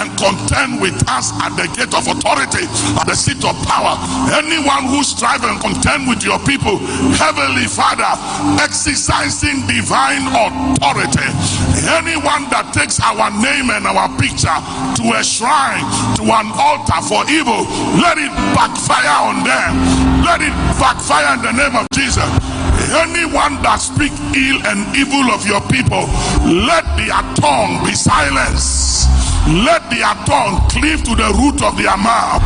and contend with us at the gate of authority, at the seat of power. Anyone who strive and contend with your people, Heavenly Father, exercising divine authority. Anyone that takes our name and our picture to a shrine, to an altar for evil, let it backfire on them. Let it backfire in the name of Jesus. Anyone that speak ill and evil of your people, let their tongue be silenced. Let their tongue cleave to the root of their mouth.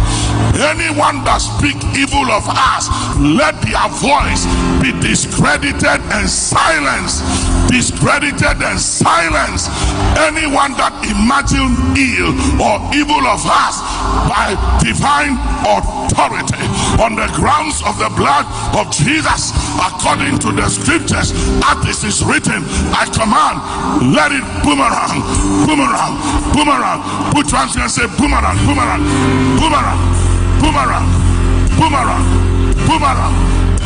Anyone that speak evil of us, let their voice be discredited and silenced. Discredited and silenced. Anyone that imagine ill or evil of us by divine authority on the grounds of the blood of Jesus, according to the scriptures, as this is written, I command, let it boomerang, boomerang, boomerang. Put your hands and say boomerang, boomerang, boomerang, boomerang, boomerang, boomerang.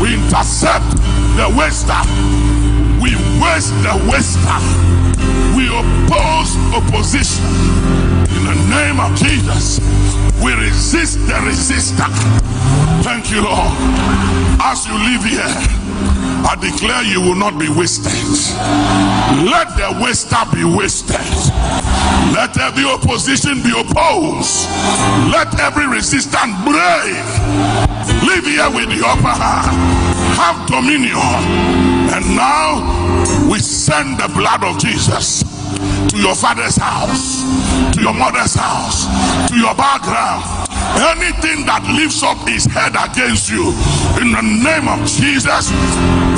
We intercept the waster. We waste the waster. We oppose opposition. In the name of Jesus, we resist the resistor. Thank you, Lord. As you live here, I declare you will not be wasted. Let the waster be wasted. Let every opposition be opposed. Let every resistance break. Live here with the upper hand. Have dominion. And now we send the blood of Jesus to your father's house, to your mother's house, to your background. Anything that lifts up his head against you, in the name of Jesus,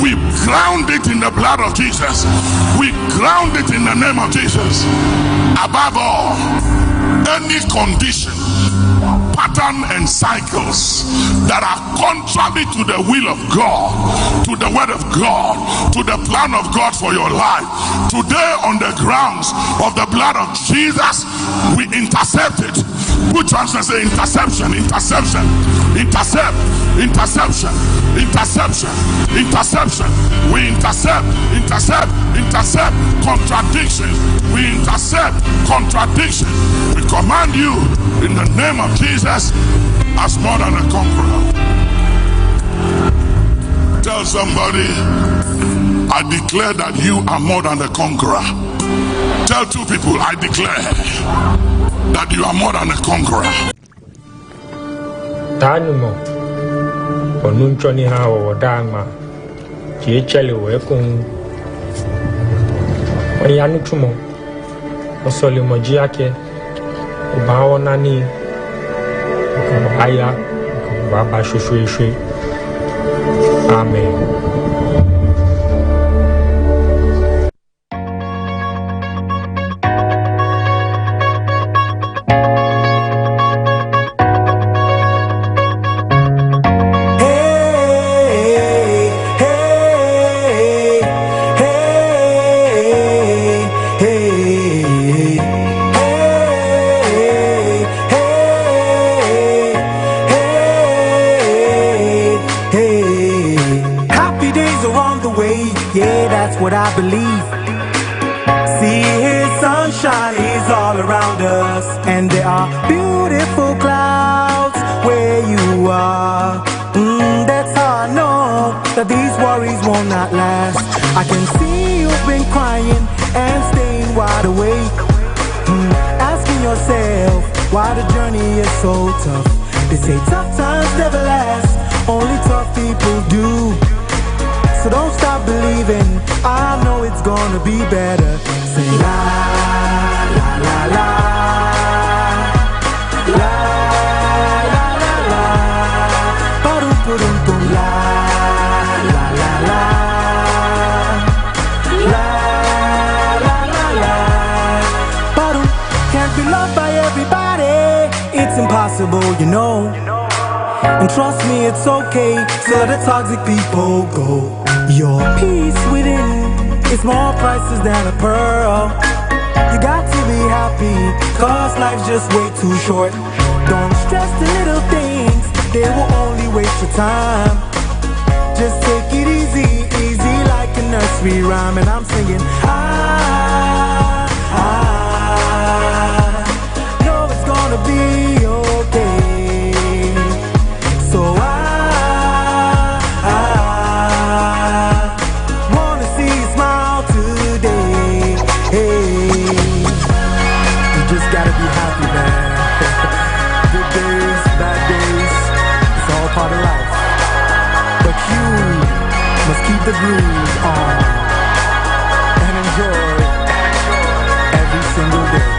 we ground it in the blood of Jesus. We ground it in the name of Jesus. Above all, any condition, pattern and cycles that are contrary to the will of God, to the word of God, to the plan of God for your life, today on the grounds of the blood of Jesus, we intercept it. Put your hands and say interception, interception, intercept, interception, interception, interception. We intercept, intercept, intercept contradiction. We intercept contradiction. We command you in the name of Jesus as more than a conqueror. Tell somebody, I declare that you are more than a conqueror. Tell two people, I declare that you are more than a conqueror. Tanumo onunchoni ha o dama chiechele we kun oni anutumo osole moji ake ba wona ni aya ba ba shosho amen. What I believe. See his sunshine is all around us, and there are beautiful clouds where you are. That's how I know that these worries will not last. I can see you've been crying and staying wide awake, asking yourself why the journey is so tough. They say tough times never last, only tough people do. So don't stop believing, I know it's gonna be better. Say la, la, la, la, la, la, la, la, ba-dum, ba-dum, bum, la, la, la, la, la, la, la, la, ba-dum. Can't be loved by everybody, it's impossible, you know. And trust me, it's okay to let the toxic people go. Your peace within is more priceless than a pearl. You got to be happy, cause life's just way too short. Don't stress the little things, they will only waste your time. Just take it easy, easy like a nursery rhyme. And I'm singing, no, it's just gotta be happy, man. Good days, bad days, it's all part of life. But you must keep the groove on and enjoy every single day.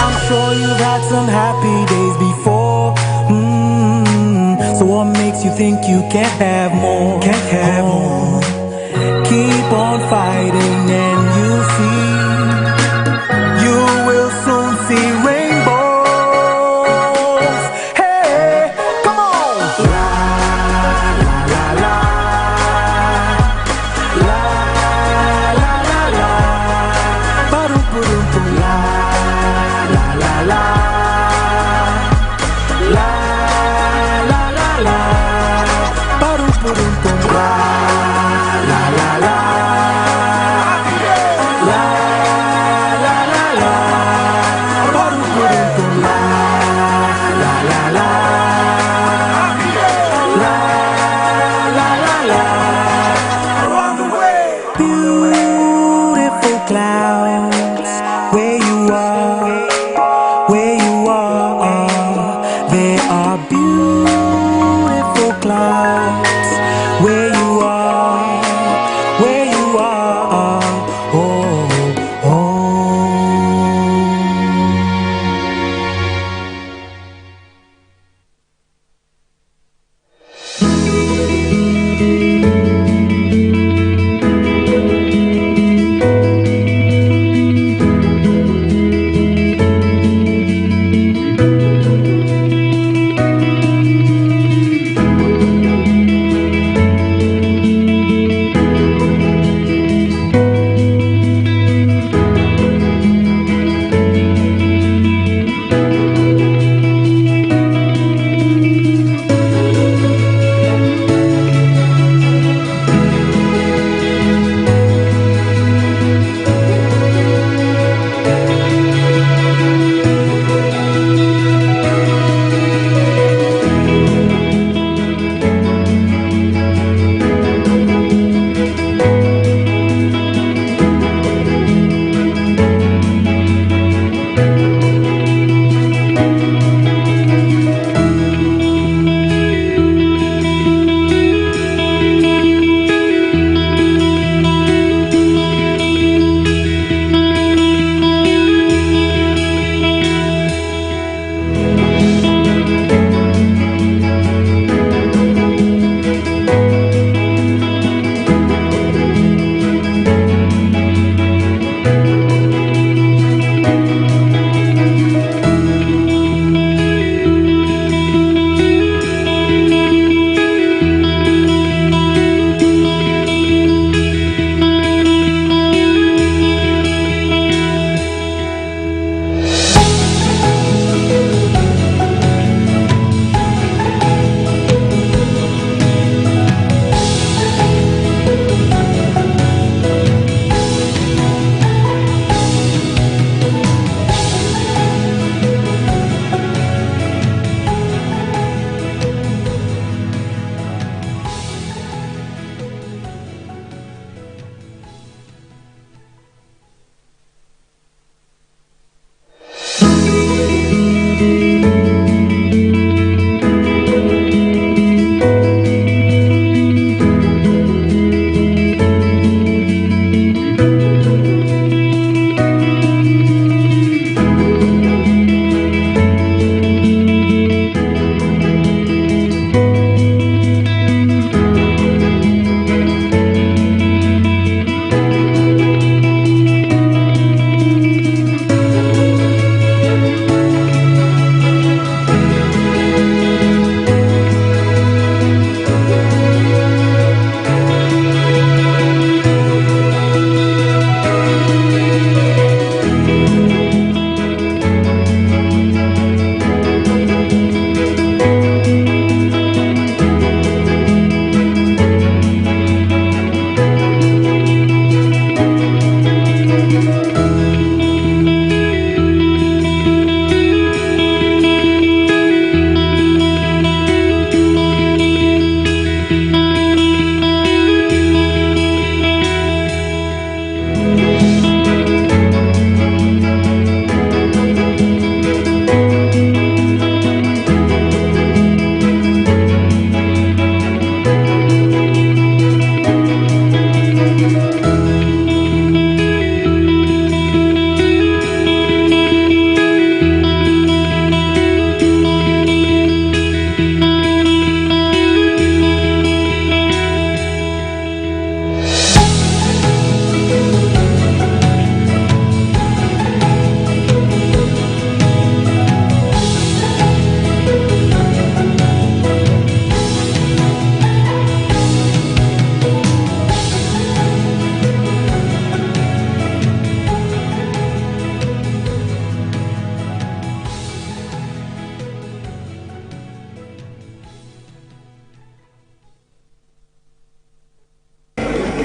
I'm sure you've had some happy days before. So what makes you think you can't have more? Can't have more. Keep on fighting and you'll see. You will soon see rainbows. Hey, come on. La la la la. La la la la. Ba-dum-ba-dum-bum. La la la la. La la la la. Ba-dum-ba-dum-bum. La la la la.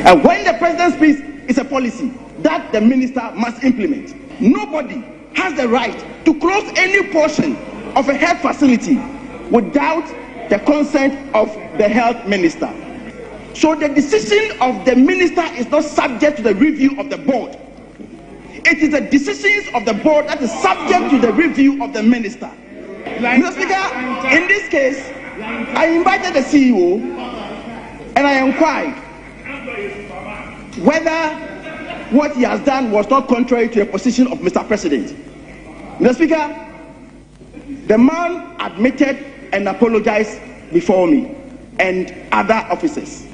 And when the president speaks, it's a policy that the minister must implement. Nobody has the right to close any portion of a health facility without the consent of the health minister. So the decision of the minister is not subject to the review of the board. It is the decisions of the board that is subject to the review of the minister. Mr. Speaker, in this case, I invited the CEO and I inquired whether what he has done was not contrary to the position of Mr. President. Mr. Speaker, the man admitted and apologized before me and other officers.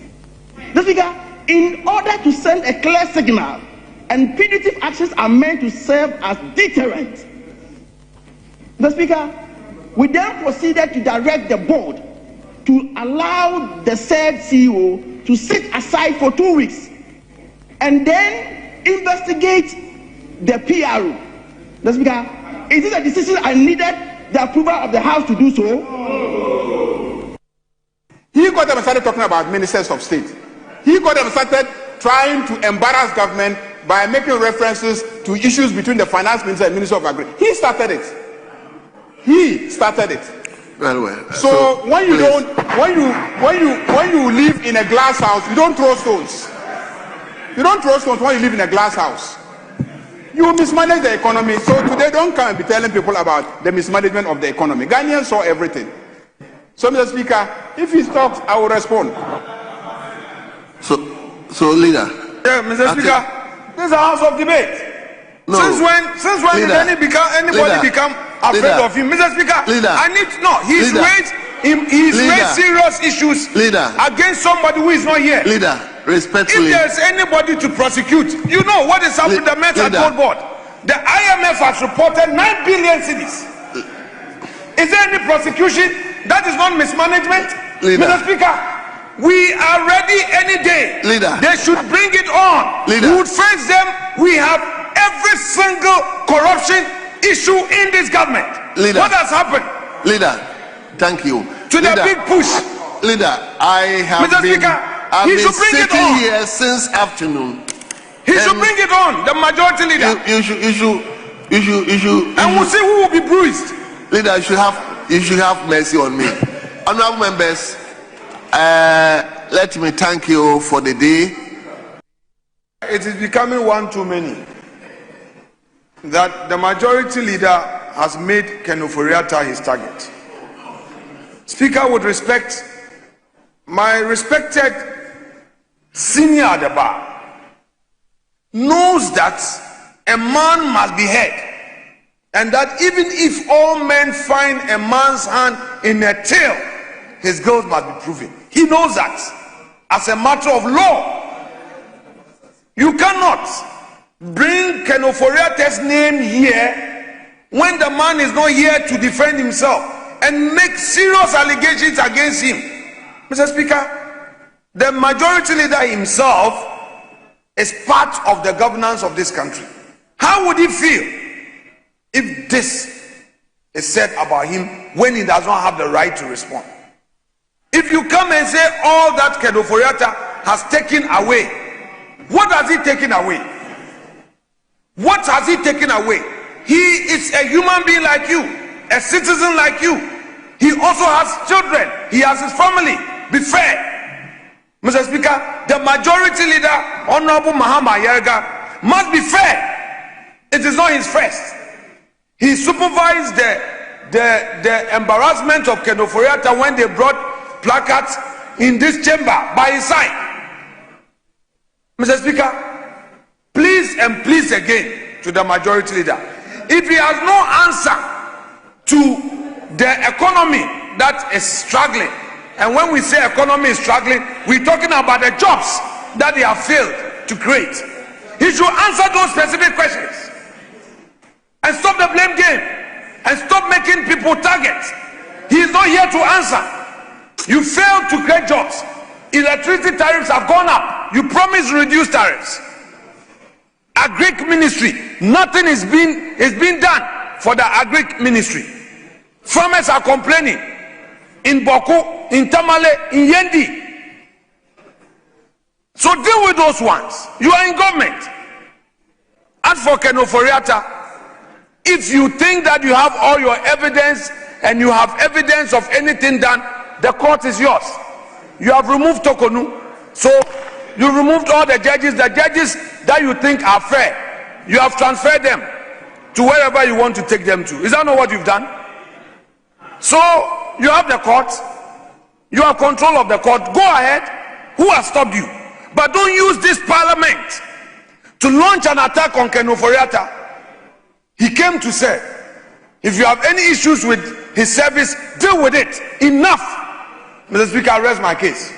Mr. Speaker, in order to send a clear signal, and punitive actions are meant to serve as deterrent. Mr. Speaker, we then proceeded to direct the board to allow the said CEO to sit aside for 2 weeks and then investigate the PRO. Mr. Speaker, is this a decision I needed the approval of the House to do so? He got them started talking about ministers of state. He got them started trying to embarrass government by making references to issues between the finance minister and minister of agri. He started it. He started it. Very well. So when you live in a glass house, you don't throw stones. You don't throw stones when you live in a glass house. You mismanage the economy. So today, don't come and be telling people about the mismanagement of the economy. Ghanaians saw everything. So, Mr. Speaker, if he talks, I will respond. So leader. Yeah, Mr. Speaker, this is a house of debate. No. Since when did anybody become afraid of him? Mr. Speaker, I need to know. He's raised serious issues against somebody who is not here. Leader, respectfully. If there's anybody to prosecute, you know what is happening with the Met Control Board. The IMF has reported 9 billion cedis. Is there any prosecution? That is not mismanagement. Mr. Speaker, we are ready any day. They should bring it on. We would face them. We have every single corruption issue in this government. What has happened? Thank you. To the big push. I have Mr. Speaker, he should bring it on. Here since afternoon. He should bring it on. The majority leader. You should. And we'll see who will be bruised. Leader, you should have mercy on me. Honorable members, let me thank you for the day. It is becoming one too many that the majority leader has made Ken Ofori-Atta his target. Speaker, with respect, my respected senior at the bar knows that a man must be heard, and that even if all men find a man's hand in a tail, his guilt must be proven. He knows that as a matter of law. You cannot bring Ken Ofori-Atta's name here when the man is not here to defend himself and make serious allegations against him. Mr. Speaker, the majority leader himself is part of the governance of this country. How would he feel if this is said about him when he does not have the right to respond? If you come and say all that Ken Ofori-Atta has taken away, what has he taken away? What has he taken away? He is a human being like you, a citizen like you. He also has children. He has his family. Be fair. Mr. Speaker, the majority leader, Honorable Mahama Yerga, must be fair. It is not his first. He supervised the embarrassment of Ken Ofori-Atta when they brought placards in this chamber by his side. Mr. Speaker, please and please again to the majority leader, if he has no answer to the economy that is struggling, and when we say economy is struggling, we're talking about the jobs that they have failed to create, he should answer those specific questions and stop the blame game and stop making people targets. He is not here to answer. You failed to create jobs. Electricity tariffs have gone up. You promised to reduce tariffs. Agric ministry, nothing is being done for the agric ministry. Farmers are complaining in Boku, in Tamale, in Yendi. So deal with those ones. You are in government. As for Ken Ofori-Atta, if you think that you have all your evidence and you have evidence of anything done, the court is yours. You have removed Tokonu, so you removed all the judges that you think are fair. You have transferred them to wherever you want to take them to. Is that not what you've done? So you have the court, you have control of the court. Go ahead. Who has stopped you? But don't use this parliament to launch an attack on Ken Ofori-Atta. He came to say, if you have any issues with his service, deal with it. Enough. Mr. Speaker, I rest my case.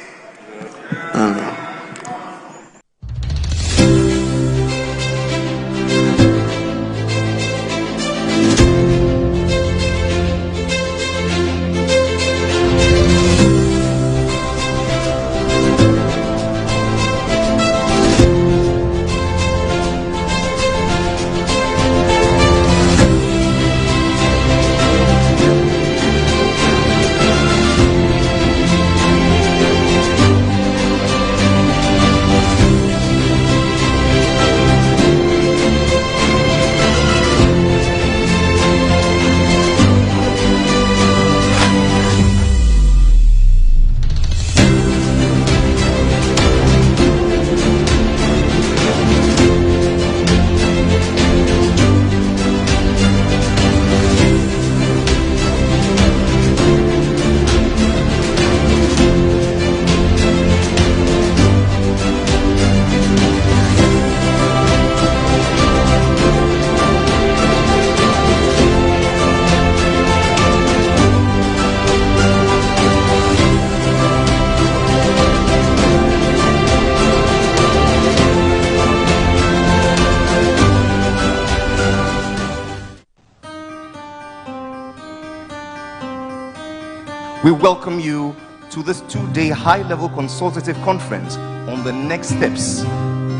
We welcome you to this two-day high-level consultative conference on the next steps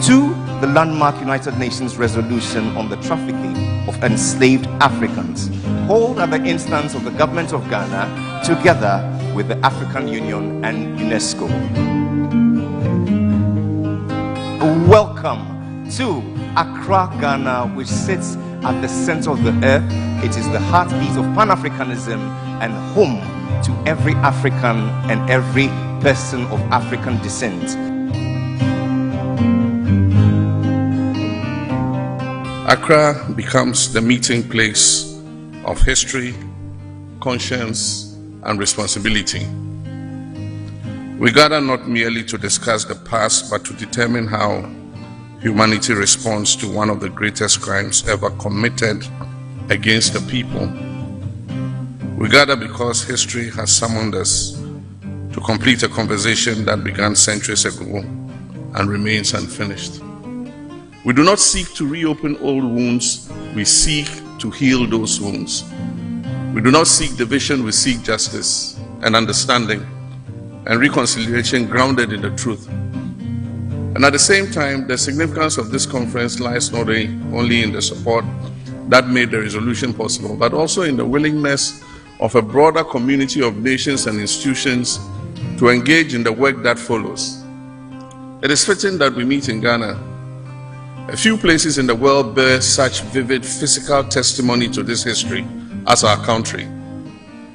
to the landmark United Nations resolution on the trafficking of enslaved Africans, held at the instance of the government of Ghana together with the African Union and UNESCO. Welcome to Accra, Ghana, which sits at the center of the earth. It is the heartbeat of Pan-Africanism and home to every African and every person of African descent. Accra becomes the meeting place of history, conscience, and responsibility. We gather not merely to discuss the past, but to determine how humanity responds to one of the greatest crimes ever committed against the people. We gather because history has summoned us to complete a conversation that began centuries ago and remains unfinished. We do not seek to reopen old wounds, we seek to heal those wounds. We do not seek division, we seek justice and understanding and reconciliation grounded in the truth. And at the same time, the significance of this conference lies not only in the support that made the resolution possible, but also in the willingness of a broader community of nations and institutions to engage in the work that follows. It is fitting that we meet in Ghana. A few places in the world bear such vivid physical testimony to this history as our country.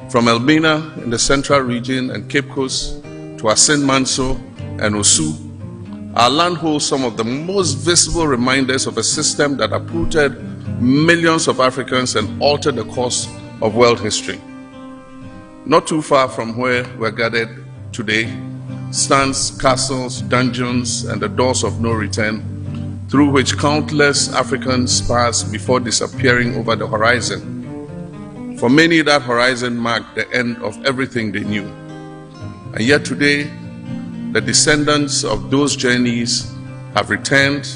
From Elmina in the central region and Cape Coast to Asin Manso and Osu, our land holds some of the most visible reminders of a system that uprooted millions of Africans and altered the course of world history. Not too far from where we're gathered today stands castles, dungeons, and the doors of no return, through which countless Africans passed before disappearing over the horizon. For many, that horizon marked the end of everything they knew. And yet today, the descendants of those journeys have returned,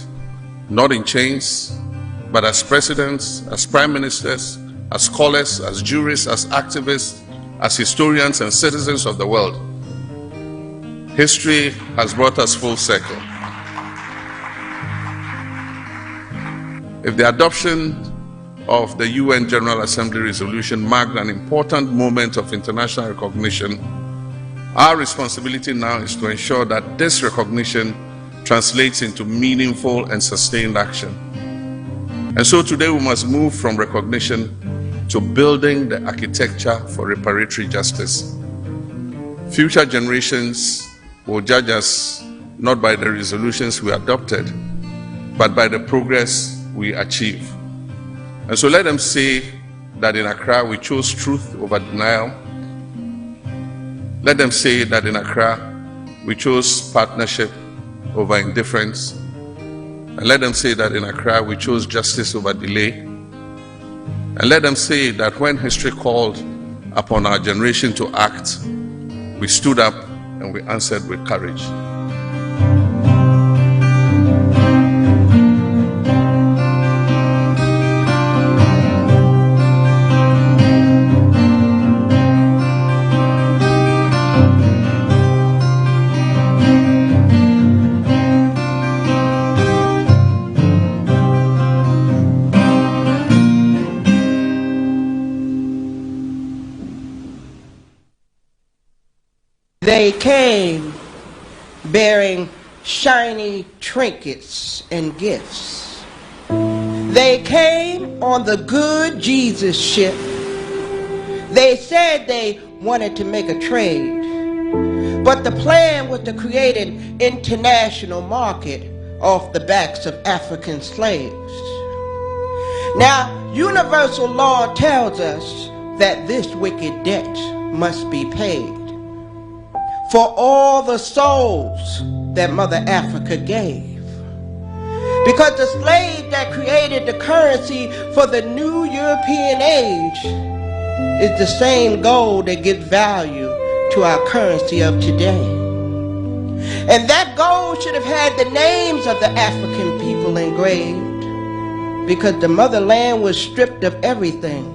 not in chains, but as presidents, as prime ministers, as scholars, as jurists, as activists, as historians and citizens of the world. History has brought us full circle. If the adoption of the UN General Assembly resolution marked an important moment of international recognition, our responsibility now is to ensure that this recognition translates into meaningful and sustained action. And so today we must move from recognition to building the architecture for reparatory justice. Future generations will judge us not by the resolutions we adopted, but by the progress we achieve. And so let them say that in Accra we chose truth over denial. Let them say that in Accra we chose partnership over indifference. And let them say that in Accra we chose justice over delay. And let them say that when history called upon our generation to act, we stood up and we answered with courage. They came bearing shiny trinkets and gifts. They came on the good Jesus ship. They said they wanted to make a trade, but the plan was to create an international market off the backs of African slaves. Now, universal law tells us that this wicked debt must be paid for all the souls that Mother Africa gave. Because the slave that created the currency for the new European age is the same gold that gives value to our currency of today. And that gold should have had the names of the African people engraved, because the motherland was stripped of everything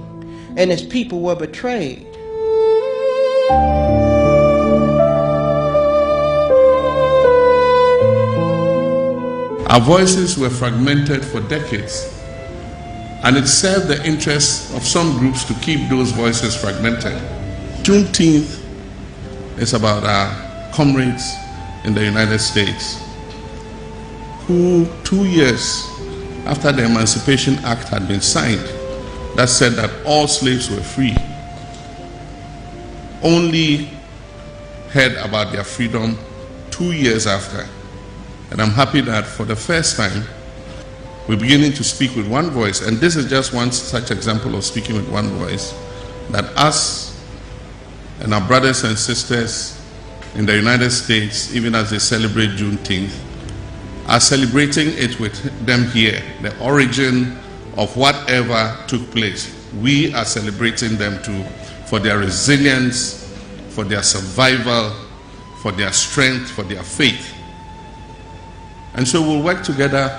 and its people were betrayed. Our voices were fragmented for decades, and it served the interests of some groups to keep those voices fragmented. Juneteenth is about our comrades in the United States who 2 years after the Emancipation Act had been signed that said that all slaves were free, only heard about their freedom 2 years after. And I'm happy that for the first time, we're beginning to speak with one voice. And this is just one such example of speaking with one voice, that us and our brothers and sisters in the United States, even as they celebrate Juneteenth, are celebrating it with them here, the origin of whatever took place. We are celebrating them too, for their resilience, for their survival, for their strength, for their faith. And so we'll work together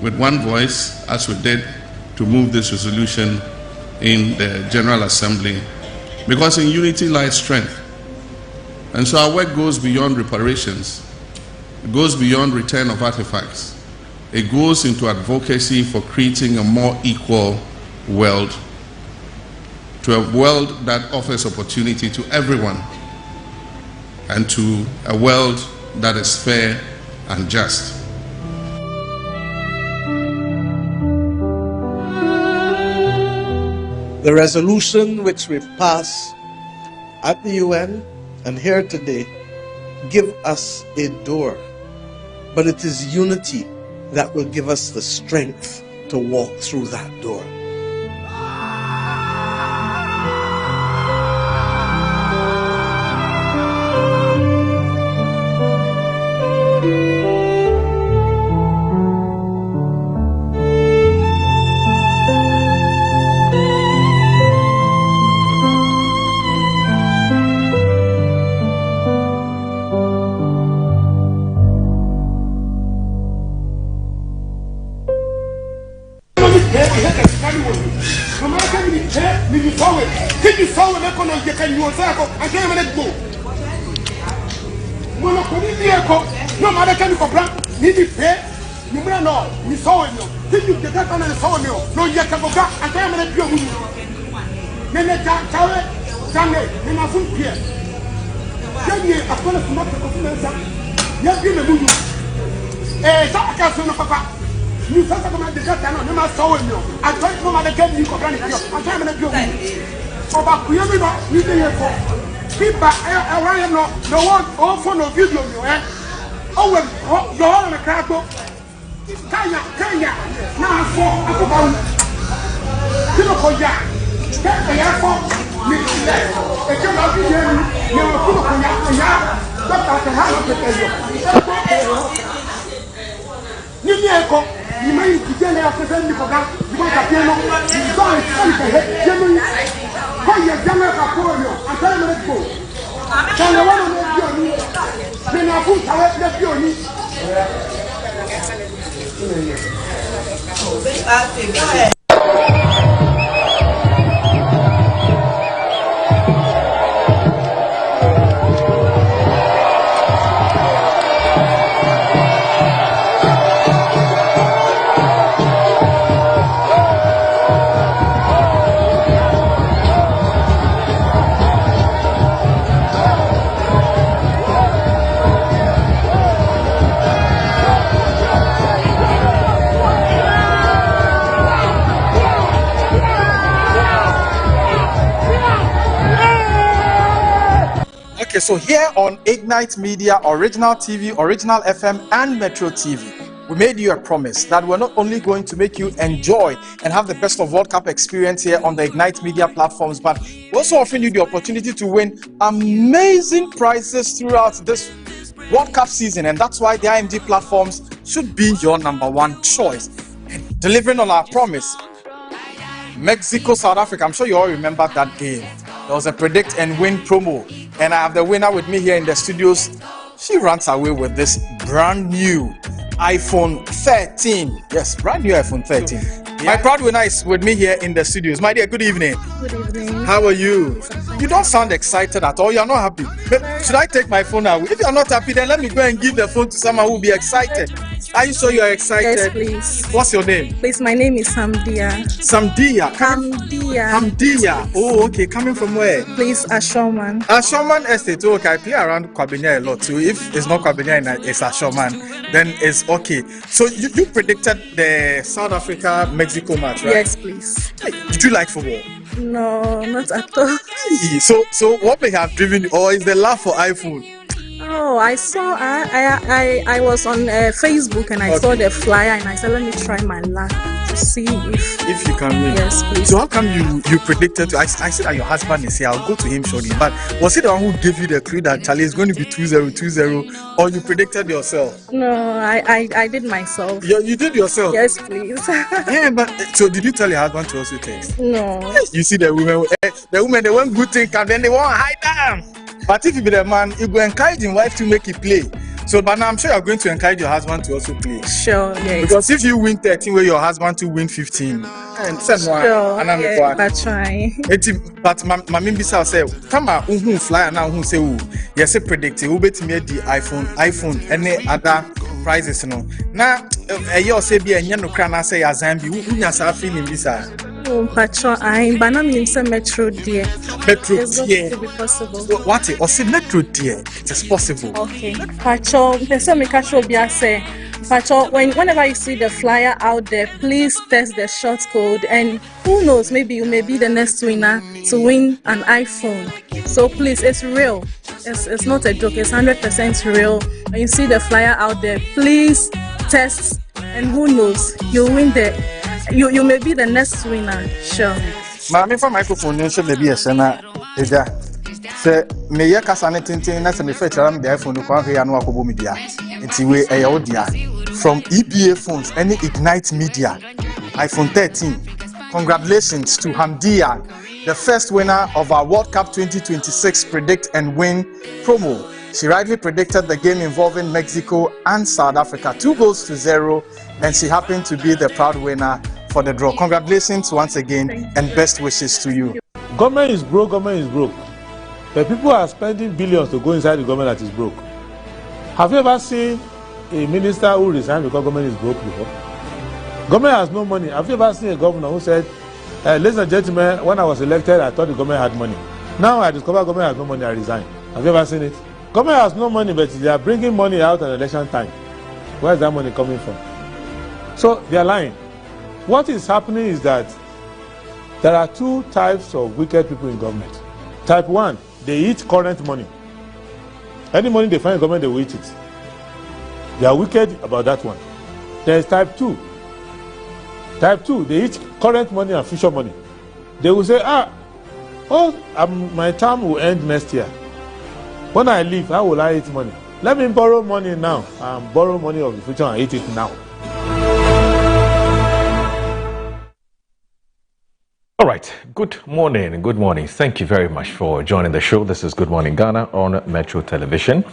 with one voice, as we did, to move this resolution in the General Assembly, because in unity lies strength. And so our work goes beyond reparations. It goes beyond return of artifacts. It goes into advocacy for creating a more equal world, to a world that offers opportunity to everyone, and to a world that is fair and just. The resolution which we pass at the UN and here today give us a door, but it is unity that will give us the strength to walk through that door. You first come and discuss no ma so we no. I try to come and get you ko brand you. I try to be so ba ku yemi no ni dey here for. Keep back around no one all for no video you Oh we your on the crack go. Kanya na for akuba. Kilo ko ya. Ya for ni le. E ke ma bi ye ni o kilo ko ya. Doctor can have to tell you. Ni eko you may be getting a present because I feel no, you don't say, Jimmy, call your general Caporio, and tell him let's go. Tell the one who left you, then I put away left you. Okay, so here on Ignite Media, Original TV, Original FM, and Metro TV, we made you a promise that we're not only going to make you enjoy and have the best of World Cup experience here on the Ignite Media platforms, but we're also offering you the opportunity to win amazing prizes throughout this World Cup season, and that's why the IMG platforms should be your number one choice. And delivering on our promise, Mexico, South Africa, I'm sure you all remember that game. There was a predict and win promo, and I have the winner with me here in the studios. She runs away with this brand new iPhone 13. Yes, brand new iPhone 13. My proud winner is with me here in the studios. My dear, good evening. Good evening. How are you? You don't sound excited at all. You're not happy. But should I take my phone away? If you're not happy, then let me go and give the phone to someone who will be excited. Are you sure you're excited? Yes, please. What's your name? Please, my name is Hamdia. Samdia. Hamdia. Oh, okay. Coming from where? Please, Ashoman. Ashoman Estate. Oh, okay. I play around Kwabenya a lot too. If it's not Kwabenya, it's Ashoman, then it's okay. So you predicted the South Africa-Mexico match, right? Yes, please. Did you like football? No, not at all. So what may have driven you, or is the love for iPhone? Oh, I saw. I was on Facebook and I saw the flyer and I said, let me try my luck to see if you can win. Yes, please. So how come you predicted? I said that your husband is here. I'll go to him shortly. But was it the one who gave you the clue that Charlie is going to be 2-0, or you predicted yourself? No, I did myself. You did yourself? Yes, please. Yeah, but so did you tell your husband to also text? No. You see the women, they want good things and then they want to hide them. But if you be the man, you go encourage your wife to make it play. So, but now I'm sure you're going to encourage your husband to also play. Sure, yes. Because if you win 13, where your husband to win 15, and sure, yeah, that's right. But Mami Bisa say, come on, who fly now? Who say, yes, predict who bet me the iPhone, any other prizes, no. Now, you say be a no can say a Zambi, who has a feeling Bisa. Oh, Patron, I'm banana say Metro dear. Metro dear. To be possible. What? Or say Metro dear. It is possible. Okay. Patron, the same catch will be say. Patron, whenever you see the flyer out there, please test the short code, and who knows, maybe you may be the next winner to win an iPhone. So please, it's real. It's not a joke. It's 100% real. When you see the flyer out there, please test, and who knows, you'll win you may be the next winner, sure. Mami for microphone you should be a sena eja say me ye kasa ne tintin na say me fe try am the iPhone ko ahwe anu akobo media nti we eya odia from EBA phones any Ignite Media iPhone 13. Congratulations to Hamdia, the first winner of our World Cup 2026 predict and win promo. She rightly predicted the game involving Mexico and South Africa 2-0, and she happened to be the proud winner for the draw. Congratulations once again, and best wishes to you. Government is broke. The people are spending billions to go inside the government that is broke. Have you ever seen a minister who resigned because government is broke before? Government has no money. Have you ever seen a governor who said, ladies and gentlemen, when I was elected, I thought the government had money. Now I discover government has no money, I resign. Have you ever seen it? Government has no money, but they are bringing money out at election time. Where is that money coming from? So they are lying. What is happening is that there are two types of wicked people in government. Type 1, they eat current money. Any money they find in government, they will eat it. They are wicked about that one. There is type 2. Type 2, they eat current money and future money. They will say, my term will end next year. When I leave, how will I eat money? Let me borrow money now and borrow money of the future and eat it now. All right, good morning. Good morning. Thank you very much for joining the show. This is Good Morning Ghana on Metro Television.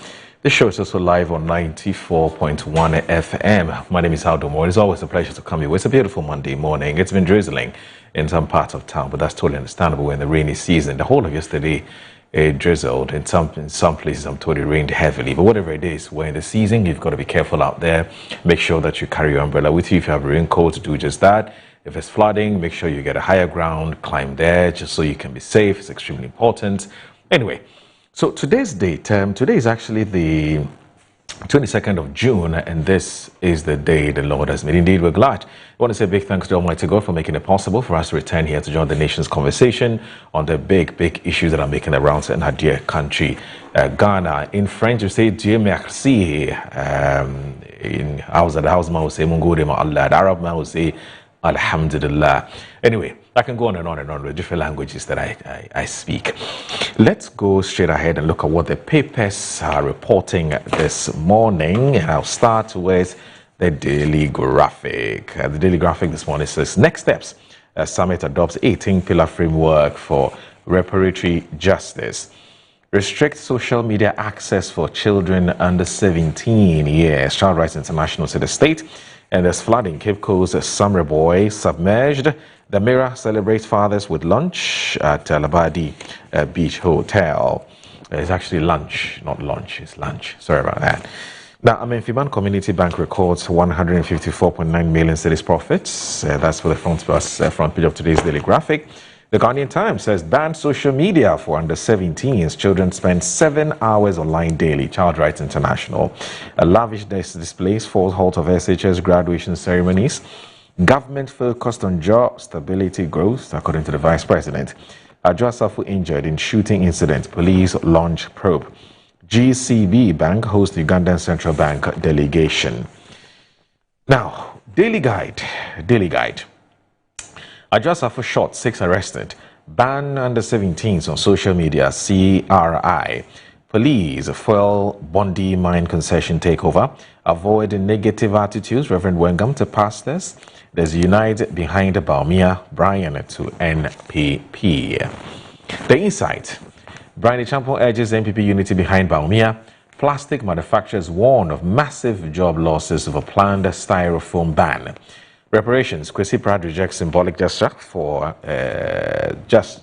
The show is also live on 94.1 FM. My name is Aldo Moore. It's always a pleasure to come here. It's a beautiful Monday morning. It's been drizzling in some parts of town, but that's totally understandable. We're in the rainy season. The whole of yesterday, it drizzled. In some places, I'm told it rained heavily. But whatever it is, we're in the season. You've got to be careful out there. Make sure that you carry your umbrella with you. If you have a raincoat, do just that. If it's flooding, make sure you get a higher ground, climb there, just so you can be safe. It's extremely important. Anyway, so today's date, today is actually the 22nd of June, and this is the day the Lord has made. Indeed, we're glad. I want to say a big thanks to Almighty God for making it possible for us to return here to join the nation's conversation on the big issues that are making the rounds in our dear country, Ghana. In French, we say Dieu merci. In Hausa, the Hausa will say Mungu ma Allah. The Arab man will say Alhamdulillah. Anyway, I can go on and on with different languages that I speak. Let's go straight ahead and look at what the papers are reporting this morning. And I'll start with the Daily Graphic. The Daily Graphic this morning says, next steps. Summit adopts 18-pillar framework for reparatory justice. Restrict social media access for children under 17 years. Child Rights International to the state. And there's flooding. Cape Coast, Summer Boy submerged. The Mirror celebrates fathers with lunch at Labadi Beach Hotel. It's actually lunch, not lunch. It's lunch. Sorry about that. Now, Fiban Community Bank records 154.9 million cedis profits. That's for the front page of today's Daily Graphic. The Ghanaian Times says ban social media for under 17s. Children spend 7 hours online daily. Child Rights International. A lavish displays falls halt of SHS graduation ceremonies. Government focused on job stability growth, according to the Vice President. Adjo Asafo injured in shooting incident. Police launch probe. GCB Bank hosts Ugandan Central Bank delegation. Now, Daily Guide. Adjo Asafo shot, 6 arrested. Ban under 17s on social media, CRI. Police foil Bondi mine concession takeover. Avoid negative attitudes, Reverend Wengam to pastors. There's Unite behind Bawumia, Brian to NPP. The Insight. Brian Champon urges NPP unity behind Bawumia. Plastic manufacturers warn of massive job losses over planned styrofoam ban. Reparations. Kwesi Pratt rejects symbolic gesture for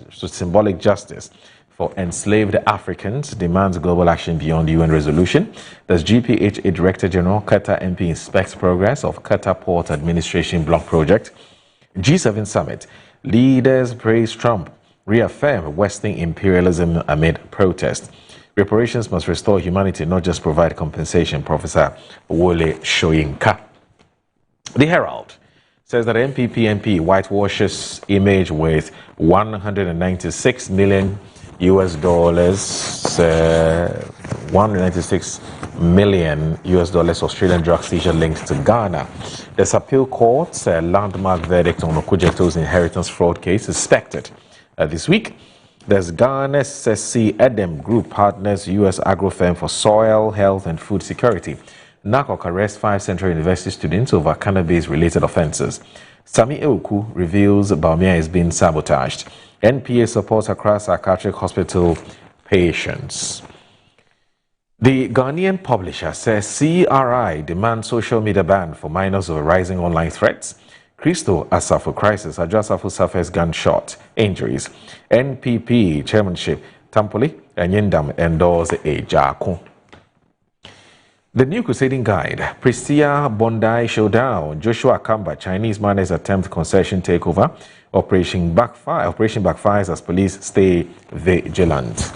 symbolic justice for enslaved Africans. Demands global action beyond the UN resolution. There's GPHA Director General. Qatar MP inspects progress of Qatar Port Administration Block Project. G7 Summit. Leaders praise Trump. Reaffirm Western imperialism amid protest. Reparations must restore humanity, not just provide compensation. Professor Wole Soyinka. The Herald says that NPP MP whitewashes image with $196 million US, $196 million US Australian drug seizure linked to Ghana. There's appeal court's landmark verdict on Okudjeto's inheritance fraud case expected this week. There's Ghana's SSC Edem Group partners US agro firm for soil, health and food security. NACOC arrests 5 Central University students over cannabis-related offences. Sami Eoku reveals Bawumia is being sabotaged. NPA supports Accra Psychiatric Hospital patients. The Ghanaian publisher says CRI demands social media ban for minors over rising online threats. Christo Asafo crisis. Adjo Asafo suffers gunshot injuries. NPP chairmanship. Tampoli and Yindam endorse a Jako. The New Crusading Guide, Pristia Bondi Showdown, Joshua Kamba, Chinese miners attempt concession takeover, Operation backfires as police stay vigilant.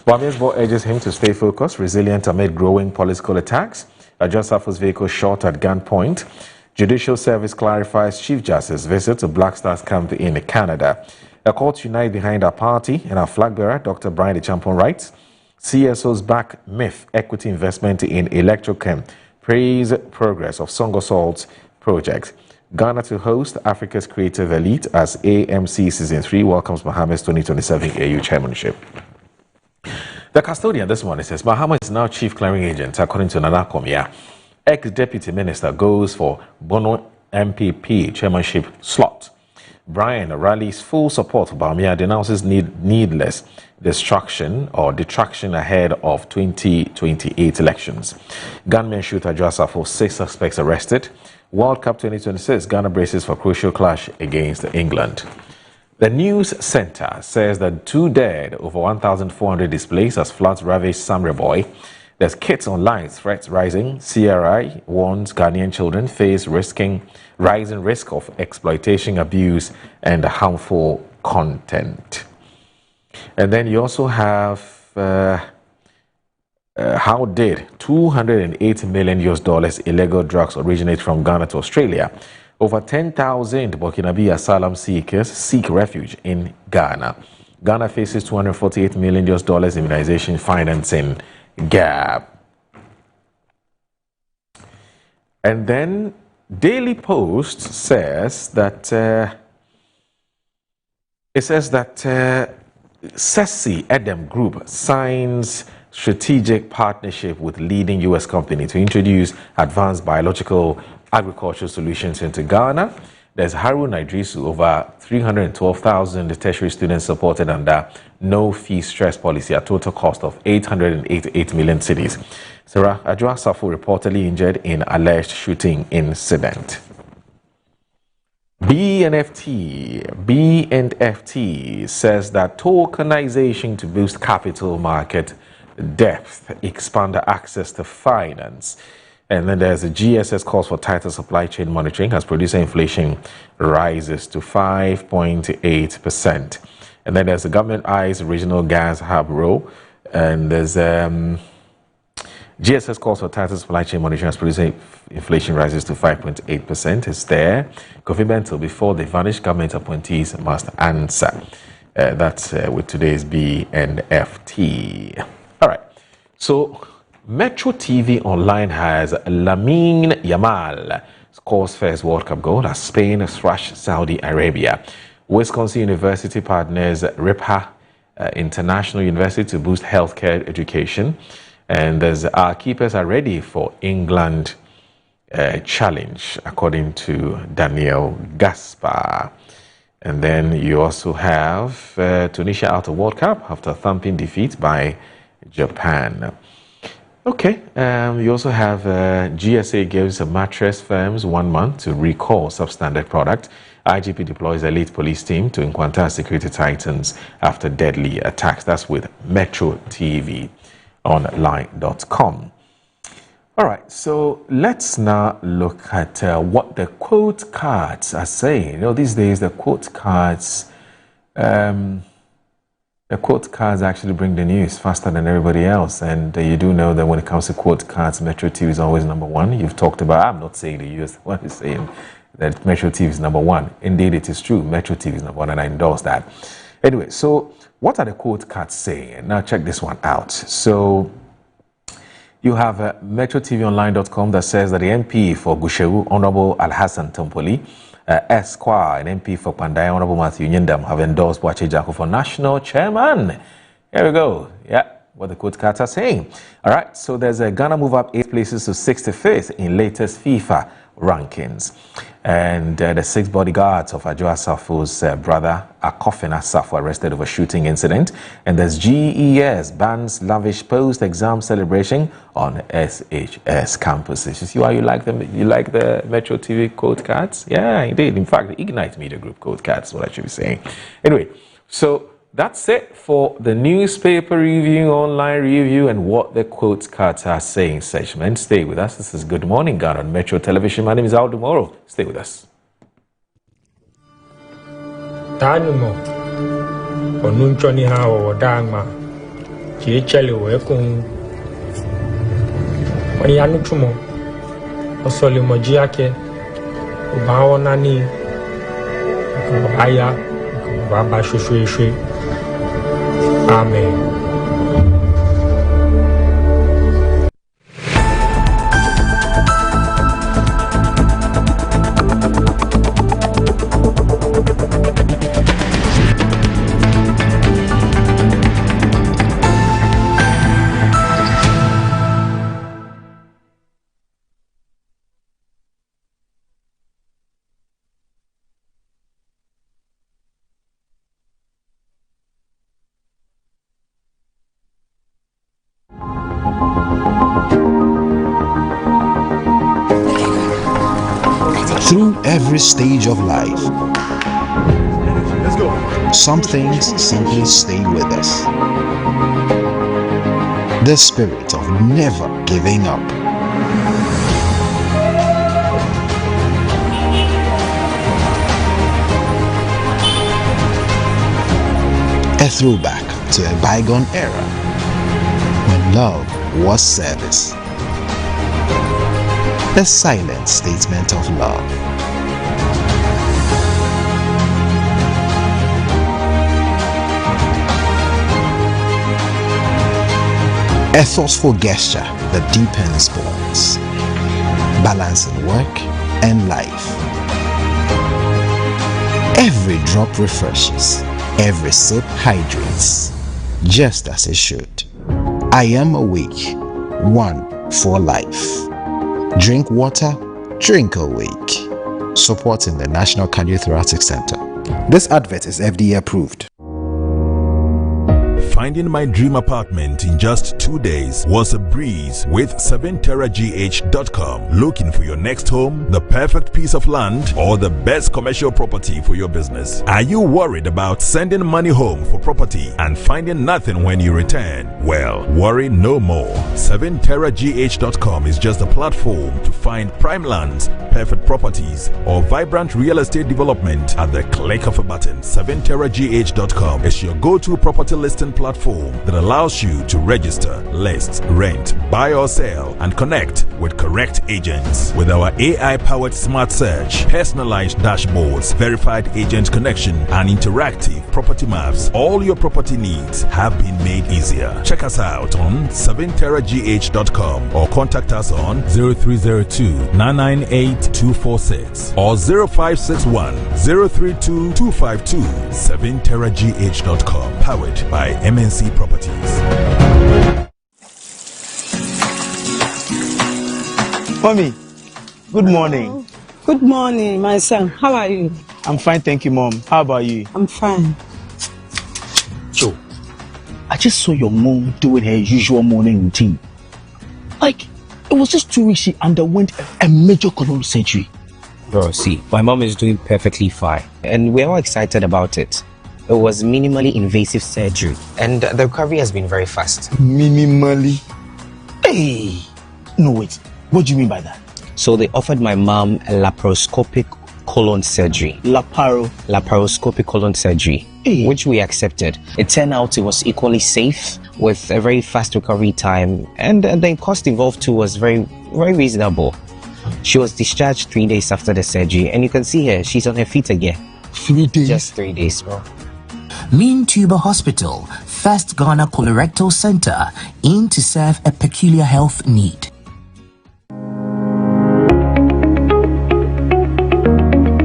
Bawumia's board urges him to stay focused, resilient amid growing political attacks. Adjoa Safo's vehicle shot at gunpoint. Judicial Service clarifies Chief Justice's visit to Black Stars Camp in Canada. A court unite behind our party and our flag bearer, Dr. Brian Champon writes, CSO's back myth equity investment in Electrochem praise progress of Songo Salt's project. Ghana to host Africa's Creative Elite as AMC Season 3 welcomes Bahamas 2027 AU Chairmanship. The custodian this morning says Mahama is now chief clearing agent, according to Nana Komia. Ex-deputy minister goes for Bono MPP chairmanship slot. Brian rallies full support for Bawumia, denounces needless detraction ahead of 2028 elections. Gunmen shoot Adjoa Safo, 6 suspects arrested. World Cup 2026, Ghana braces for crucial clash against England. The news center says that 2 dead, over 1,400 displaced as floods ravaged Samreboy. There's kids online, threats rising. CRI warns Ghanaian children face rising risk of exploitation, abuse, and harmful content. And then you also have how did $208 million illegal drugs originate from Ghana to Australia? Over 10,000 Burkinabe asylum seekers seek refuge in Ghana. Ghana faces $248 million immunization financing gap. And then Daily Post says that Sessi Edem Group signs strategic partnership with leading U.S. company to introduce advanced biological agricultural solutions into Ghana. There's Harun Idrisu, over 312,000 tertiary students supported under no-fee stress policy at total cost of 888 million cedis. Sarah Adjoa Safo reportedly injured in alleged shooting incident. BNFT says that tokenization to boost capital market depth, expand access to finance. And then there's a GSS calls for tighter supply chain monitoring as producer inflation rises to 5.8%. And then there's the government eyes regional gas hub role. And there's GSS calls for tighter supply chain monitoring as producer inflation rises to 5.8%. It's there. Kofi Bentil, before the vanished government appointees must answer. That's with today's BNFT. All right. So Metro TV Online has Lamine Yamal scores first World Cup goal as Spain thrashed Saudi Arabia. Wisconsin University partners RIPHA International University to boost healthcare education. And our keepers are ready for England challenge, according to Daniel Gaspar. And then you also have Tunisia out of World Cup after thumping defeat by Japan. Okay, you also have GSA gives mattress firms 1 month to recall substandard product. IGP deploys elite police team to encounter security titans after deadly attacks. That's with Metro TV Online.com. All right, so let's now look at what the quote cards are saying. You know, these days the quote cards actually bring the news faster than everybody else. And you do know that when it comes to quote cards, Metro TV is always number one. You've talked about, I'm not saying the US one is saying that Metro TV is number one. Indeed, it is true. Metro TV is number one, and I endorse that. Anyway, so what are the quote cards saying? Now check this one out. So you have MetroTVOnline.com that says that the MP for Gushewu, Honorable Alhassan Tompoli, Esquire, an MP for Pandai, Honorable Matthew Nyindam, have endorsed Boache Jaku for national chairman. Here we go. Yeah, what the quote cards are saying. All right, so there's a Ghana move up 8 places to 65th in latest FIFA rankings. And the 6 bodyguards of Adjoa Safo's brother Akofena Safo arrested over shooting incident. And there's GES bans lavish post-exam celebration on SHS campuses. You see why you like them? You like the Metro TV quote cards? Yeah, indeed. In fact, the Ignite Media Group quote cards is what I should be saying. Anyway, so that's it for the newspaper review, online review, and what the quote cards are saying segment. Stay with us. This is Good Morning Ghana on Metro Television. My name is Aldo Moro. Stay with us. Tanumo onunchoni ha o dama chichele we kun Wayanu Chumo, Osoli Mojiake, Ubaonani, Aya, Baba Shushui. Amen. Through every stage of life, some things simply stay with us. The spirit of never giving up. A throwback to a bygone era when love was service. A silent statement of love. A thoughtful gesture that deepens bonds, balancing work and life. Every drop refreshes, every sip hydrates, just as it should. I am awake, one for life. Drink water, drink awake. Supporting the National Cardiothoracic Center. This advert is FDA approved. Finding my dream apartment in just 2 days was a breeze with 7terragh.com. Looking for your next home, the perfect piece of land, or the best commercial property for your business? Are you worried about sending money home for property and finding nothing when you return? Well, worry no more. 7terragh.com is just a platform to find prime lands, perfect properties, or vibrant real estate development at the click of a button. 7terragh.com is your go-to property listing platform that allows you to register, list, rent, buy or sell, and connect with correct agents. With our AI-powered smart search, personalized dashboards, verified agent connection, and interactive property maps, all your property needs have been made easier. Check us out on 7terragh.com or contact us on 0302-998-246 or 0561 032 252. 7terragh.com, powered by MNC Properties. Mommy, good morning. Good morning, my son. How are you? I'm fine, thank you, Mom. How about you? I'm fine. Joe, I just saw your mom doing her usual morning routine. Like, it was just 2 weeks she underwent a major colon surgery. Bro, see, my mom is doing perfectly fine, and we're all excited about it. It was minimally invasive surgery, and the recovery has been very fast. Minimally? Hey! No, wait. What do you mean by that? So they offered my mom a laparoscopic colon surgery. Laparoscopic colon surgery, which we accepted. It turned out it was equally safe with a very fast recovery time, and the cost involved too was very, very reasonable. She was discharged 3 days after the surgery, and you can see her, she's on her feet again. 3 days? Just 3 days, bro. Mean Tuber Hospital, first Ghana colorectal center, aimed to serve a peculiar health need.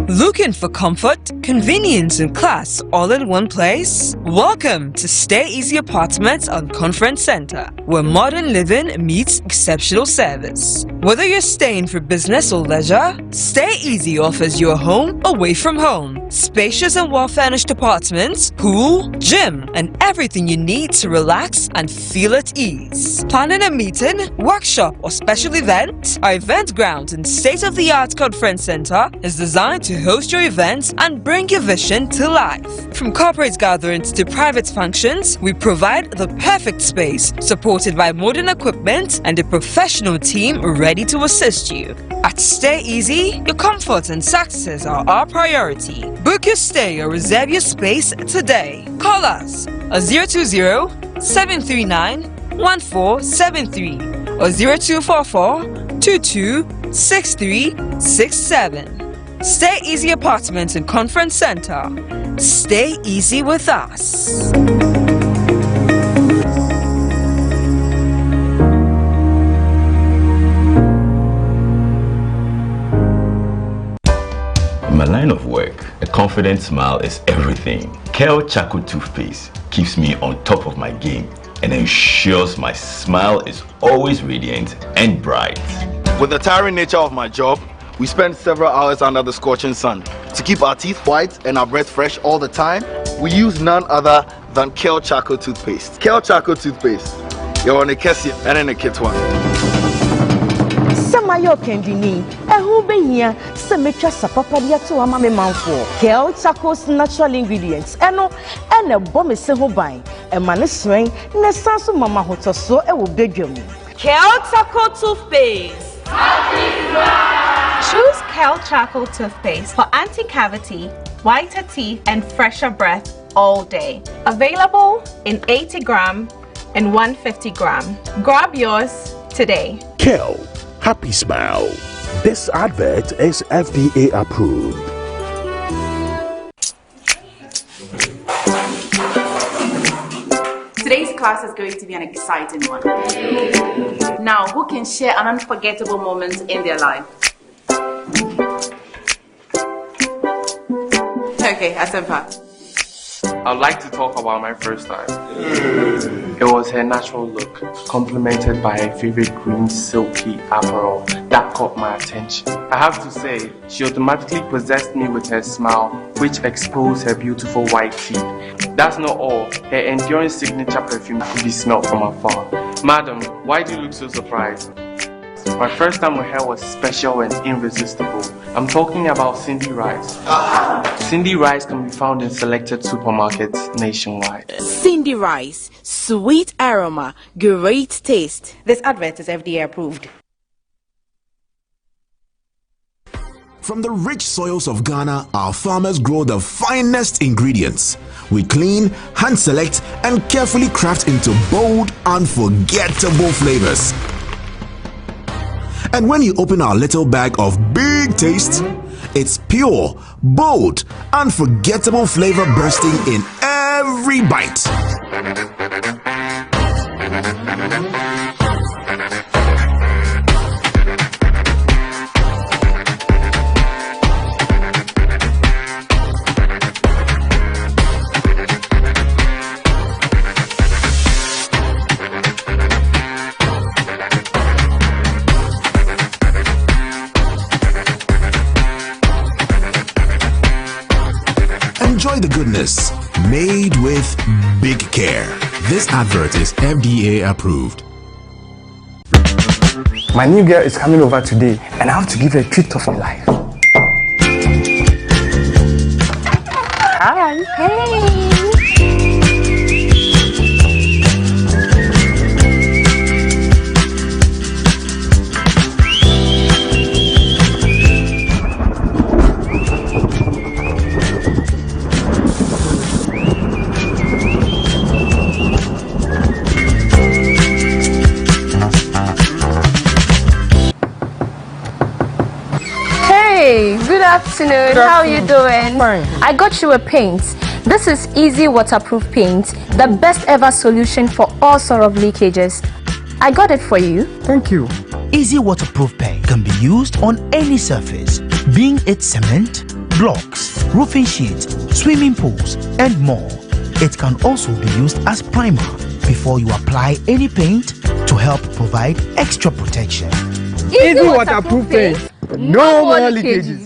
Looking for comfort, convenience, and class all in one place? Welcome to Stay Easy Apartments on Conference Center, where modern living meets exceptional service. Whether you're staying for business or leisure, Stay Easy offers you a home away from home. Spacious and well-furnished apartments, pool, gym, and everything you need to relax and feel at ease. Planning a meeting, workshop, or special event? Our event ground and state-of-the-art conference center is designed to host your events and bring your vision to life. From corporate gatherings to private functions, we provide the perfect space, supported by modern equipment and a professional team ready to assist you. At Stay Easy, your comfort and success are our priority. Book your stay or reserve your space today. Call us 020-739-1473 or 0244 226367. Stay Easy Apartments and Conference Center. Stay easy with us. In my line of work, a confident smile is everything. Kel Charcoal Toothpaste keeps me on top of my game and ensures my smile is always radiant and bright. With the tiring nature of my job, we spend several hours under the scorching sun. To keep our teeth white and our breath fresh all the time, we use none other than Kel Charcoal Toothpaste. Kel Charcoal Toothpaste. You're on a Kessie and in a kit one. Samayo Kendini, a who be here, Sametra Sapapadia to a mammy man for Kel Charcoal's natural ingredients, and a bomb is several by a man swing, Nesasu Mama Hoto so a will beg you. Kel Charcoal Toothpaste. Choose Kel Charcoal Toothpaste for anti-cavity, whiter teeth, and fresher breath all day. Available in 80 gram and 150 gram. Grab yours today. Kel, happy smile. This advert is FDA approved. Today's class is going to be an exciting one. Now, who can share an unforgettable moment in their life? Okay, Asempa. I'd like to talk about my first time. It was her natural look, complemented by her favorite green silky apparel that caught my attention. I have to say, she automatically possessed me with her smile, which exposed her beautiful white teeth. That's not all, her enduring signature perfume could be smelled from afar. Madam, why do you look so surprised? My first time with her was special and irresistible. I'm talking about Cindy Rice. Cindy Rice can be found in selected supermarkets nationwide. Cindy Rice, sweet aroma, great taste. This advert is FDA approved. From the rich soils of Ghana, our farmers grow the finest ingredients. We clean, hand select, and carefully craft into bold, unforgettable flavors. And when you open our little bag of big taste, it's pure, bold, unforgettable flavor bursting in every bite. Enjoy the goodness, made with big care. This advert is FDA approved. My new girl is coming over today, and I have to give her a treat of her life. Hi. Hey. Good afternoon. How are you doing? Fine. I got you a paint. This is Easy Waterproof Paint, the best ever solution for all sort of leakages. I got it for you. Thank you. Easy Waterproof Paint can be used on any surface, being it cement, blocks, roofing sheets, swimming pools, and more. It can also be used as primer before you apply any paint to help provide extra protection. Easy Waterproof Paint. No more leakages.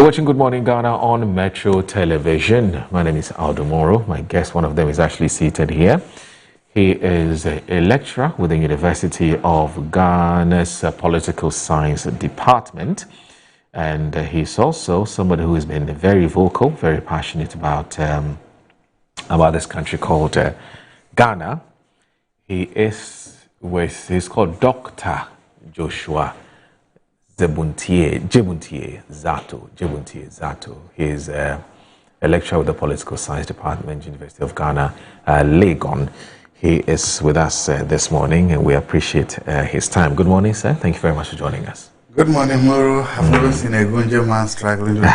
You're watching Good Morning Ghana on Metro Television. My name is Aldo Moro. My guest, one of them, is actually seated here. He is a lecturer with the University of Ghana's Political Science Department. And he's also somebody who has been very vocal, very passionate about this country called Ghana. He's called Dr. Joshua Jebuntie Zato. He's a lecturer with the Political Science Department, University of Ghana, Legon. He is with us this morning, and we appreciate his time. Good morning, sir. Thank you very much for joining us. Good morning, Moro. I've never seen a Gunja man struggling to I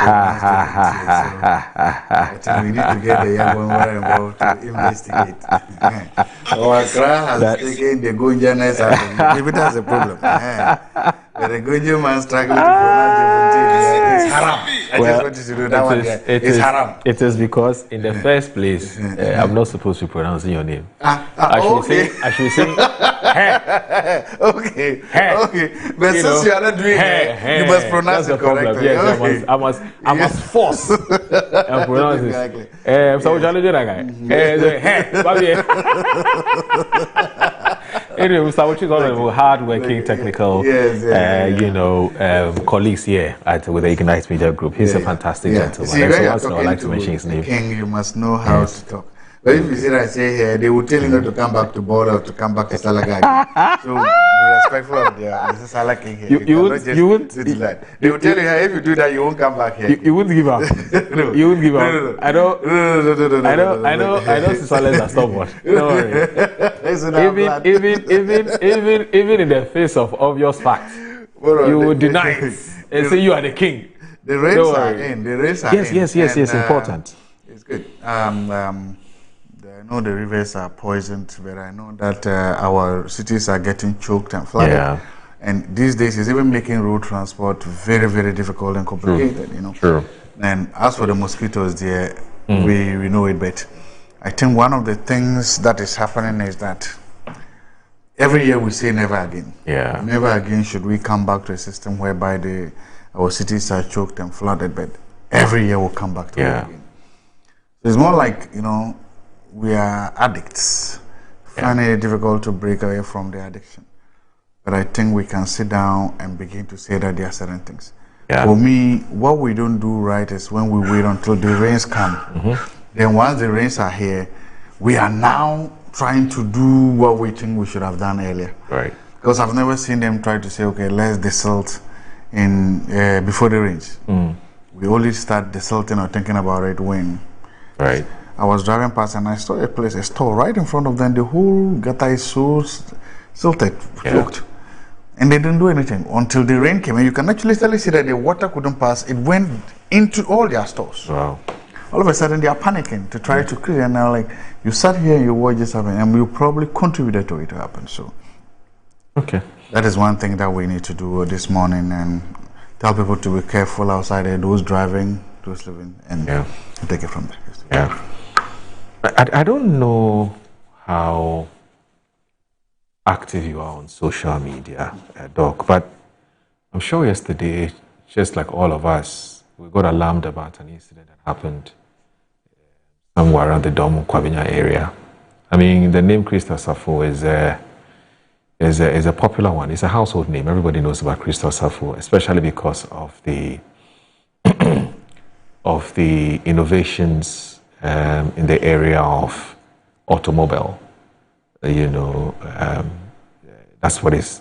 think we need to get the young one where involved to investigate. Our crowd has taken the Gunja nest out. Maybe that's a problem. But the Gunja man struggling to pronounce Jebuntie, it's haram. I just wanted to do that one. It's haram. It is because in the first place, I'm not supposed to be pronouncing your name. I should say, hey. Okay. But since you are not doing it, you must pronounce it correctly. Yes, okay. I must force and pronounce it. Exactly. So anyway, Mr. Uchi is one of our hard-working technical, colleagues here with the Ignite Media Group. He's a fantastic gentleman. See, when you're talking to the king, you must know how to talk. But if you see that I say here, they will tell you not to come back to Bola or to come back to Salaga. So, be respectful of their Salah King here. You won't do that. They will tell you here, if you do that, you won't come back here. You won't give up. No. You won't give up. No. I know Salas are stubborn. Don't worry. Even in the face of obvious facts, you will deny it and say you are the king. The rains are in. The rains are in. Yes, important. It's good. I know the rivers are poisoned, but I know that our cities are getting choked and flooded. Yeah. And these days, it's even making road transport very, very difficult and complicated. True. And as for the mosquitoes, there, we know it, but I think one of the things that is happening is that every year we say never again. Yeah. Never again should we come back to a system whereby our cities are choked and flooded, but every year we'll come back to it again. So it's more like, we are addicts, finding it difficult to break away from the addiction. But I think we can sit down and begin to say that there are certain things. Yeah. For me, what we don't do right is when we wait until the rains come. Then once the rains are here, we are now trying to do what we think we should have done earlier. Right. Because I've never seen them try to say, okay, let's desilt before the rains. We only start desilting or thinking about it when. Right. I was driving past and I saw a store right in front of them. The whole gutter is so silted, choked. And they didn't do anything until the rain came. And you can actually see that the water couldn't pass. It went into all their stores. Wow. All of a sudden, they are panicking to try to clear. And now, you sat here and you watched this happen, and you probably contributed to it to happen. So, okay. That is one thing that we need to do this morning and tell people to be careful outside there, those driving, those living, and take it from there. Yeah. I don't know how active you are on social media, Doc, but I'm sure yesterday, just like all of us, we got alarmed about an incident that happened somewhere around the Domo Kwabinya area. I mean, the name Crystal Safo is a popular one. It's a household name. Everybody knows about Crystal Safo, especially because of the innovations in the area of automobile. That's what is,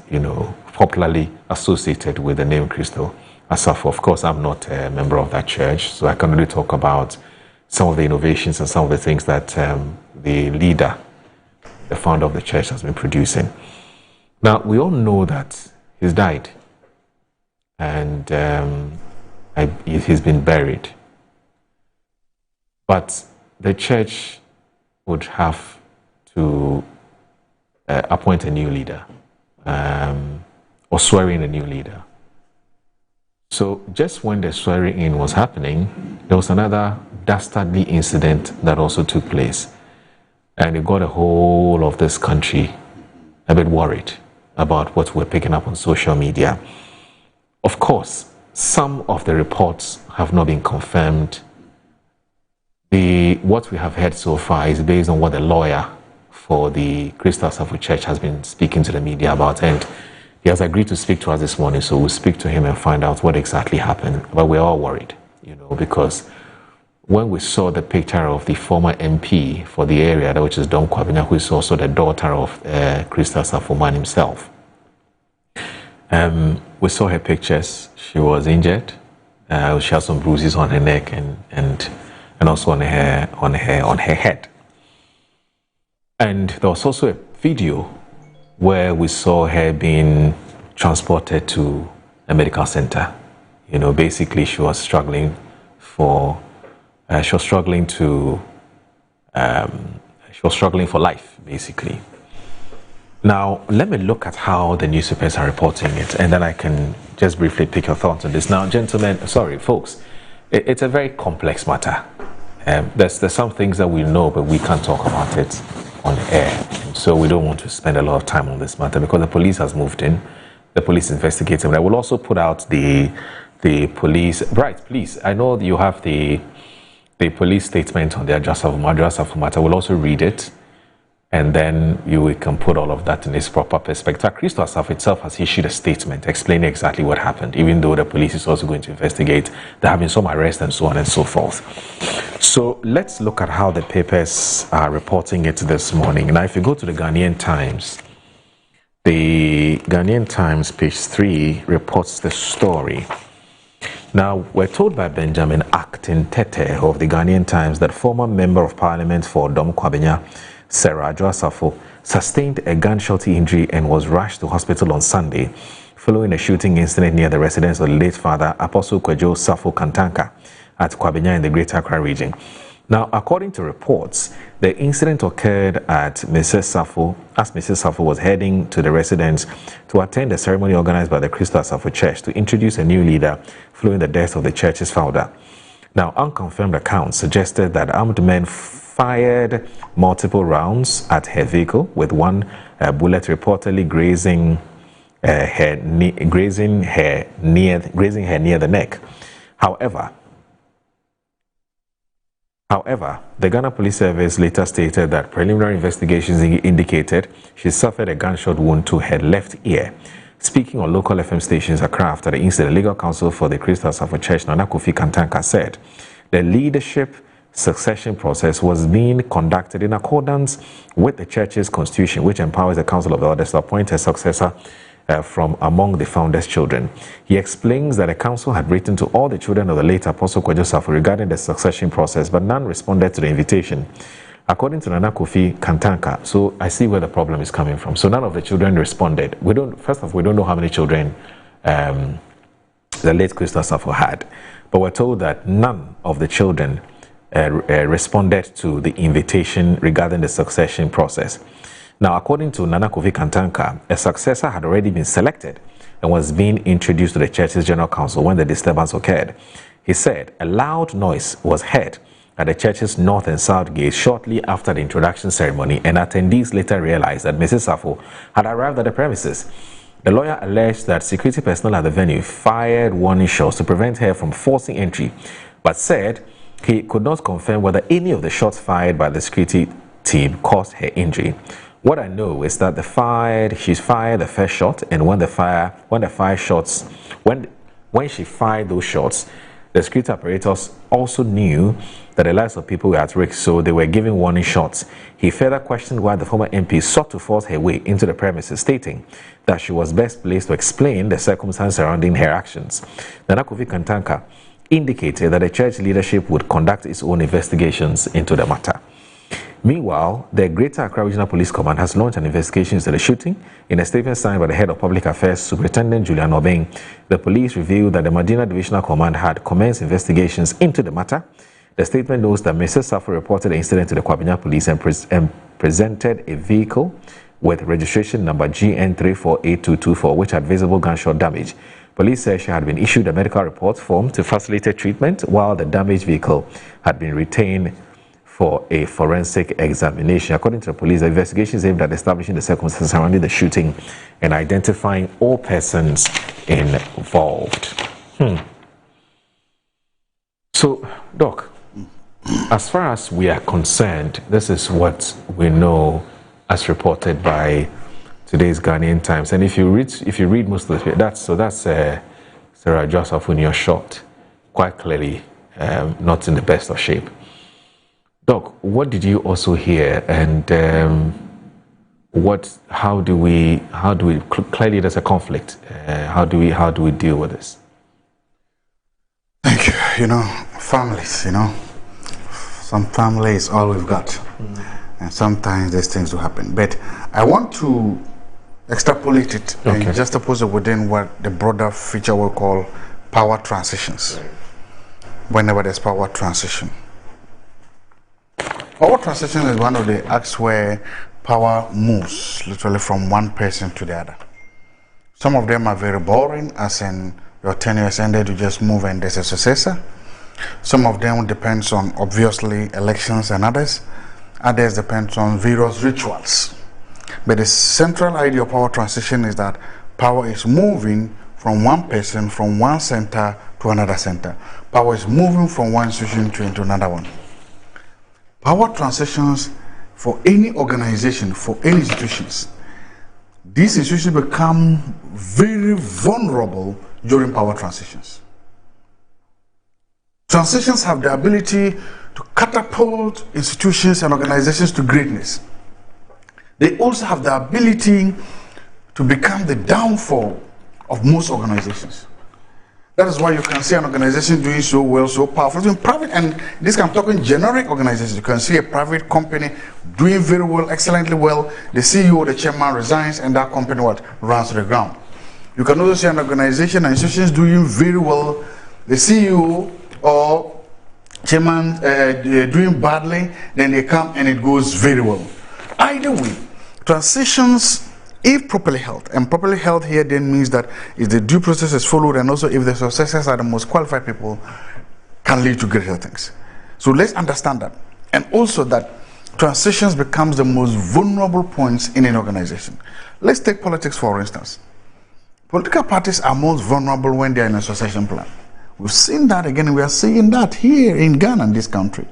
popularly associated with the name Crystal Asafo. Of course, I'm not a member of that church, so I can only talk about some of the innovations and some of the things that the leader, the founder of the church, has been producing. Now, we all know that he's died and he's been buried. But the church would have to appoint a new leader or swear in a new leader. So just when the swearing in was happening, there was another dastardly incident that also took place. And it got the whole of this country a bit worried about what we're picking up on social media. Of course, some of the reports have not been confirmed. What we have heard so far is based on what the lawyer for the Crystal Asafo Church has been speaking to the media about, and he has agreed to speak to us this morning, so we'll speak to him and find out what exactly happened. But we're all worried, because when we saw the picture of the former MP for the area, which is Dom Kwabena, who is also the daughter of Crystal Asafo Man himself, we saw her pictures. She was injured. She had some bruises on her neck and also on her head. And there was also a video where we saw her being transported to a medical center. Basically she was struggling for life, basically. Now, let me look at how the newspapers are reporting it, and then I can just briefly pick your thoughts on this. Now, folks, it's a very complex matter. There's some things that we know, but we can't talk about it on air. So we don't want to spend a lot of time on this matter because the police has moved in. The police investigating. I will also put out the police. Right, please. I know you have the police statement on the address of matter. We'll also read it, and then we can put all of that in its proper perspective. Crystal Asafo itself has issued a statement explaining exactly what happened, even though the police is also going to investigate. There have been some arrests and so on and so forth. So let's look at how the papers are reporting it this morning. Now, if you go to the Ghanaian Times, page 3 reports the story. Now, we're told by Benjamin Acton Tete of the Ghanaian Times that former Member of Parliament for Dom Kwabena, Sarah Adwoa Safo, sustained a gunshot injury and was rushed to hospital on Sunday following a shooting incident near the residence of the late father, Apostle Kwadwo Safo Kantanka, at Kwabena in the Greater Accra region. Now, according to reports, the incident occurred at Mrs. Safo, as Mrs. Safo was heading to the residence to attend a ceremony organized by the Crystal Asafo Church to introduce a new leader following the death of the church's founder. Now, unconfirmed accounts suggested that armed men fired multiple rounds at her vehicle, with one bullet reportedly grazing her near the neck. However, the Ghana Police Service later stated that preliminary investigations indicated she suffered a gunshot wound to her left ear. Speaking on local FM stations Accra after the incident, legal counsel for the Crystal Asafo Church, Nana Kofi Kantanka, said the leadership succession process was being conducted in accordance with the church's constitution, which empowers the Council of Elders to appoint a successor from among the founder's children. He explains that the council had written to all the children of the late Apostle Kwadwo Safo regarding the succession process, but none responded to the invitation. According to Nana Kofi Kantanka, so I see where the problem is coming from. So none of the children responded. We don't know how many children the late Crystal Asafo had, but we're told that none of the children responded to the invitation regarding the succession process. Now, according to Nana Kofi Kantanka, a successor had already been selected and was being introduced to the church's general council when the disturbance occurred. He said a loud noise was heard at the church's north and south gate shortly after the introduction ceremony, and attendees later realized that Mrs. Safo had arrived at the premises. The lawyer alleged that security personnel at the venue fired warning shots to prevent her from forcing entry, but said he could not confirm whether any of the shots fired by the security team caused her injury. What I know is that she fired the first shot, and when she fired those shots, the security apparatus also knew that the lives of people were at risk, so they were giving warning shots. He further questioned why the former MP sought to force her way into the premises, stating that she was best placed to explain the circumstances surrounding her actions. Nana Kofi Kantanka indicated that the church leadership would conduct its own investigations into the matter. Meanwhile, the Greater Accra Regional Police Command has launched an investigation into the shooting. In a statement signed by the head of public affairs, Superintendent Julian Obeng, the police revealed that the Medina Divisional Command had commenced investigations into the matter. The statement notes that Mrs. Safo reported the incident to the Kwabena police and presented a vehicle with registration number GN348224, which had visible gunshot damage. Police said she had been issued a medical report form to facilitate treatment, while the damaged vehicle had been retained for a forensic examination. According to the police, the investigation is aimed at establishing the circumstances surrounding the shooting and identifying all persons involved. So, Doc, as far as we are concerned, this is what we know as reported by today's Ghanaian Times. And if you read most of it, that's Sarah Joseph in your shot, quite clearly not in the best of shape. Doc, what did you also hear, and how do we clearly there's a conflict. How do we deal with this? Thank you. You know, families, you know, some family is all we've got. And sometimes these things do happen. But I want to extrapolate it and juxtapose it within what the broader feature we call power transitions. Whenever there's power transition. Power transition is one of the acts where power moves literally from one person to the other. Some of them are very boring, as in your tenure is ended, you just move and there's a successor. Some of them depends on obviously elections and others. Others depends on various rituals. But the central idea of power transition is that power is moving from one person, from one center to another center. Power is moving from one institution to another one. Power transitions for any organization, for any institutions, these institutions become very vulnerable during power transitions. Transitions have the ability to catapult institutions and organizations to greatness. They also have the ability to become the downfall of most organizations. That is why you can see an organization doing so well, so powerful. In private, and this I'm talking generic organizations. You can see a private company doing very well, excellently well. The CEO, the chairman resigns, and that company runs to the ground. You can also see an organization and institutions doing very well. The CEO or chairman doing badly, then they come and it goes very well. Either way, transitions, if properly held, and properly held here then means that if the due process is followed and also if the successors are the most qualified people, can lead to greater things. So let's understand that. And also that transitions becomes the most vulnerable points in an organization. Let's take politics for instance. Political parties are most vulnerable when they are in a succession plan. We've seen that again, and we are seeing that here in Ghana, in this country.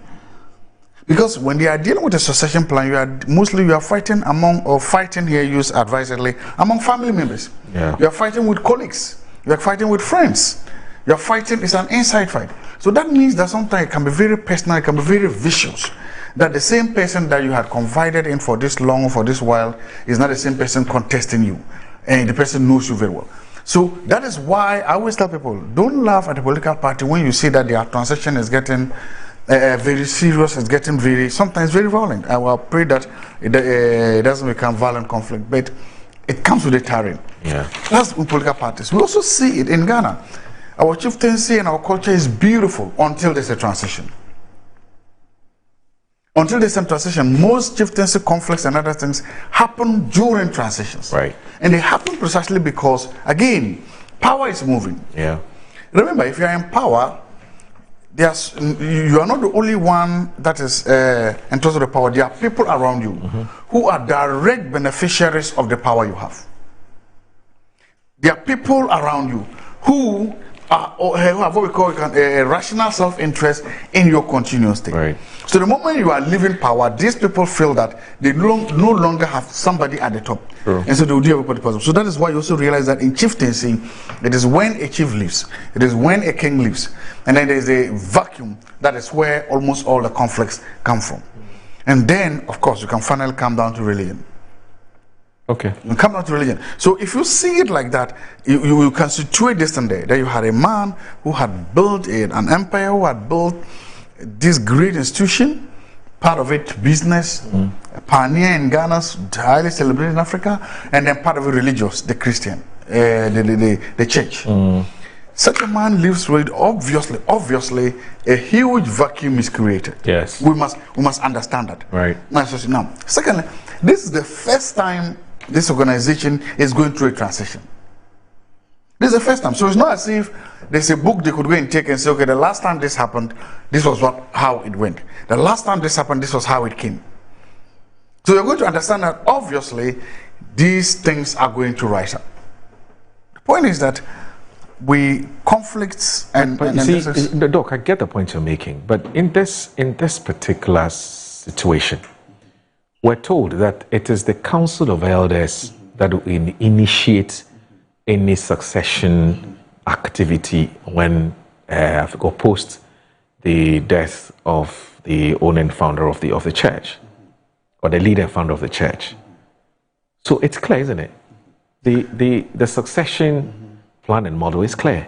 Because when they are dealing with a succession plan, you are fighting among, or fighting here used advisedly, among family members. Yeah. You are fighting with colleagues. You are fighting with friends. You are fighting, it's an inside fight. So that means that sometimes it can be very personal, it can be very vicious. That the same person that you had confided in for this long, for this while, is not the same person contesting you. And the person knows you very well. So that is why I always tell people, don't laugh at the political party when you see that their transition is getting very serious, it's getting sometimes very violent. I will pray that it doesn't become violent conflict, but it comes with a terrain. Yeah. That's with political parties. We also see it in Ghana. Our chieftaincy and our culture is beautiful until there's a transition. Until there's a transition, most chieftaincy conflicts and other things happen during transitions. Right. And they happen precisely because, again, power is moving. Yeah. Remember, if you are in power, you are not the only one that is entrusted with the power. There are people around you who are direct beneficiaries of the power you have. There are people around you who have what we call a rational self-interest in your continuous state. Right. So the moment you are leaving power, these people feel that they no longer have somebody at the top. True. And so they will do everybody possible. So that is why you also realize that in chieftaincy, it is when a chief leaves, it is when a king leaves, and then there is a vacuum. That is where almost all the conflicts come from. And then, of course, you can finally come down to religion. Okay. You come down to religion. So if you see it like that, you can situate this in there. That you had a man who had built an empire, who had built this great institution, part of it business, a pioneer in Ghana, highly celebrated in Africa, and then part of it religious, the Christian, the church. Such a man lives with obviously a huge vacuum is created. Yes. We must understand that. Right. Now, secondly, this is the first time this organization is going through a transition. This is the first time. So it's not as if there's a book they could go and take and say, okay, the last time this happened, this was how it went. The last time this happened, this was how it came. So you're going to understand that obviously these things are going to rise up. The point is that conflicts and. But you see, the doc, I get the point you're making, but in this particular situation, we're told that it is the Council of Elders that will initiate any succession activity when or post the death of the owner and founder of the church, or the leader and founder of the church. So it's clear, isn't it? The succession plan and model is clear.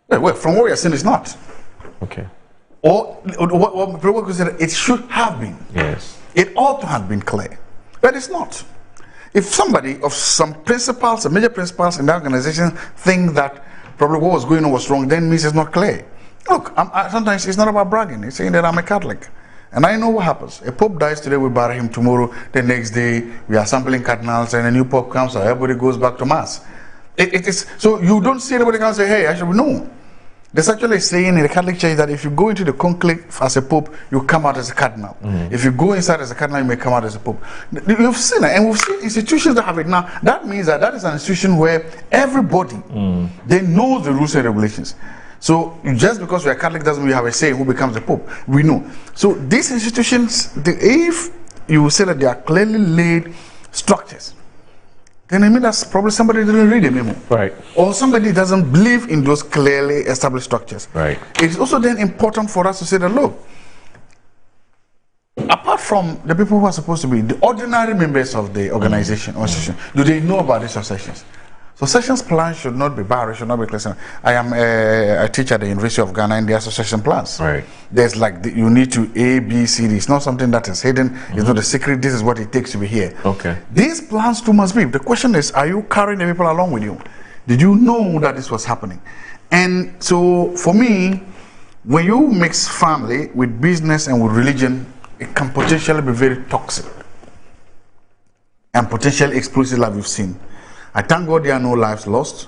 Well, from what we are saying, it's not. Okay. Or what it should have been. Yes. It ought to have been clear, but it's not. If somebody of some principles, some major principles in the organization think that probably what was going on was wrong, then it means it's not clear. Look, sometimes it's not about bragging. It's saying that I'm a Catholic. And I know what happens. A pope dies today, we bury him tomorrow. The next day, we are sampling cardinals, and a new pope comes, so everybody goes back to mass. It is so you don't see anybody come and say, "Hey, I should know." There's actually a saying in the Catholic Church that if you go into the conclave as a pope, you come out as a cardinal. If you go inside as a cardinal, you may come out as a pope. You've seen it, and we've seen institutions that have it now. That means that is an institution where everybody they know the rules and regulations. So just because we are Catholic doesn't mean we have a say who becomes a pope. We know. So these institutions, if you say that they are clearly laid structures, then I mean that's probably somebody didn't read a memo. Right. Or somebody doesn't believe in those clearly established structures. Right. It's also then important for us to say that, look, apart from the people who are supposed to be the ordinary members of the organization or institution, do they know about these successions? Succession plans should not be barred, should not be clear. I am a teacher at the University of Ghana, and there are succession plans. Right. There's like you need to A, B, C, D. It's not something that is hidden. It's not a secret. This is what it takes to be here. Okay. These plans too must be. The question is, are you carrying the people along with you? Did you know that this was happening? And so for me, when you mix family with business and with religion, it can potentially be very toxic and potentially explosive, like we've seen. I thank God there are no lives lost.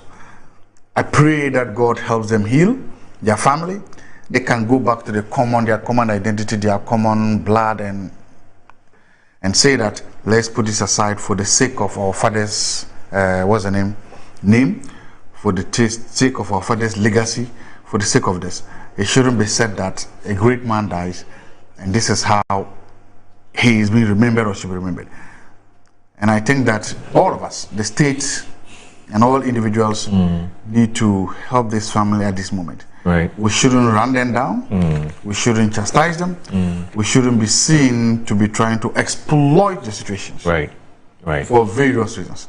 I pray that God helps them heal their family. They can go back to their common identity, their common blood, and say that let's put this aside for the sake of our father's name, for the sake of our father's legacy, for the sake of this. It shouldn't be said that a great man dies and this is how he is being remembered or should be remembered. And I think that all of us, the state and all individuals, need to help this family at this moment. Right. We shouldn't run them down. We shouldn't chastise them. We shouldn't be seen to be trying to exploit the situations. Right. Right. For various reasons.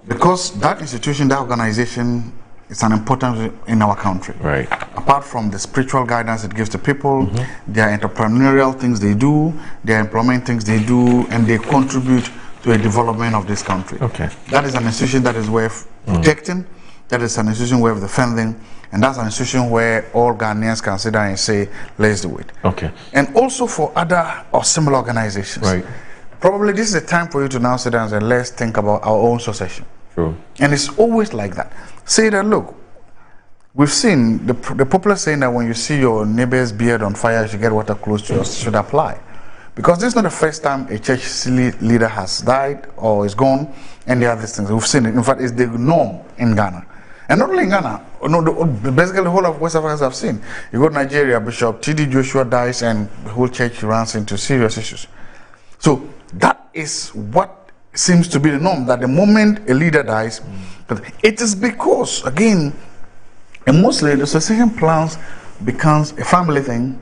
Because that institution, that organization, is an important in our country. Right. Apart from the spiritual guidance it gives to people, their entrepreneurial things they do, their employment things they do, and they contribute to a development of this country. Okay. That is an institution that is worth protecting. That is an institution worth defending, and that's an institution where all Ghanaians can sit down and say, let's do it. Okay. And also for other or similar organizations. Right. Probably this is the time for you to now sit down and say, let's think about our own succession. True. And it's always like that. Say that, look, we've seen the popular saying that when you see your neighbor's beard on fire, you should get water close to yours, should apply. Because this is not the first time a church leader has died or is gone, and there are these things. We've seen it. In fact, it's the norm in Ghana. And not only in Ghana, basically the whole of West Africa I've seen. You go to Nigeria, Bishop T.D. Joshua dies, and the whole church runs into serious issues. So that is what seems to be the norm, that the moment a leader dies, it is because, again, and mostly the succession plans becomes a family thing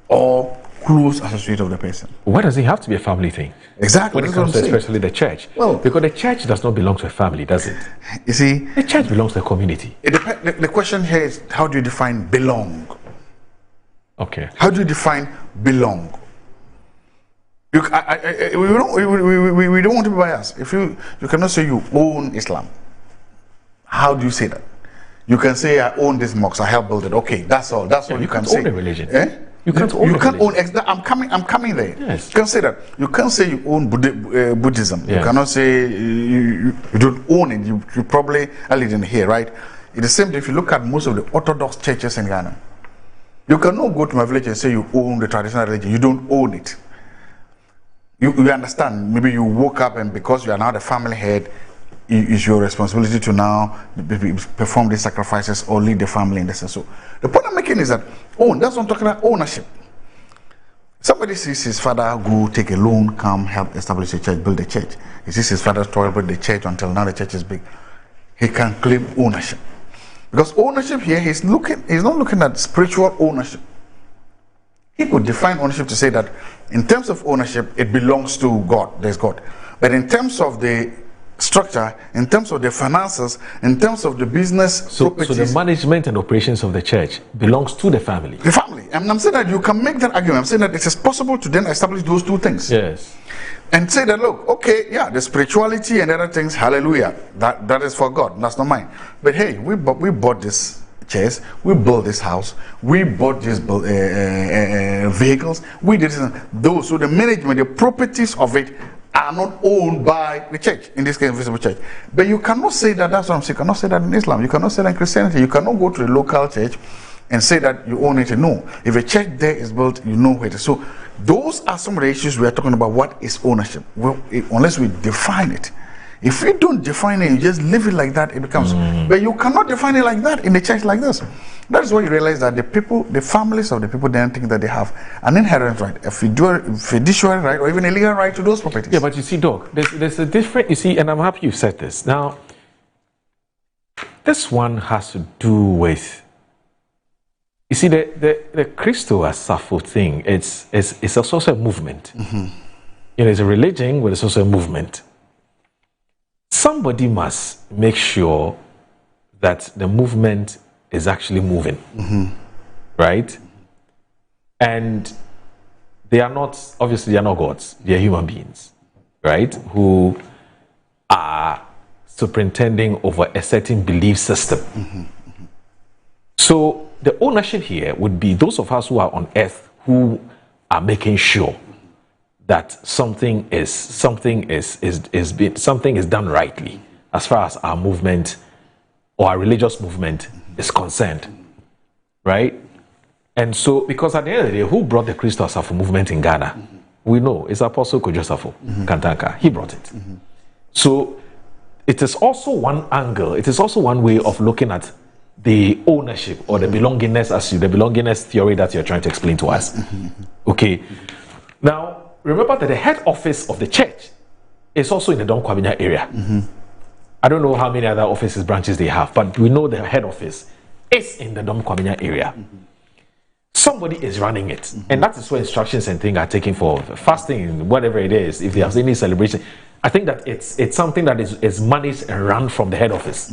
or close associate of the person. Why does it have to be a family thing? Exactly. When it comes to especially the church. Well, because the church does not belong to a family, does it? You see, the church belongs to a community. The question here is, how do you define belong? Okay. How do you define belong? We don't want to be biased. If you cannot say you own Islam, how do you say that? You can say I own this mosque, I help build it. Okay, that's all. That's all you can say. You can't own a religion. Eh? You can't own. You can't own. I'm coming there. Yes. You can say that. You can't say you own Buddhism. Yeah. You cannot say you don't own it. You probably are leading here, right? It's the same thing if you look at most of the Orthodox churches in Ghana. You cannot go to my village and say you own the traditional religion. You don't own it. You understand? Maybe you woke up and because you are now the family head, it's your responsibility to now perform these sacrifices or lead the family in this. And so the point I'm making is that that's what I'm talking about, ownership. Somebody sees his father go take a loan, come help establish a church, build a church. He sees his father tolerate the church until now the church is big. He can claim ownership. Because ownership here, he's not looking at spiritual ownership. He could define ownership to say that in terms of ownership, it belongs to God. There's God. But in terms of the structure, in terms of the finances, in terms of the business properties, so the management and operations of the church belongs to the family. The family. And I'm saying that you can make that argument. I'm saying that it is possible to then establish those two things. Yes. And say that, look, okay, yeah, the spirituality and other things, hallelujah, that is for God. That's not mine. But hey, we bought this chairs, we built this house, we bought these vehicles, we did this, those. So the management, the properties of it are not owned by the church, in this case, Visible Church. But you cannot say that, that's what I'm saying, you cannot say that in Islam, you cannot say that in Christianity, you cannot go to the local church and say that you own it. No, if a church there is built, you know where it is. So those are some of the issues we are talking about. What is ownership? Well, unless we define it. If you don't define it, you just leave it like that, it becomes. But you cannot define it like that in a church like this. That is why you realize that the families of the people, they don't think that they have an inherent right, a fiduciary right, or even a legal right to those properties. Yeah, but you see, Doc, there's a different, you see, and I'm happy you said this. Now, this one has to do with, you see, the Christo Asafo thing, it's also a movement. You know, it's a religion, but it's also a movement. Somebody must make sure that the movement is actually moving, right? And they are not, obviously they are not gods, they are human beings, right? Who are superintending over a certain belief system. So the ownership here would be those of us who are on earth who are making sure that something is done rightly as far as our movement or our religious movement is concerned, right? And so, because at the end of the day, who brought the Christo Asafo movement in Ghana? We know it's Apostle Kojo Asafo Kantanka. He brought it. So it is also one angle. It is also one way of looking at the ownership or the belongingness, the belongingness theory that you're trying to explain to us. Okay. Now, remember that the head office of the church is also in the Dom Kwabena area. I don't know how many other offices, branches they have, but we know the head office is in the Dom Kwabena area. Somebody is running it. And that is where instructions and things are taken for fasting, whatever it is, if there's any celebration. I think that it's something that is managed and run from the head office.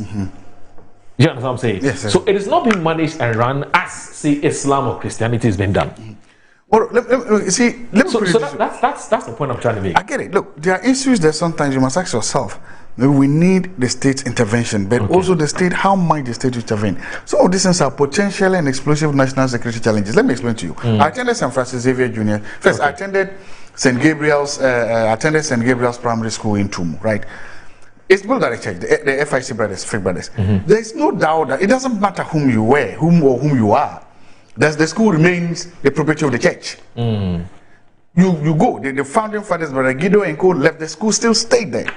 You understand what I'm saying? Yes, so it is not being managed and run as, say, Islam or Christianity has been done. Well, that's the point I'm trying to make. I get it. Look, there are issues that sometimes you must ask yourself. Maybe we need the state's intervention, but also the state, how might the state intervene? Some of these things are potential and explosive national security challenges. Let me explain to you. I attended St. Francis Xavier Junior. First, I attended St. Gabriel's Primary School in Tumu, right? It's built at a church, the FIC brothers, Frick brothers. There is no doubt that it doesn't matter whom you were, whom you are. The school remains the property of the church. You go, the founding fathers, Brother Guido and Co. left, the school still stayed there.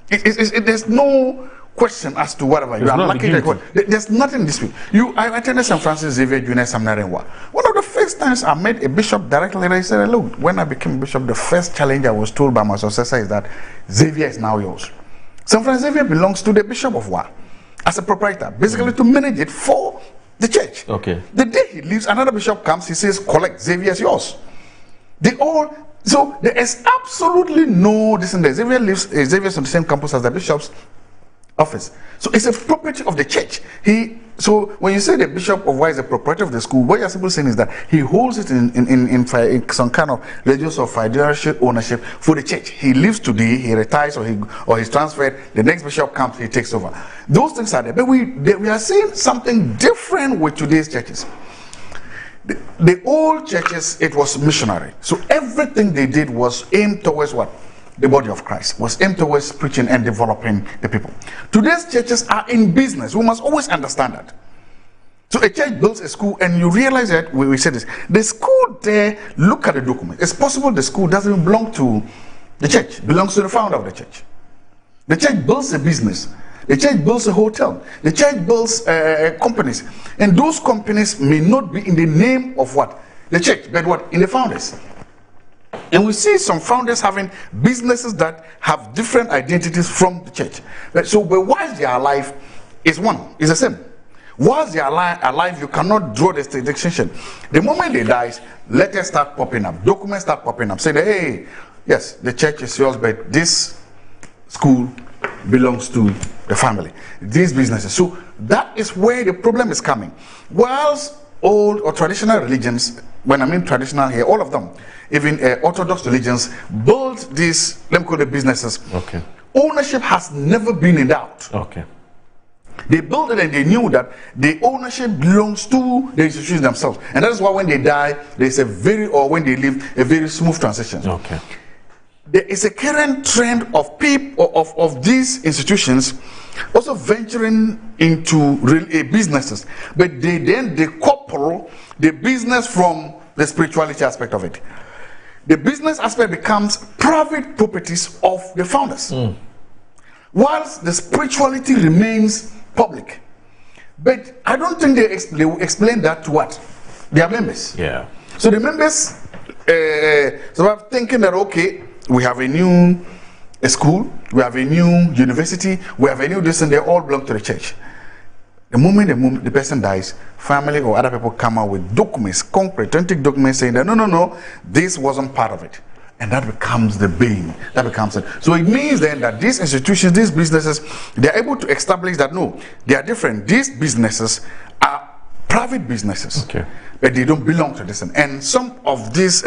There's no question as to whatever. You are lucky. There's nothing in dispute. I attended St. Francis Xavier Junior Seminary. One of the first times I met a bishop directly, and I said, look, when I became bishop, the first challenge I was told by my successor is that Xavier is now yours. St. Francis Xavier belongs to the Bishop of Wa as a proprietor, basically to manage it for the church. The day he leaves, another bishop comes, he says, collect, Xavier is yours. So there is absolutely no this and that. Xavier is on the same campus as the bishop's office. So it's a property of the church. So when you say the Bishop of Wa is a proprietor of the school, what you're simply saying is that he holds it in some kind of religious or fiduciary ownership for the church. He lives today, he retires or he's transferred, the next bishop comes, he takes over. Those things are there. But we are seeing something different with today's churches. The old churches, it was missionary. So everything they did was aimed towards what? The body of Christ, was aimed towards preaching and developing the people. Today's churches are in business. We must always understand that. So a church builds a school and you realize that, we say this, the school there, look at the document. It's possible the school doesn't belong to the church, belongs to the founder of the church. The church builds a business. The church builds a hotel. The church builds companies. And those companies may not be in the name of what? The church, but what? In the founders. And we see some founders having businesses that have different identities from the church. But whilst they are alive, it's the same. Whilst they are alive, you cannot draw the distinction. The moment they die, letters start popping up, documents start popping up, saying, hey, yes, the church is yours, but this school belongs to the family, these businesses. So that is where the problem is coming. Whilst old or traditional religions, when I mean traditional here, all of them, even Orthodox religions, build these, let me call it businesses. Okay. Ownership has never been in doubt. Okay. They built it and they knew that the ownership belongs to the institutions themselves. And that is why when they die, there's when they live, a very smooth transition. Okay. There is a current trend of these institutions also venturing into businesses, but they decouple the business from the spirituality aspect of it. The business aspect becomes private properties of the founders, whilst the spirituality remains public. But I don't think they will explain that to what? Their members. Yeah. So the members are thinking that, okay, we have a new school, we have a new university, we have a new this, and they all belong to the church. The moment the person dies, family or other people come out with documents, concrete, authentic documents saying that no, this wasn't part of it. And that becomes the bane. That becomes it. So it means then that these institutions, these businesses, they are able to establish that no, they are different. These businesses are private businesses. Okay. But they don't belong to this. And some of these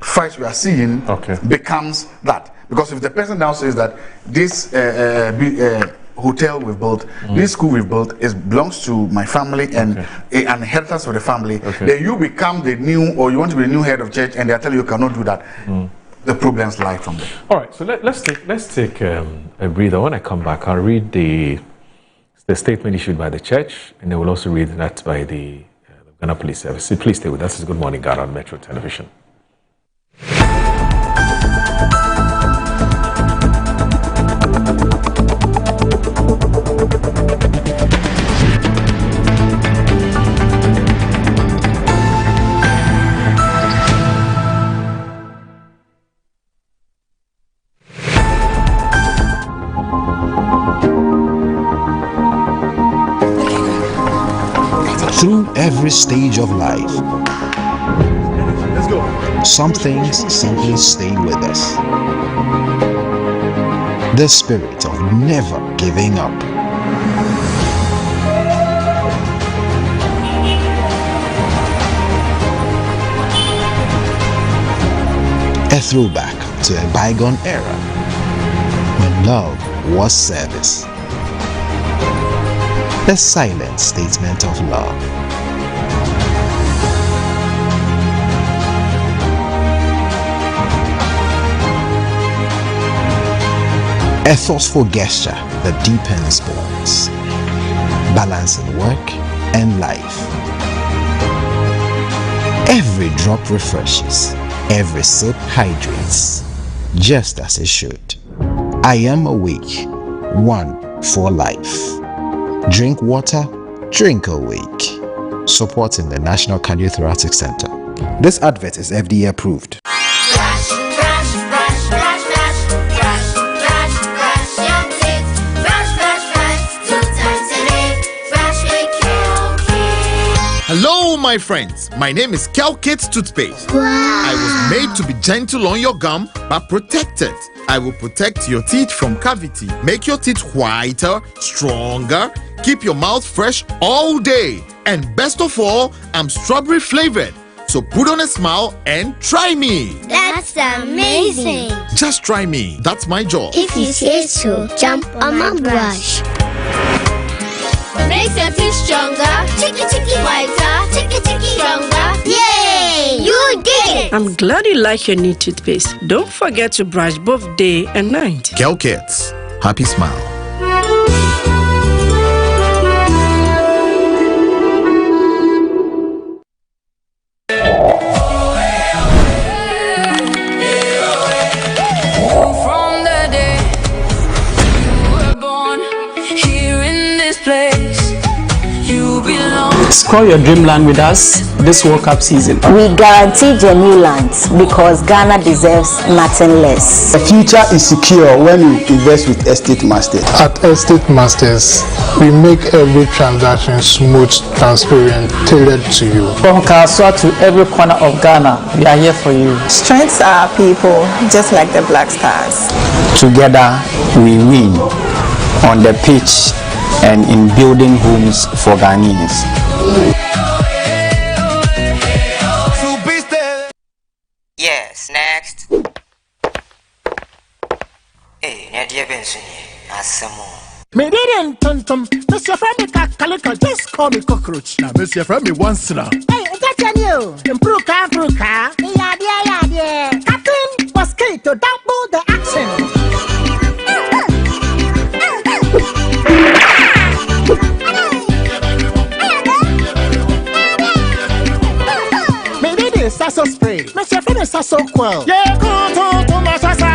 fights we are seeing becomes that. Because if the person now says that this hotel we've built, this school we've built, belongs to my family and an inheritance of the family, then you become the new, or you want to be the new head of church, and they tell you cannot do that. The problems lie from there. All right, so let's take a breather. When I come back, I'll read the statement issued by the church, and they will also read that by the Ghana Police Service. So please stay with us. It's Good Morning Ghana on Metro Television. Through every stage of life, some things simply stay with us. The spirit of never giving up. A throwback to a bygone era when love was service. A silent statement of love. A thoughtful gesture that deepens bonds, balancing work and life. Every drop refreshes, every sip hydrates, just as it should. I am awake, one for life. Drink water, drink awake. Supporting the National Cardiothoracic Center. This advert is FDA approved. Hello, my friends. My name is Kelkit Toothpaste. Wow. I was made to be gentle on your gum, but protected. I will protect your teeth from cavity, make your teeth whiter, stronger, keep your mouth fresh all day. And best of all, I'm strawberry flavored. So put on a smile and try me. That's amazing. Just try me. That's my job. If you say so, jump on my brush. Makes your teeth stronger, chicky whiter, chicky stronger. Yay! You did it! I'm glad you like your new toothpaste. Don't forget to brush both day and night. Kelkits, happy smile. place. You belong. Score your dreamland with us this World Cup season. We guarantee genuine lands because Ghana deserves nothing less. The future is secure when you invest with Estate Masters. At Estate Masters, we make every transaction smooth, transparent, tailored to you. From Kaswa to every corner of Ghana, we are here for you. Strengths are people, just like the Black Stars. Together, we win on the pitch and in building homes for Ghanaians. Yes, next. Hey, Nadia Benson, Me didn't tum Mr. Femi Calico, just call me cockroach. Now, Mr. Femi once now. Hey, that's you. Improve car. Yeah. Captain was key to double the action. Sasso spray, Mr. Femi Sasso quell. Yeah, go to my Sasso.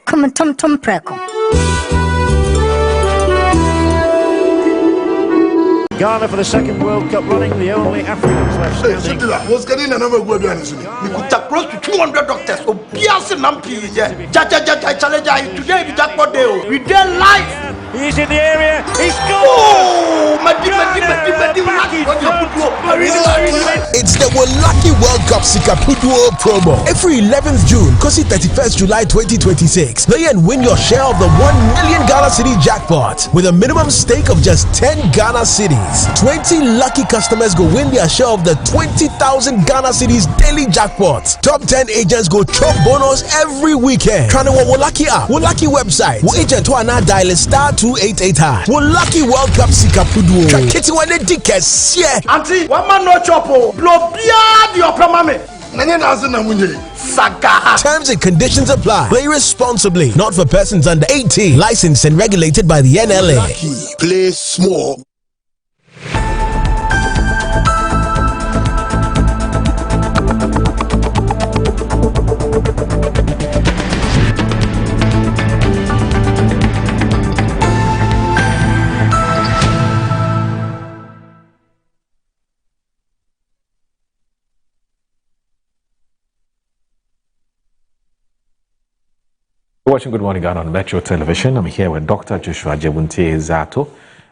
Come and tum preko. Ghana for the second World Cup running, the only Africans left standing. Was getting another word. We could take close to 200 doctors. Oh, Piazza Nampi, challenge today. We jackpot day. We did live. He's in the area. He's gone. Oh, my It's the Lucky World Cup Sikapuduo promo. Every 11th June, Kosi 31st July 2026. Play and win your share of the 1 million Ghana City jackpot with a minimum stake of just 10 Ghana Cities. 20 lucky customers go win their share of the 20,000 Ghana Cities daily jackpot. Top 10 agents go chop bonus every weekend. Trying to Lucky app, Lucky website. Agent to ana dial *288#. Lucky World Cup Sikapuduo. Kitty one tickets. Yeah. Auntie, one man no chopo. Blow beard your mama. Terms and conditions apply. Play responsibly. Not for persons under 18. Licensed and regulated by the NLA. Lucky. Play small. Watching Good Morning Ghana on Metro Television. I'm here with Dr. Joshua Jebunte Zato.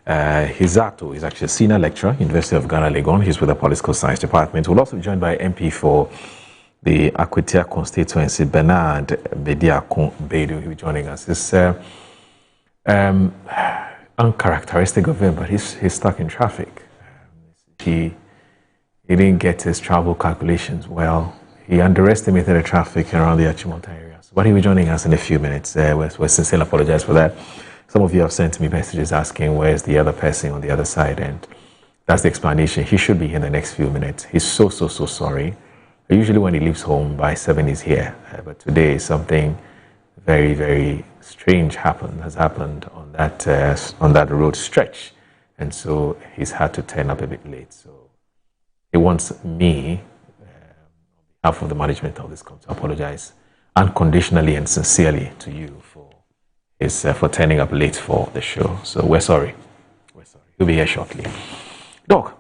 Zato is actually a senior lecturer, University of Ghana, Legon. He's with the Political Science Department. We'll also be joined by MP for the Akwatia constituency, Bernard Bediako Bedu. He'll be joining us. It's uncharacteristic of him, but he's stuck in traffic. He didn't get his travel calculations well. He underestimated the traffic around the Achimota area. But he'll be joining us in a few minutes. We sincerely apologize for that. Some of you have sent me messages asking where's the other person on the other side, and that's the explanation. He should be here in the next few minutes. He's so sorry. Usually when he leaves home by 7, he's here. But today something very, very strange has happened on that road stretch. And so he's had to turn up a bit late. So he wants me, on behalf of the management of this company, to apologize unconditionally and sincerely to you for turning up late for the show. So we're sorry. He'll be here shortly. Doc,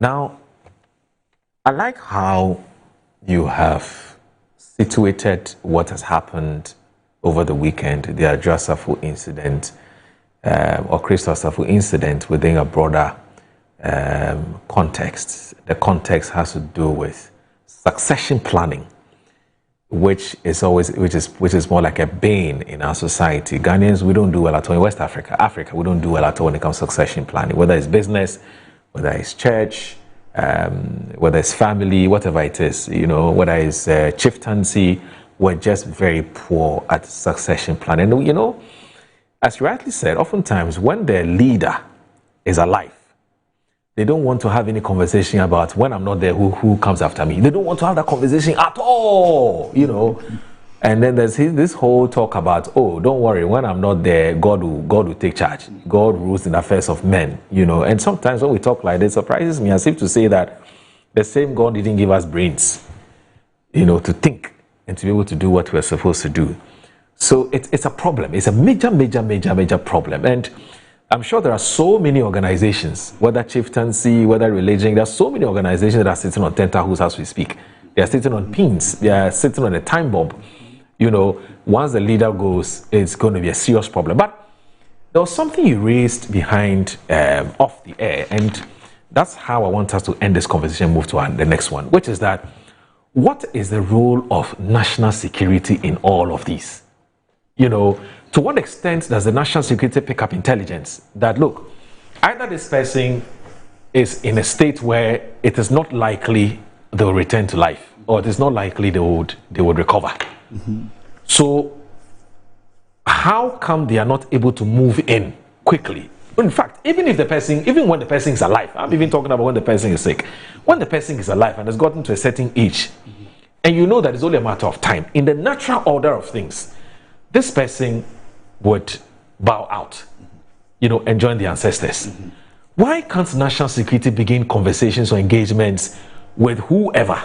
now I like how you have situated what has happened over the weekend, the Adrasafo incident or Crystal Safo incident, within a broader context. The context has to do with succession planning, which is more like a bane in our society. Ghanaians, we don't do well at all. In West Africa, we don't do well at all when it comes to succession planning, whether it's business, whether it's church, whether it's family, whatever it is, whether it's chieftaincy, we're just very poor at succession planning. And, as you rightly said, oftentimes when the leader is alive, they don't want to have any conversation about when I'm not there, who comes after me. They don't want to have that conversation at all, you know. And then there's this whole talk about, oh, don't worry, when I'm not there, God will take charge. God rules in the affairs of men, you know. And sometimes when we talk like this, it surprises me as if to say that the same God didn't give us brains, you know, to think and to be able to do what we're supposed to do. So it's a problem. It's a major problem. And I'm sure there are so many organizations, whether chieftaincy, whether religion, there are so many organizations that are sitting on tentacles as we speak. They are sitting on pins. They are sitting on a time bomb. You know, once the leader goes, it's going to be a serious problem. But there was something you raised behind off the air, and that's how I want us to end this conversation and move to the next one, which is that what is the role of national security in all of these? You know, to what extent does the national security pick up intelligence that, look, either this person is in a state where it is not likely they will return to life, or it is not likely they would recover. Mm-hmm. So how come they are not able to move in quickly? In fact, even when the person is alive, I'm even talking about when the person is sick. When the person is alive and has gotten to a certain age, and you know that it's only a matter of time, in the natural order of things, this person would bow out, you know, and join the ancestors. Mm-hmm. Why can't national security begin conversations or engagements with whoever,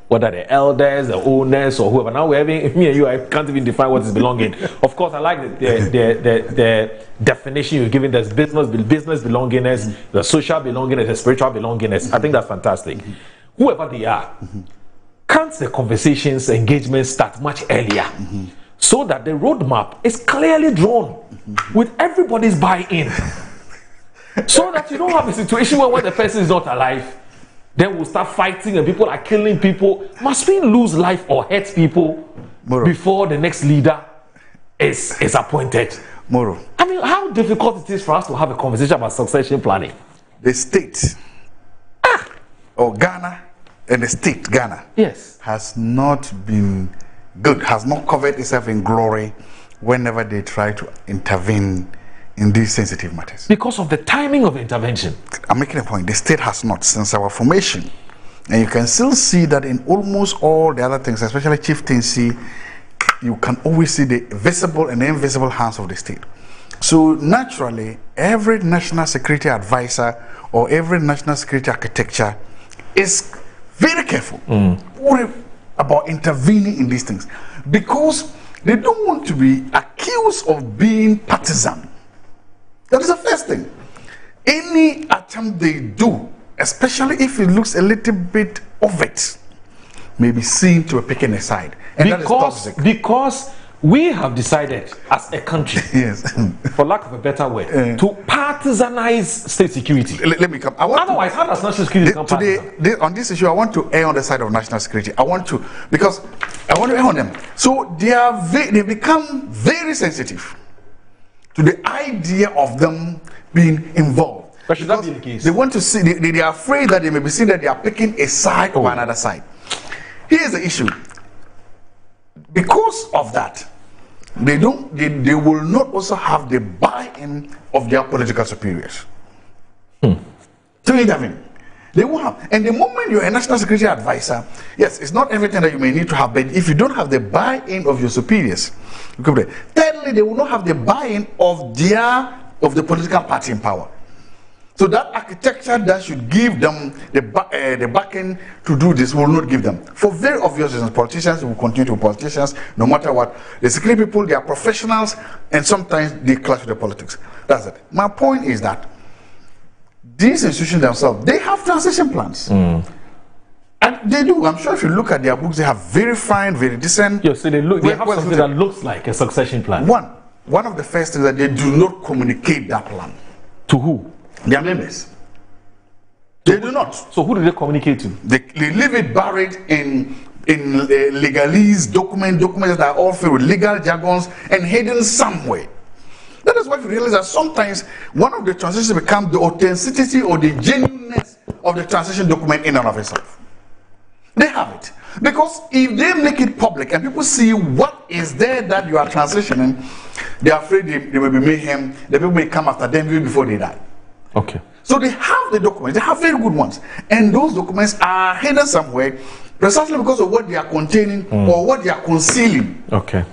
whether the elders, the owners, or whoever? Now we're having, me and you, I can't even define what is belonging. Of course, I like the definition you're giving. There's business belongingness, mm-hmm. the social belongingness, the spiritual belongingness. Mm-hmm. I think that's fantastic. Mm-hmm. Whoever they are, mm-hmm. can't the conversations, engagements start much earlier? Mm-hmm. So that the roadmap is clearly drawn mm-hmm. with everybody's buy-in. So that you don't have a situation where when the person is not alive, then we'll start fighting and people are killing people. Must we lose life or hurt people before the next leader is appointed? Moro. I mean, how difficult it is for us to have a conversation about succession planning. The state, or Ghana, and the state, Ghana, yes, has not been good, has not covered itself in glory whenever they try to intervene in these sensitive matters. Because of the timing of intervention. I'm making a point. The state has not since our formation. And you can still see that in almost all the other things, especially chieftaincy, you can always see the visible and invisible hands of the state. So naturally, every national security advisor or every national security architecture is very careful about intervening in these things, because they don't want to be accused of being partisan. That is the first thing. Any attempt they do, especially if it looks a little bit of it, may be seen to be picking a side. And that is toxic. Because we have decided as a country, yes, for lack of a better word, to partisanize state security. Let me come. Otherwise, how does national security come today, on this issue, I want to err on the side of national security. Because I want to err on them. So they become very sensitive to the idea of them being involved. But should that be the case? They want to see, they are afraid that they may be seen that they are picking a side or another side. Here's the issue. Because of that, they will not also have the buy-in of their political superiors. To intervene. They won't have. And the moment you're a national security advisor, yes, it's not everything that you may need to have, but if you don't have the buy-in of your superiors, thirdly, they will not have the buy-in of the political party in power. So that architecture that should give them the backing to do this will not give them. For very obvious reasons, politicians will continue to be politicians no matter what. The security people, they are professionals, and sometimes they clash with the politics. That's it. My point is that these institutions themselves, they have transition plans. And they do. I'm sure if you look at their books, they have very fine, very decent. Yes, so they have something that looks like a succession plan. One of the first things that they do not communicate that plan. To who? Their members. They do not. So who do they communicate to? They leave it buried in legalese documents that are all filled with legal jargons and hidden somewhere. That is why you realize that sometimes one of the transitions becomes the authenticity or the genuineness of the transition document in and of itself. They have it. Because if they make it public and people see what is there that you are transitioning, they are afraid there will be mayhem, the people may come after them even before they die. Okay. So they have the documents, they have very good ones. And those documents are hidden somewhere precisely because of what they are containing or what they are concealing. Okay.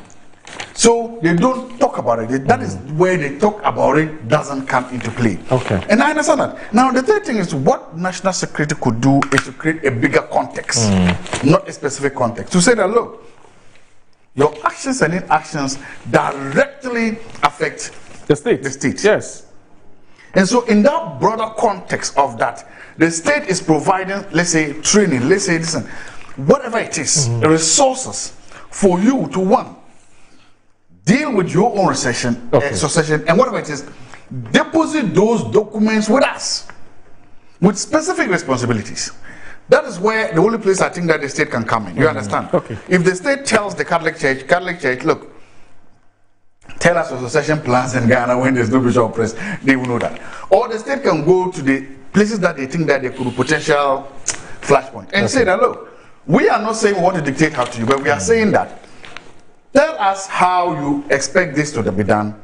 So they don't talk about it. That is where they talk about it doesn't come into play. Okay. And I understand that. Now the third thing is what national security could do is to create a bigger context, not a specific context. To say that, look, your actions and inactions directly affect the state. The state. Yes. And so in that broader context of that, the state is providing, let's say, training, let's say, listen, whatever it is, resources for you to, one, deal with your own succession, and whatever it is, deposit those documents with us, with specific responsibilities. That is where the only place I think that the state can come in. You understand? Okay. If the state tells the Catholic Church, look, tell us your succession plans in Ghana when there's no bishop press, they will know that. Or the state can go to the places that they think that they could be potential flashpoint and say that, look, we are not saying we want to dictate how to you, but we are saying that tell us how you expect this to be done,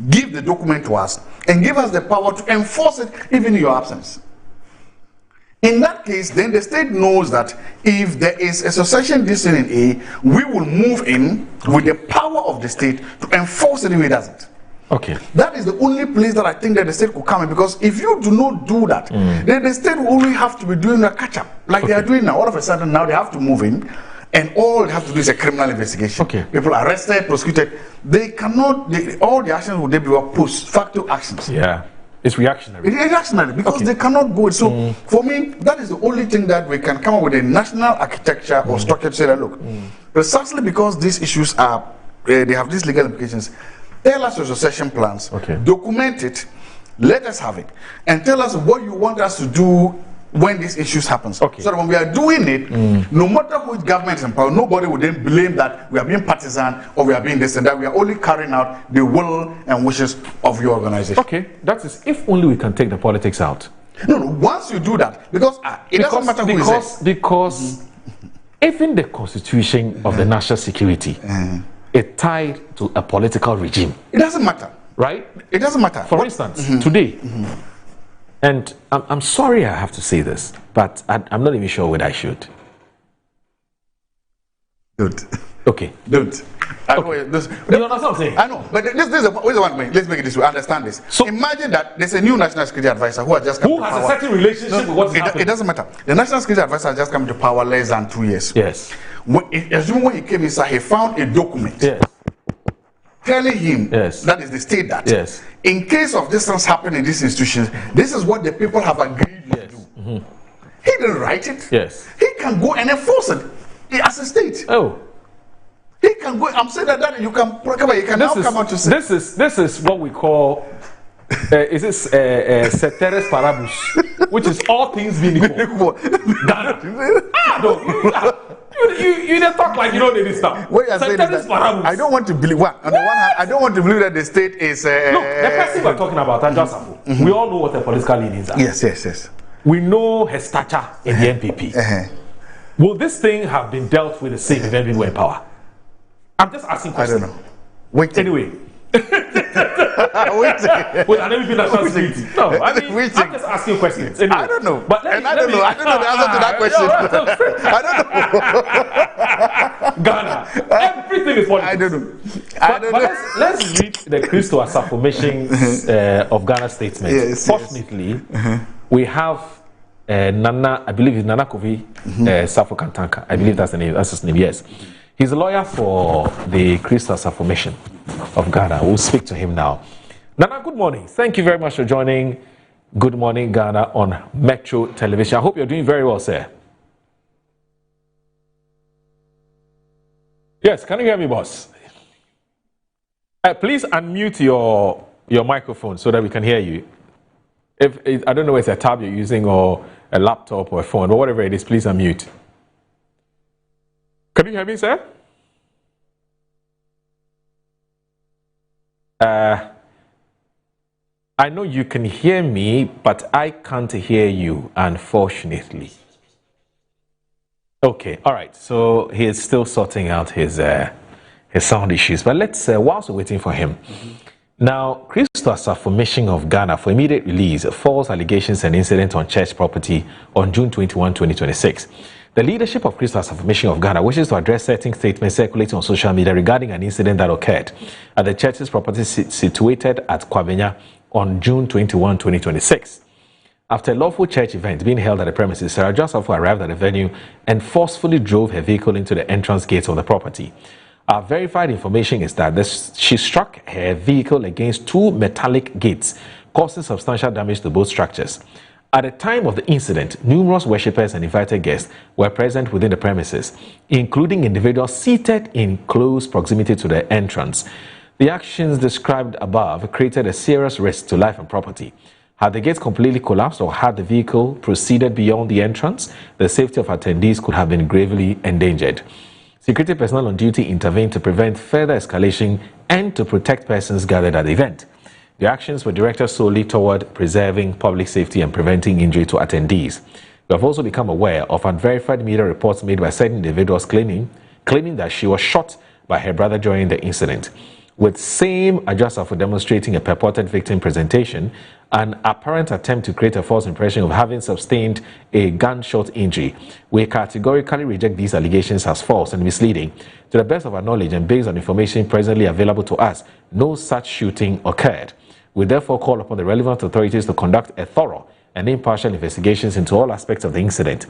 give the document to us, and give us the power to enforce it even in your absence. In that case, then the state knows that if there is a succession decision in A, we will move in with the power of the state to enforce it if it doesn't. Okay. That is the only place that I think that the state could come in, because if you do not do that, then the state will only have to be doing a catch-up, like they are doing now. All of a sudden now they have to move in, and all they have to do is a criminal investigation. Okay. People are arrested, prosecuted. They cannot, all the actions will be post facto actions. Yeah. It's reactionary. It is reactionary because they cannot go. So for me, that is the only thing that we can come up with a national architecture or structure to say that, look, precisely because these issues are, they have these legal implications, tell us your succession plans, document it, let us have it, and tell us what you want us to do when these issues happen. So that when we are doing it, no matter which government is in power, nobody would then blame that we are being partisan or we are being this and that. We are only carrying out the will and wishes of your organization. Okay, that is if only we can take the politics out. No, once you do that, because it doesn't matter who is it. Because even the constitution of the national security is tied to a political regime. It doesn't matter. Right? It doesn't matter. For instance, today, and I'm sorry I have to say this, but I'm not even sure whether I should. Don't. Okay. Don't. You understand what I'm saying? I know, but this is one way. Let's make it this way. Understand this. So imagine that there's a new national security advisor who has just come to power. Who has a certain relationship with what's happening. It doesn't matter. The national security advisor has just come to power less than 2 years. Yes. Assuming when he came inside, he found a document. Yes. Telling him that is the state that in case of this things happen in these institutions, this is what the people have agreed to do. He didn't write it. Yes. He can go and enforce it as a state. Oh. He can go. I'm saying that you can now come out to say. This is what we call is this ceteris paribus, which is all things being equal. You don't talk like you don't need this stuff. What you are saying is that I don't want to believe. On the one hand, I don't want to believe that the state is. Look, the person we're talking about, Ajah, we all know what the political leanings are. Yes. We know her stature in the NPP. Will this thing have been dealt with the same if NPP were in power? I'm just asking questions. I don't know. Wait. Anyway. With an NPP national security. No, I mean, I'm just asking questions. Anyway. I don't know. But I don't know. I don't know the answer to that question. I don't know. Ghana. Everything is politics. I don't know. But let's read the Christo affirmation of Ghana statement. Yes, Fortunately, we have Nana, I believe it's Nana Kofi Safo Kantanka. I believe that's the name. That's his name. Yes. He's a lawyer for the Christos Affirmation of Ghana. We'll speak to him now. Nana, good morning. Thank you very much for joining Good Morning Ghana on Metro Television. I hope you're doing very well, sir. Yes, can you hear me, boss? Please unmute your microphone so that we can hear you. If I don't know if it's a tab you're using or a laptop or a phone, but whatever it is, please unmute. Can you hear me, sir? I know you can hear me, but I can't hear you, unfortunately. Okay, all right. So he is still sorting out his sound issues. But let's, whilst we're waiting for him, now, Christo Asafo Mission of Ghana for immediate release false allegations and incident on church property on June 21, 2026. The leadership of Christ Asafo Mission of Ghana wishes to address certain statements circulating on social media regarding an incident that occurred at the church's property situated at Kwabenya on June 21, 2026. After a lawful church event being held at the premises, Sarah Asafo arrived at the venue and forcefully drove her vehicle into the entrance gates of the property. Our verified information is that she struck her vehicle against two metallic gates, causing substantial damage to both structures. At the time of the incident, numerous worshippers and invited guests were present within the premises, including individuals seated in close proximity to the entrance. The actions described above created a serious risk to life and property. Had the gates completely collapsed or had the vehicle proceeded beyond the entrance, the safety of attendees could have been gravely endangered. Security personnel on duty intervened to prevent further escalation and to protect persons gathered at the event. The actions were directed solely toward preserving public safety and preventing injury to attendees. We have also become aware of unverified media reports made by certain individuals claiming that she was shot by her brother during the incident. With same adjuster for demonstrating a purported victim presentation, an apparent attempt to create a false impression of having sustained a gunshot injury. We categorically reject these allegations as false and misleading. To the best of our knowledge and based on information presently available to us, no such shooting occurred. We therefore call upon the relevant authorities to conduct a thorough and impartial investigations into all aspects of the incident.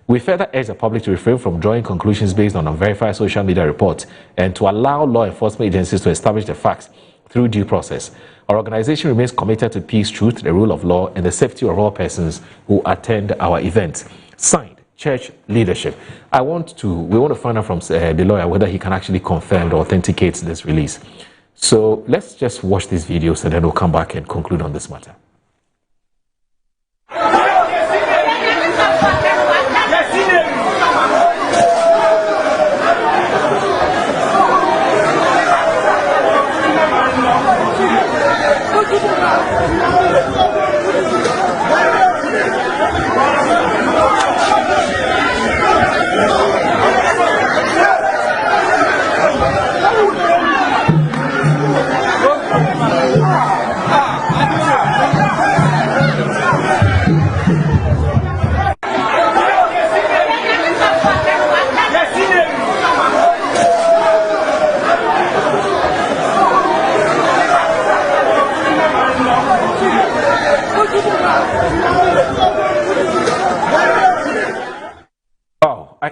We further urge the public to refrain from drawing conclusions based on unverified social media reports and to allow law enforcement agencies to establish the facts through due process. Our organization remains committed to peace, truth, the rule of law, and the safety of all persons who attend our events. Signed, Church Leadership. We want to find out from the lawyer whether he can actually confirm or authenticate this release. So let's just watch these videos and then we'll come back and conclude on this matter.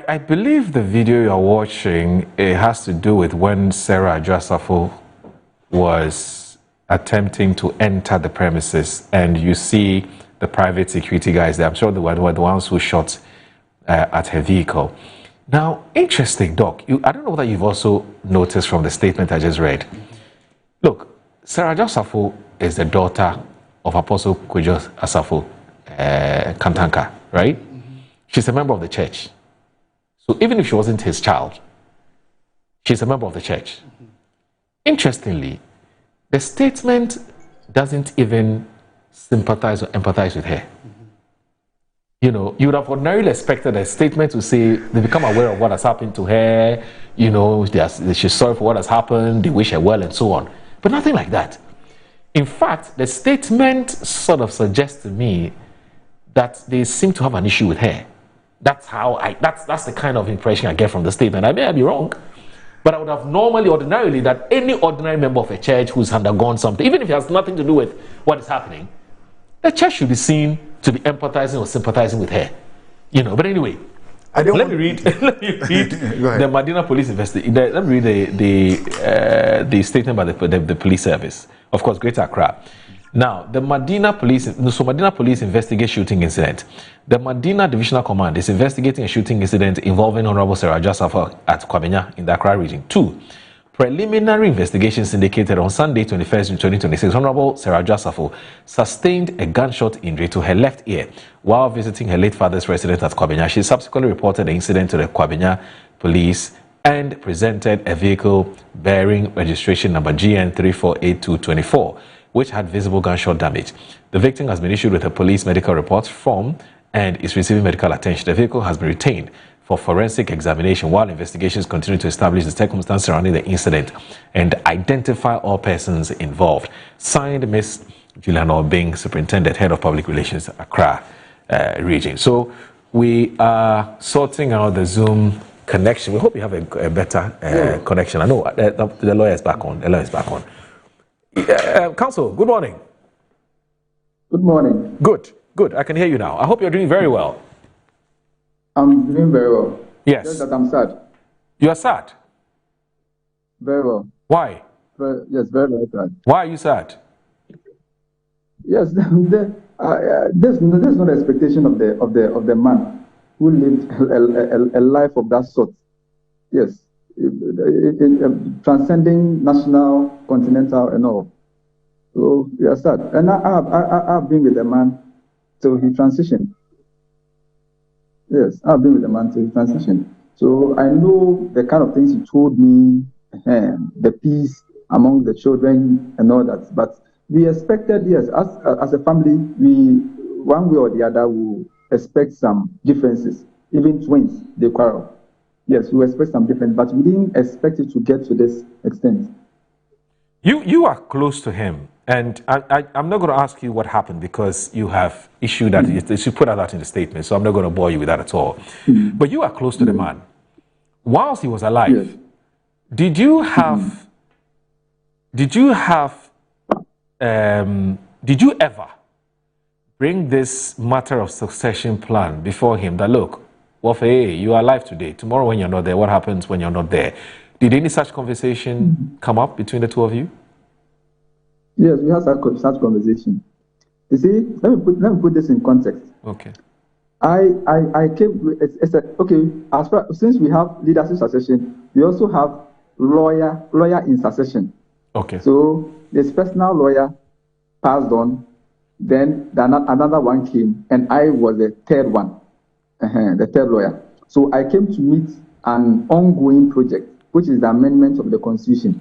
I believe the video you're watching, it has to do with when Sarah Asafo was attempting to enter the premises and you see the private security guys there. I'm sure they were the ones who shot at her vehicle. Now, interesting, Doc, I don't know whether you've also noticed from the statement I just read. Look, Sarah Asafo is the daughter of Apostle Kwadwo Asafo Kantanka, right? She's a member of the church. So even if she wasn't his child, she's a member of the church. Interestingly, the statement doesn't even sympathize or empathize with her. You know, you would have ordinarily expected a statement to say they become aware of what has happened to her, you know, she's sorry for what has happened, they wish her well and so on. But nothing like that. In fact, the statement sort of suggests to me that they seem to have an issue with her. That's the kind of impression I get from the statement. I may be wrong, but I would have ordinarily, that any ordinary member of a church who's undergone something, even if it has nothing to do with what is happening, the church should be seen to be empathizing or sympathizing with her. You know, but anyway, let me read the Medina Police investigation. Let me read the statement by the police service. Of course, Greater Accra. Now, the Medina Police investigate shooting incident. The Medina Divisional Command is investigating a shooting incident involving Honorable Sarah Asafo at Kwabenya in the Accra region. 2. Preliminary investigations indicated on Sunday, 21st June 2026, Honorable Sarah Asafo sustained a gunshot injury to her left ear while visiting her late father's residence at Kwabenya. She subsequently reported the incident to the Kwabenya police and presented a vehicle bearing registration number GN 348224. Which had visible gunshot damage. The victim has been issued with a police medical report form and is receiving medical attention. The vehicle has been retained for forensic examination while investigations continue to establish the circumstances surrounding the incident and identify all persons involved. Signed, Ms. Juliana Obeng, Superintendent, Head of Public Relations, Accra Region. So we are sorting out the Zoom connection. We hope you have a better connection. I know the lawyer is back on. The lawyer is back on. Counsel, good morning. Good morning. Good. I can hear you now. I hope you're doing very well. I'm doing very well. Yes. Just that I'm sad. You are sad? Very well. Why? Yes, very, very sad. Why are you sad? Yes, there's no expectation of the man who lived a life of that sort. Yes, transcending national, continental, and all. So we are sad. And I've been with the man till he transitioned. Yes, I've been with the man till he transitioned. So I know the kind of things he told me, the peace among the children and all that. But we expected, yes, as a family, we, one way or the other, will expect some differences. Even twins, they quarrel. Yes, we expect some difference, but we didn't expect it to get to this extent. You are close to him, and I'm not going to ask you what happened because you have issued that, you put out that in the statement, so I'm not going to bore you with that at all. But you are close to the man. Whilst he was alive, did you ever bring this matter of succession plan before him that, look, hey, you are alive today, tomorrow when you're not there, what happens when you're not there? Did any such conversation come up between the two of you? Yes, we had such conversation. You see, let me put this in context. Okay. I came. Since we have leadership succession, we also have lawyer in succession. Okay. So this personal lawyer passed on, then another one came, and I was the third one, the third lawyer. So I came to meet an ongoing project, which is the amendment of the Constitution.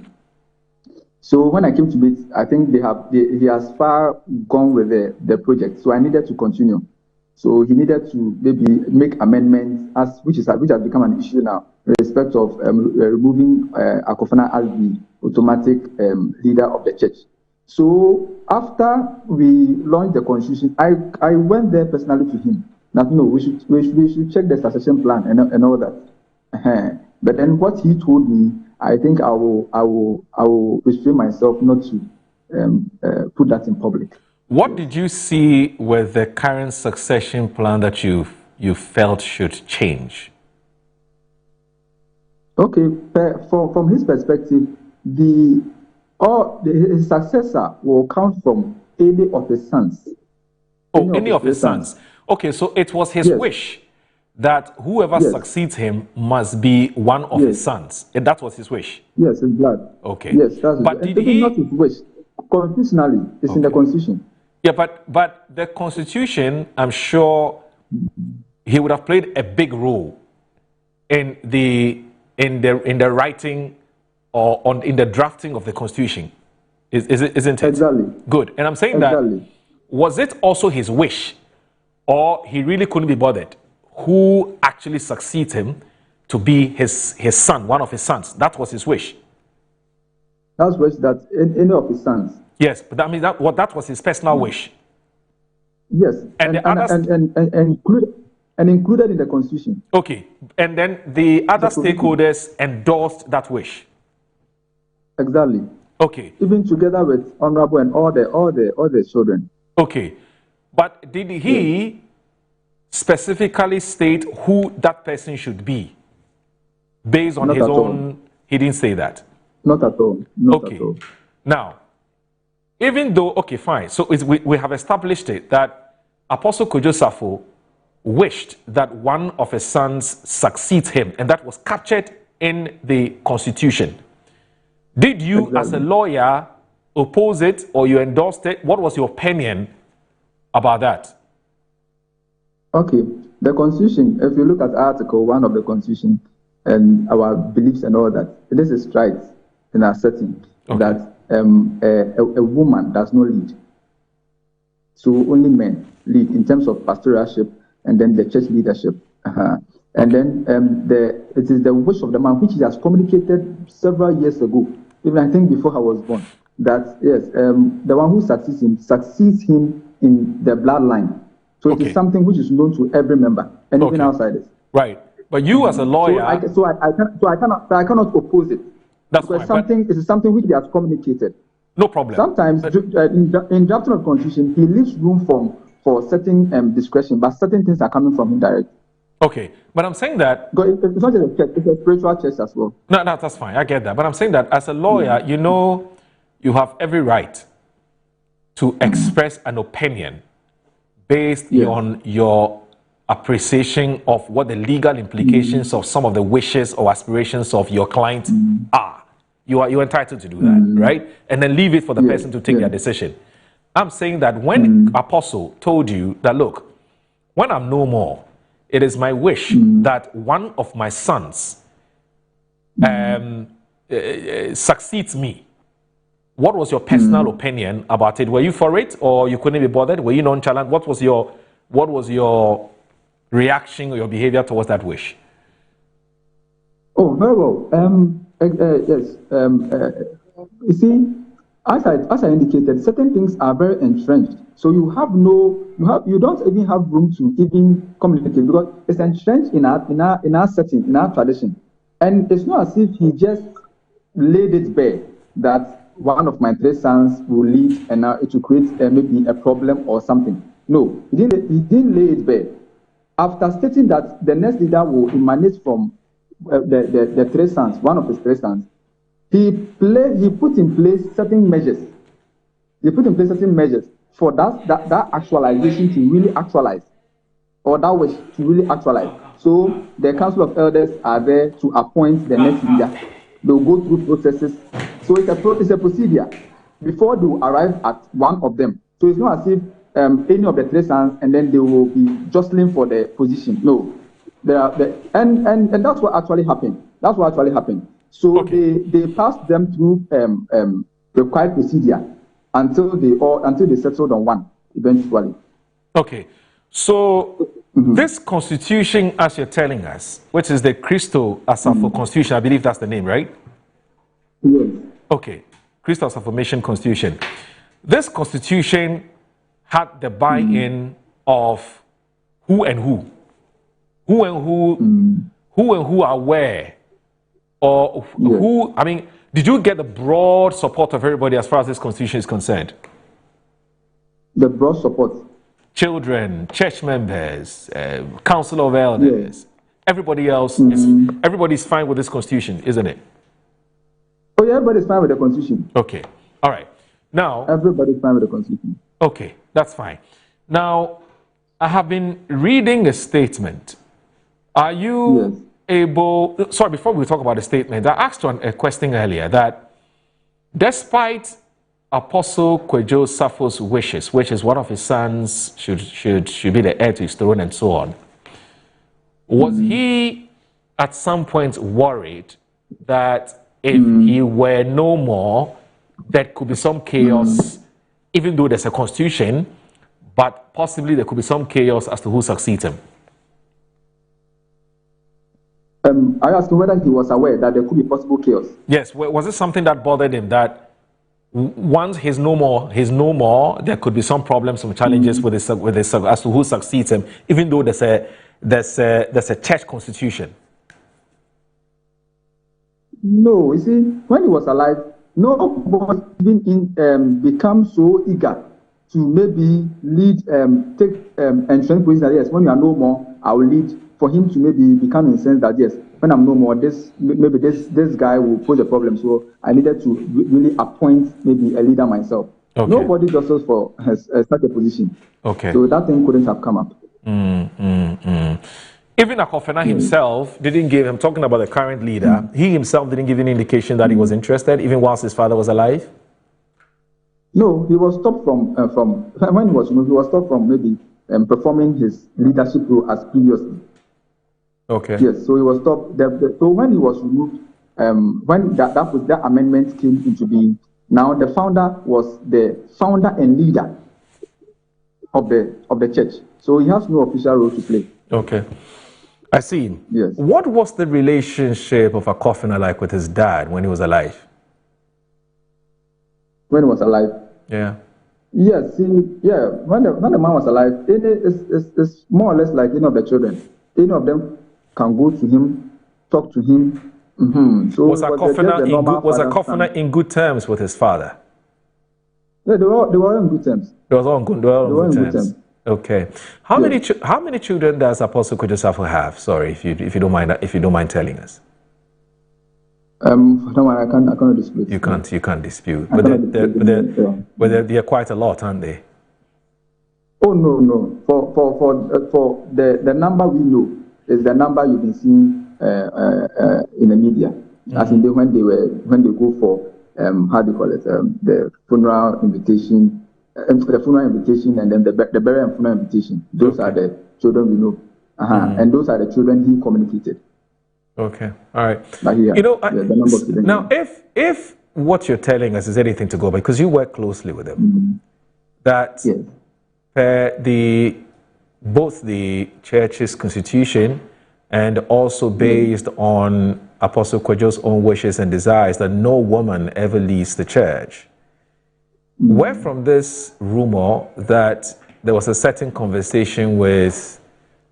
So when I came to meet, I think he has far gone with the project. So I needed to continue. So he needed to maybe make amendments, which has become an issue now, in respect of removing Akufo-Addo as the automatic leader of the church. So after we launched the Constitution, I went there personally to him. That no, we should check the succession plan and all that. But then what he told me, I think I will restrain myself not to put that in public. What did you see with the current succession plan that you felt should change? Okay, from his perspective, his successor will come from any of his sons. Any of his sons. Okay, so it was his wish that whoever succeeds him must be one of his sons. And that was his wish? Yes, his blood. Okay. Yes, that's but did he... not his wish. Constitutionally, it's in the Constitution. Yeah, but the Constitution, I'm sure he would have played a big role in the writing or in the drafting of the Constitution. Isn't it? Exactly. Good. And I'm saying that, was it also his wish, or he really couldn't be bothered who actually succeeds him to be his son, one of his sons? That was his wish. That's wish that any of his sons. Yes, but I mean that was his personal wish. Yes, and included in the Constitution. Okay, and then the other stakeholders endorsed that wish. Exactly. Okay. Even together with Honorable and all the children. Okay, but did he specifically state who that person should be based on his own? He didn't say that. Not at all. Not at all. Now, even though, okay, fine. So we have established it that Apostle Kojo Safo wished that one of his sons succeeds him, and that was captured in the Constitution. Did you, as a lawyer, oppose it or you endorsed it? What was your opinion about that? Okay, the Constitution, if you look at Article 1 of the Constitution and our beliefs and all that, this is right in our setting that a woman does not lead. So only men lead in terms of pastoralship and then the church leadership. And then it is the wish of the man, which he has communicated several years ago, even I think before I was born, that yes, the one who succeeds him in the bloodline. So it is something which is known to every member and even outsiders. Right. But you as a lawyer, I cannot oppose it. That's because fine, it is something which he has communicated. No problem. Sometimes in drafting of constitution, he leaves room for certain discretion, but certain things are coming from him directly. Okay, but I'm saying that it's not just a check; it's a spiritual check as well. No, that's fine. I get that, but I'm saying that as a lawyer, you know, you have every right to express an opinion based on your appreciation of what the legal implications of some of the wishes or aspirations of your client are. You're entitled to do that, right? And then leave it for the person to take their decision. I'm saying that when Apostle told you that, look, when I'm no more, it is my wish that one of my sons succeeds me. What was your personal opinion about it? Were you for it, or you couldn't be bothered? Were you nonchalant? What was your reaction or your behavior towards that wish? Oh, very well. Yes. You see, as I indicated, certain things are very entrenched. So you don't even have room to even communicate because it's entrenched in our setting, in our tradition, and it's not as if he just laid it bare that one of my 3 sons will lead and it will create maybe a problem or something. No, he didn't lay it bare. After stating that the next leader will emanate from the 3 sons, one of his 3 sons, he put in place certain measures. He put in place certain measures for that actualization to really actualize, or that wish to really actualize. So the Council of Elders are there to appoint the next leader. They'll go through processes. So it's a procedure before they will arrive at one of them. So it's not as if any of the 3 sons and then they will be jostling for the position. No. And that's what actually happened. That's what actually happened. So they passed them through required procedure until they settled on one eventually. Okay. So this constitution, as you're telling us, which is the Crystal Asafo Constitution, I believe that's the name, right? Yes. Okay. Crystal Asafo Constitution. This constitution had the buy-in of who and who. Who and who are where? Or who, I mean, did you get the broad support of everybody as far as this constitution is concerned? The broad support? Children, church members, council of elders, everybody else, everybody's fine with this constitution, isn't it? Oh yeah, everybody's fine with the constitution. Okay, all right. Now, everybody's fine with the constitution. Okay, that's fine. Now, I have been reading the statement. Are you able... Sorry, before we talk about the statement, I asked you a question earlier that despite Apostle Kwadwo Safo's wishes, which is one of his sons should be the heir to his throne and so on, was he at some point worried that if he were no more, there could be some chaos, even though there's a constitution, but possibly there could be some chaos as to who succeeds him? I asked him whether he was aware that there could be possible chaos. Yes. Was it something that bothered him that once he's no more, there could be some problems, some challenges with his as to who succeeds him, even though there's a church constitution? No, you see, when he was alive, no one even become so eager to maybe lead, take entrenched position that yes, when you are no more, I will lead. For him to maybe become incensed that yes, when I'm no more, this guy will pose a problem. So I needed to really appoint maybe a leader myself. Okay. Nobody jostles for such a position. Okay. So that thing couldn't have come up. Even Akofena himself didn't give, I'm talking about the current leader, he himself didn't give any indication that he was interested, even whilst his father was alive? No, he was stopped from when he was removed, he was stopped from maybe performing his leadership role as previously. Okay. Yes, so he was stopped. So when he was removed, when that amendment came into being, now the founder was the founder and leader of the church. So he has no official role to play. Okay. I see. Yes. What was the relationship of Akofina like with his dad when he was alive? When he was alive? Yeah. Yes, when the man was alive, it's more or less like any of the children. Any of them can go to him, talk to him. Mm-hmm. So was Akofina in good terms with his father? Yeah, they were in good terms. They were in good terms. Okay. How many children does Apostle Kwadwo have? Sorry, if you don't mind telling us. No, I cannot dispute. You can't dispute. But they're quite a lot, aren't they? Oh no. For the number we know is the number you've been seeing in the media. Mm-hmm. As in when they go for how do you call it, the funeral invitation. The funeral invitation and then the burial and funeral invitation. Those are the children we know. And those are the children he communicated. Okay, all right. Now, if what you're telling us is anything to go by, because you work closely with them, that both the church's constitution and also based on Apostle Kwadwo's own wishes and desires that no woman ever leaves the church. Where from this rumor that there was a certain conversation with,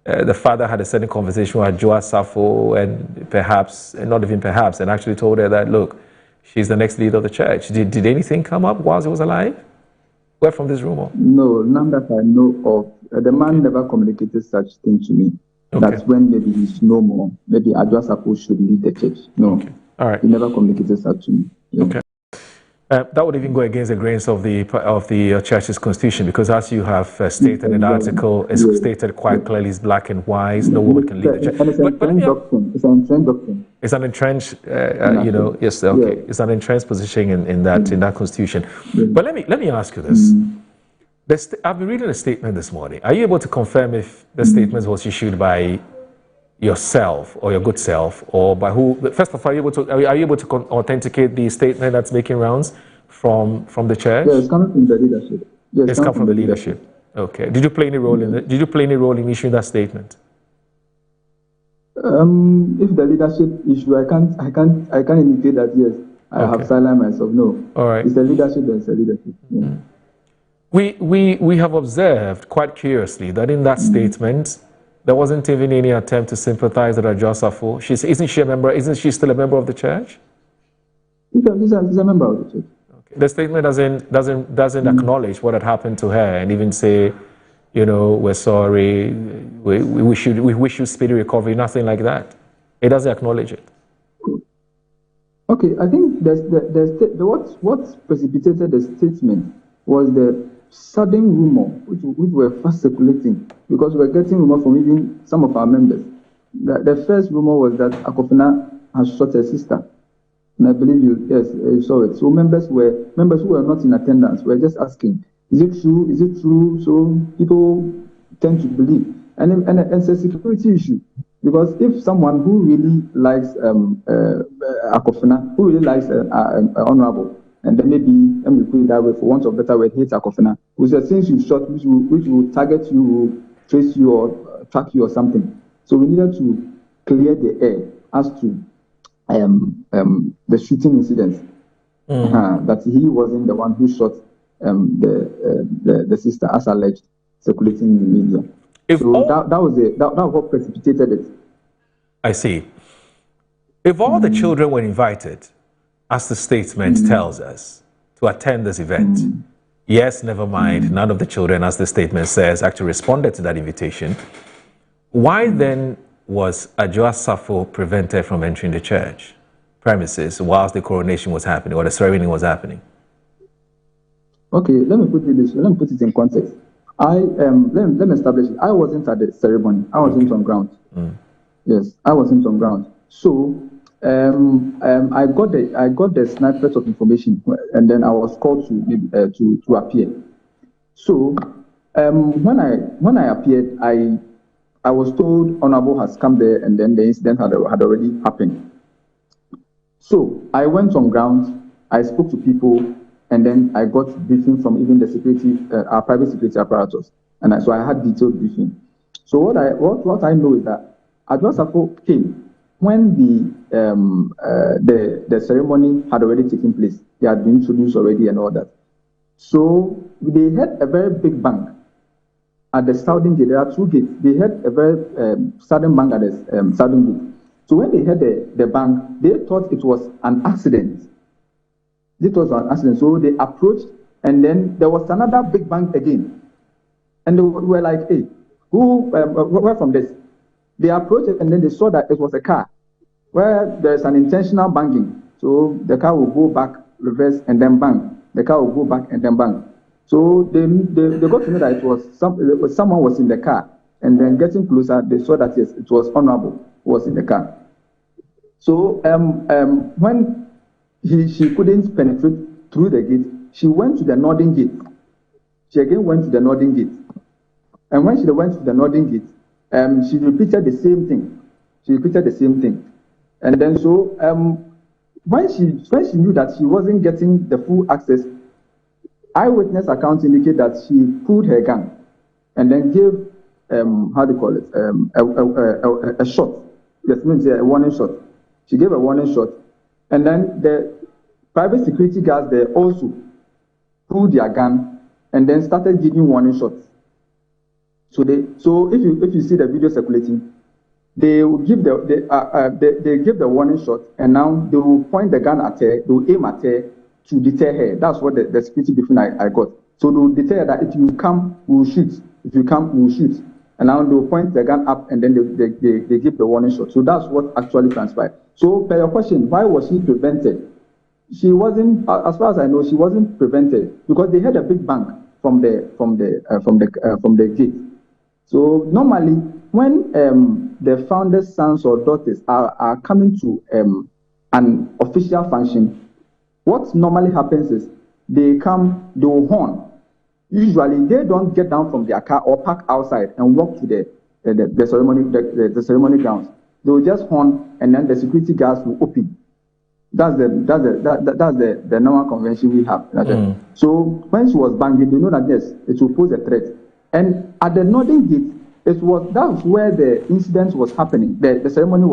the father had a certain conversation with Adwoa Safo and actually told her that, look, she's the next leader of the church. Did anything come up whilst he was alive? Where from this rumor? No, none that I know of. The man never communicated such thing to me. Okay. That's when maybe he's no more. Maybe Adwoa Safo should lead the church. No. Okay. All right. He never communicated such to me. Yeah. Okay. That would even go against the grains of the church's constitution, because as you have stated in the article, it's stated quite clearly, it's black and white, no woman can lead the church. It's an entrenched doctrine. It's an entrenched, yes, okay. It's an entrenched position in that constitution. But let me ask you this. I've been reading a statement this morning. Are you able to confirm if the statement was issued by yourself or your good self, or by who? First of all, are you able to authenticate the statement that's making rounds from the church? Yeah, it's coming from the leadership. Yeah, it's come from the leadership. Okay. Did you play any role in it? Did you play any role in issuing that statement? If the leadership issue, I can't indicate that. Yes, I have silenced myself. No. All right. It's the leadership. It's the leadership. Yeah. We have observed quite curiously that in that statement, there wasn't even any attempt to sympathize with Adwoa Safo. Isn't she a member? Isn't she still a member of the church? She's a member of the church. Okay. The statement doesn't acknowledge what had happened to her, and even say, we're sorry, we wish you speedy recovery. Nothing like that. It doesn't acknowledge it. Okay, I think what precipitated the statement was the sudden rumor which were fast circulating, because we're getting rumor from even some of our members. The first rumor was that Akofina has shot her sister, and I believe you saw it. So members who were not in attendance were just asking, is it true? Is it true? So people tend to believe, and it's a security issue, because if someone who really likes Akofina, who really likes Honorable, and then maybe, let me put it that way, for want of a better word, hate Akofina, who said, since you shot, which will target you, will trace you or track you or something. So we needed to clear the air as to the shooting incidents, that he wasn't the one who shot the sister, as alleged, circulating in the media. That was what precipitated it. I see. If all the children were invited, as the statement tells us, to attend this event, yes, never mind, none of the children, as the statement says, actually responded to that invitation, why then was Adwoa Safo prevented from entering the church premises whilst the coronation was happening or the ceremony was happening? Okay, let me put it in context. Let me establish it. I wasn't at the ceremony. I wasn't on ground. Yes, I wasn't on ground. So I got the snippet of information, and then I was called to appear. So when I appeared, I was told Honorable has come there, and then the incident had already happened. So I went on ground. I spoke to people, and then I got briefing from even the security, our private security apparatus, and so I had detailed briefing. So what I know is that Adwoa Safo came when the ceremony had already taken place. They had been introduced already and all that. So they had a very big bank at the southern gate. There are two gates. They had a very southern bank at the southern gate. So when they had the bank, they thought it was an accident. It was an accident. So they approached, and then there was another big bank again. And they were like, hey, where from this? They approached it, and then they saw that it was a car where there's an intentional banging. So the car will go back, reverse, and then bang. The car will go back and then bang. So they got to know that it was someone was in the car. And then getting closer, they saw that yes, it was Honorable who was in the car. So when she couldn't penetrate through the gate, she went to the northern gate. She again went to the northern gate. And when she went to the northern gate, she repeated the same thing. And then so when she knew that she wasn't getting the full access, eyewitness accounts indicate that she pulled her gun and then gave a shot. That means a warning shot. She gave a warning shot, and then the private security guards there also pulled their gun and then started giving warning shots. So if you see the video circulating, they will give they give the warning shot, and now they will point the gun at her. They will aim at her to deter her. That's what the security briefing I got. So they will deter her that if you come, we will shoot. If you come, we will shoot. And now they will point the gun up, and then they give the warning shot. So that's what actually transpired. So per your question, why was she prevented? She wasn't, as far as I know, she wasn't prevented because they had a big bank from the gate. So normally, when the founders' sons or daughters are coming to an official function, what normally happens is they come, they will horn. Usually, they don't get down from their car or park outside and walk to the ceremony grounds. They will just horn, and then the security guards will open. That's the normal convention we have. So when she was banging, they know that yes, it will pose a threat. And at the northern gate, that was where the incident was happening. The ceremony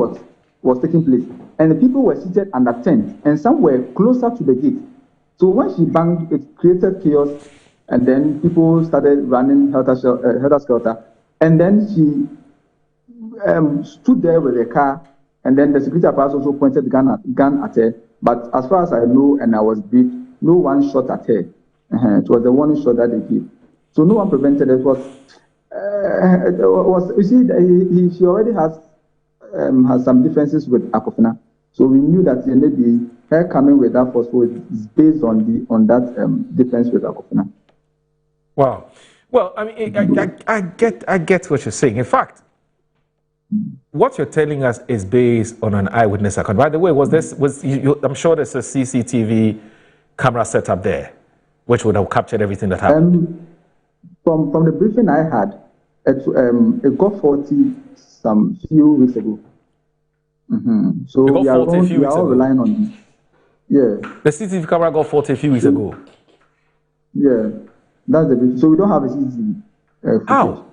was taking place, and the people were seated under tent, and some were closer to the gate. So when she banged, it created chaos, and then people started running helter-skelter. And then she stood there with a car, and then the security apparatus also pointed the gun at her. But as far as I know, and I was briefed, no one shot at her. It was the warning shot that they gave. So no one prevented it. You see, she already has some differences with Akofena. So we knew that maybe her coming with that force is based on that difference with Akofena. Wow. Well, I mean, I get what you're saying. In fact, what you're telling us is based on an eyewitness account. By the way, I'm sure there's a CCTV camera set up there, which would have captured everything that happened. From the briefing I had, it got 40 some few weeks ago. So we are all relying on it. Yeah. The CCTV camera got 40 a few weeks ago. Yeah, that's the briefing. So we don't have a CCTV. How?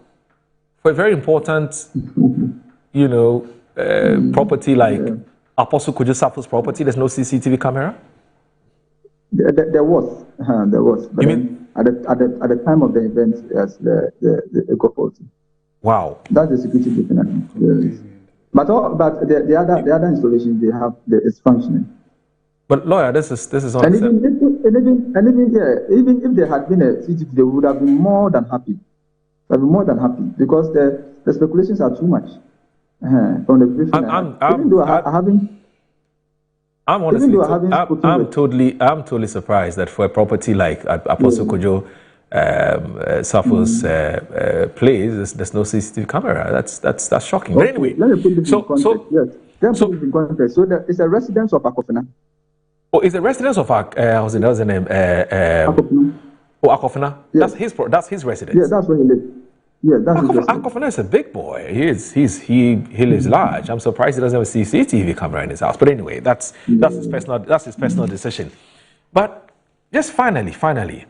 For a very important, property like Apostle Kojo Safo's property, there's no CCTV camera? There was. But you mean at the time of the event, yes, the got 40. Wow. That's the security briefing. Yes. But the other installations it's functioning. But lawyer, this is on. And even if there had been a CCTV, they would have been more than happy. Because the speculations are too much. From the briefing, I'm totally surprised that for a property like Apostle Kojo Safo's place, there's no CCTV camera. That's shocking. Okay, but anyway, let me put this in context. Yes. In context. So it's a residence of Akofena. Oh, it's a residence of what's the name? Akofena. Oh, Akofena. Yes. That's his residence. Yeah, that's where he lives. Yeah, that's Akofena is a big boy. He lives large. I'm surprised he doesn't have a CCTV camera in his house. But anyway, that's his personal decision. But just finally,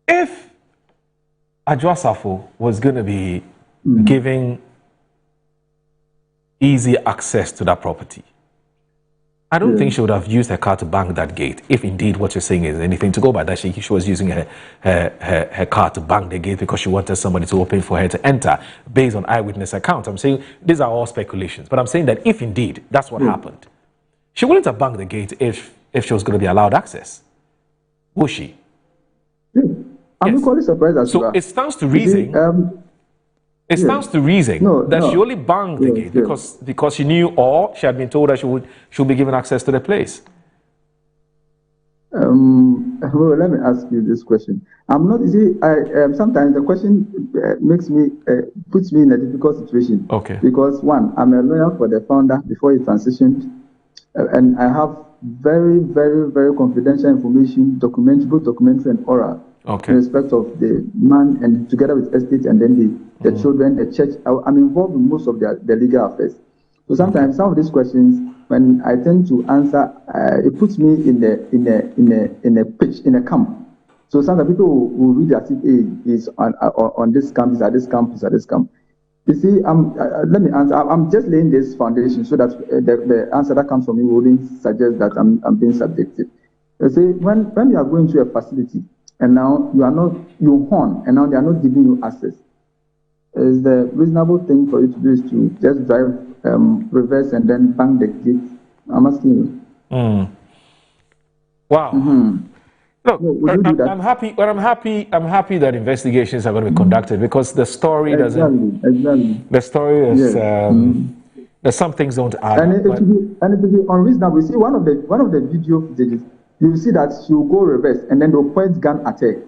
if Adwoa Safo was going to be giving easy access to that property. I don't think she would have used her car to bang that gate, if indeed what you're saying is anything to go by. That she was using her car to bang the gate because she wanted somebody to open for her to enter based on eyewitness accounts. I'm saying these are all speculations, but I'm saying that if indeed that's what happened, she wouldn't have banged the gate if she was going to be allowed access. Was she? I'm equally surprised as well. So it stands to reason. It stands to reason that she only banged the gate because she knew, or she had been told that she would be given access to the place. Well, let me ask you this question. I'm not. You see, sometimes the question puts me in a difficult situation. Okay. Because one, I'm a lawyer for the founder before he transitioned, and I have very, very, very confidential information, both documentary and oral. Okay. In respect of the man and together with estate and then the children, the church. I'm involved in most of the legal affairs. So sometimes some of these questions, when I tend to answer, it puts me in a pitch, in a camp. So sometimes people will read as if is on this campus, at this campus, at this camp. You see, let me answer. I'm just laying this foundation so that the answer that comes from me wouldn't suggest that I'm being subjective. You see, when you are going to a facility, and now you horn, and now they are not giving you access. Is the reasonable thing for you to do is to just drive reverse and then bang the gate? I'm asking you. Wow. Look, I'm happy. But I'm happy that investigations are going to be conducted because the story doesn't. Exactly. The story is. There's some things don't add. And it will be unreasonable. You see, one of the video footages, you will see that she will go reverse and then they'll point gun at her.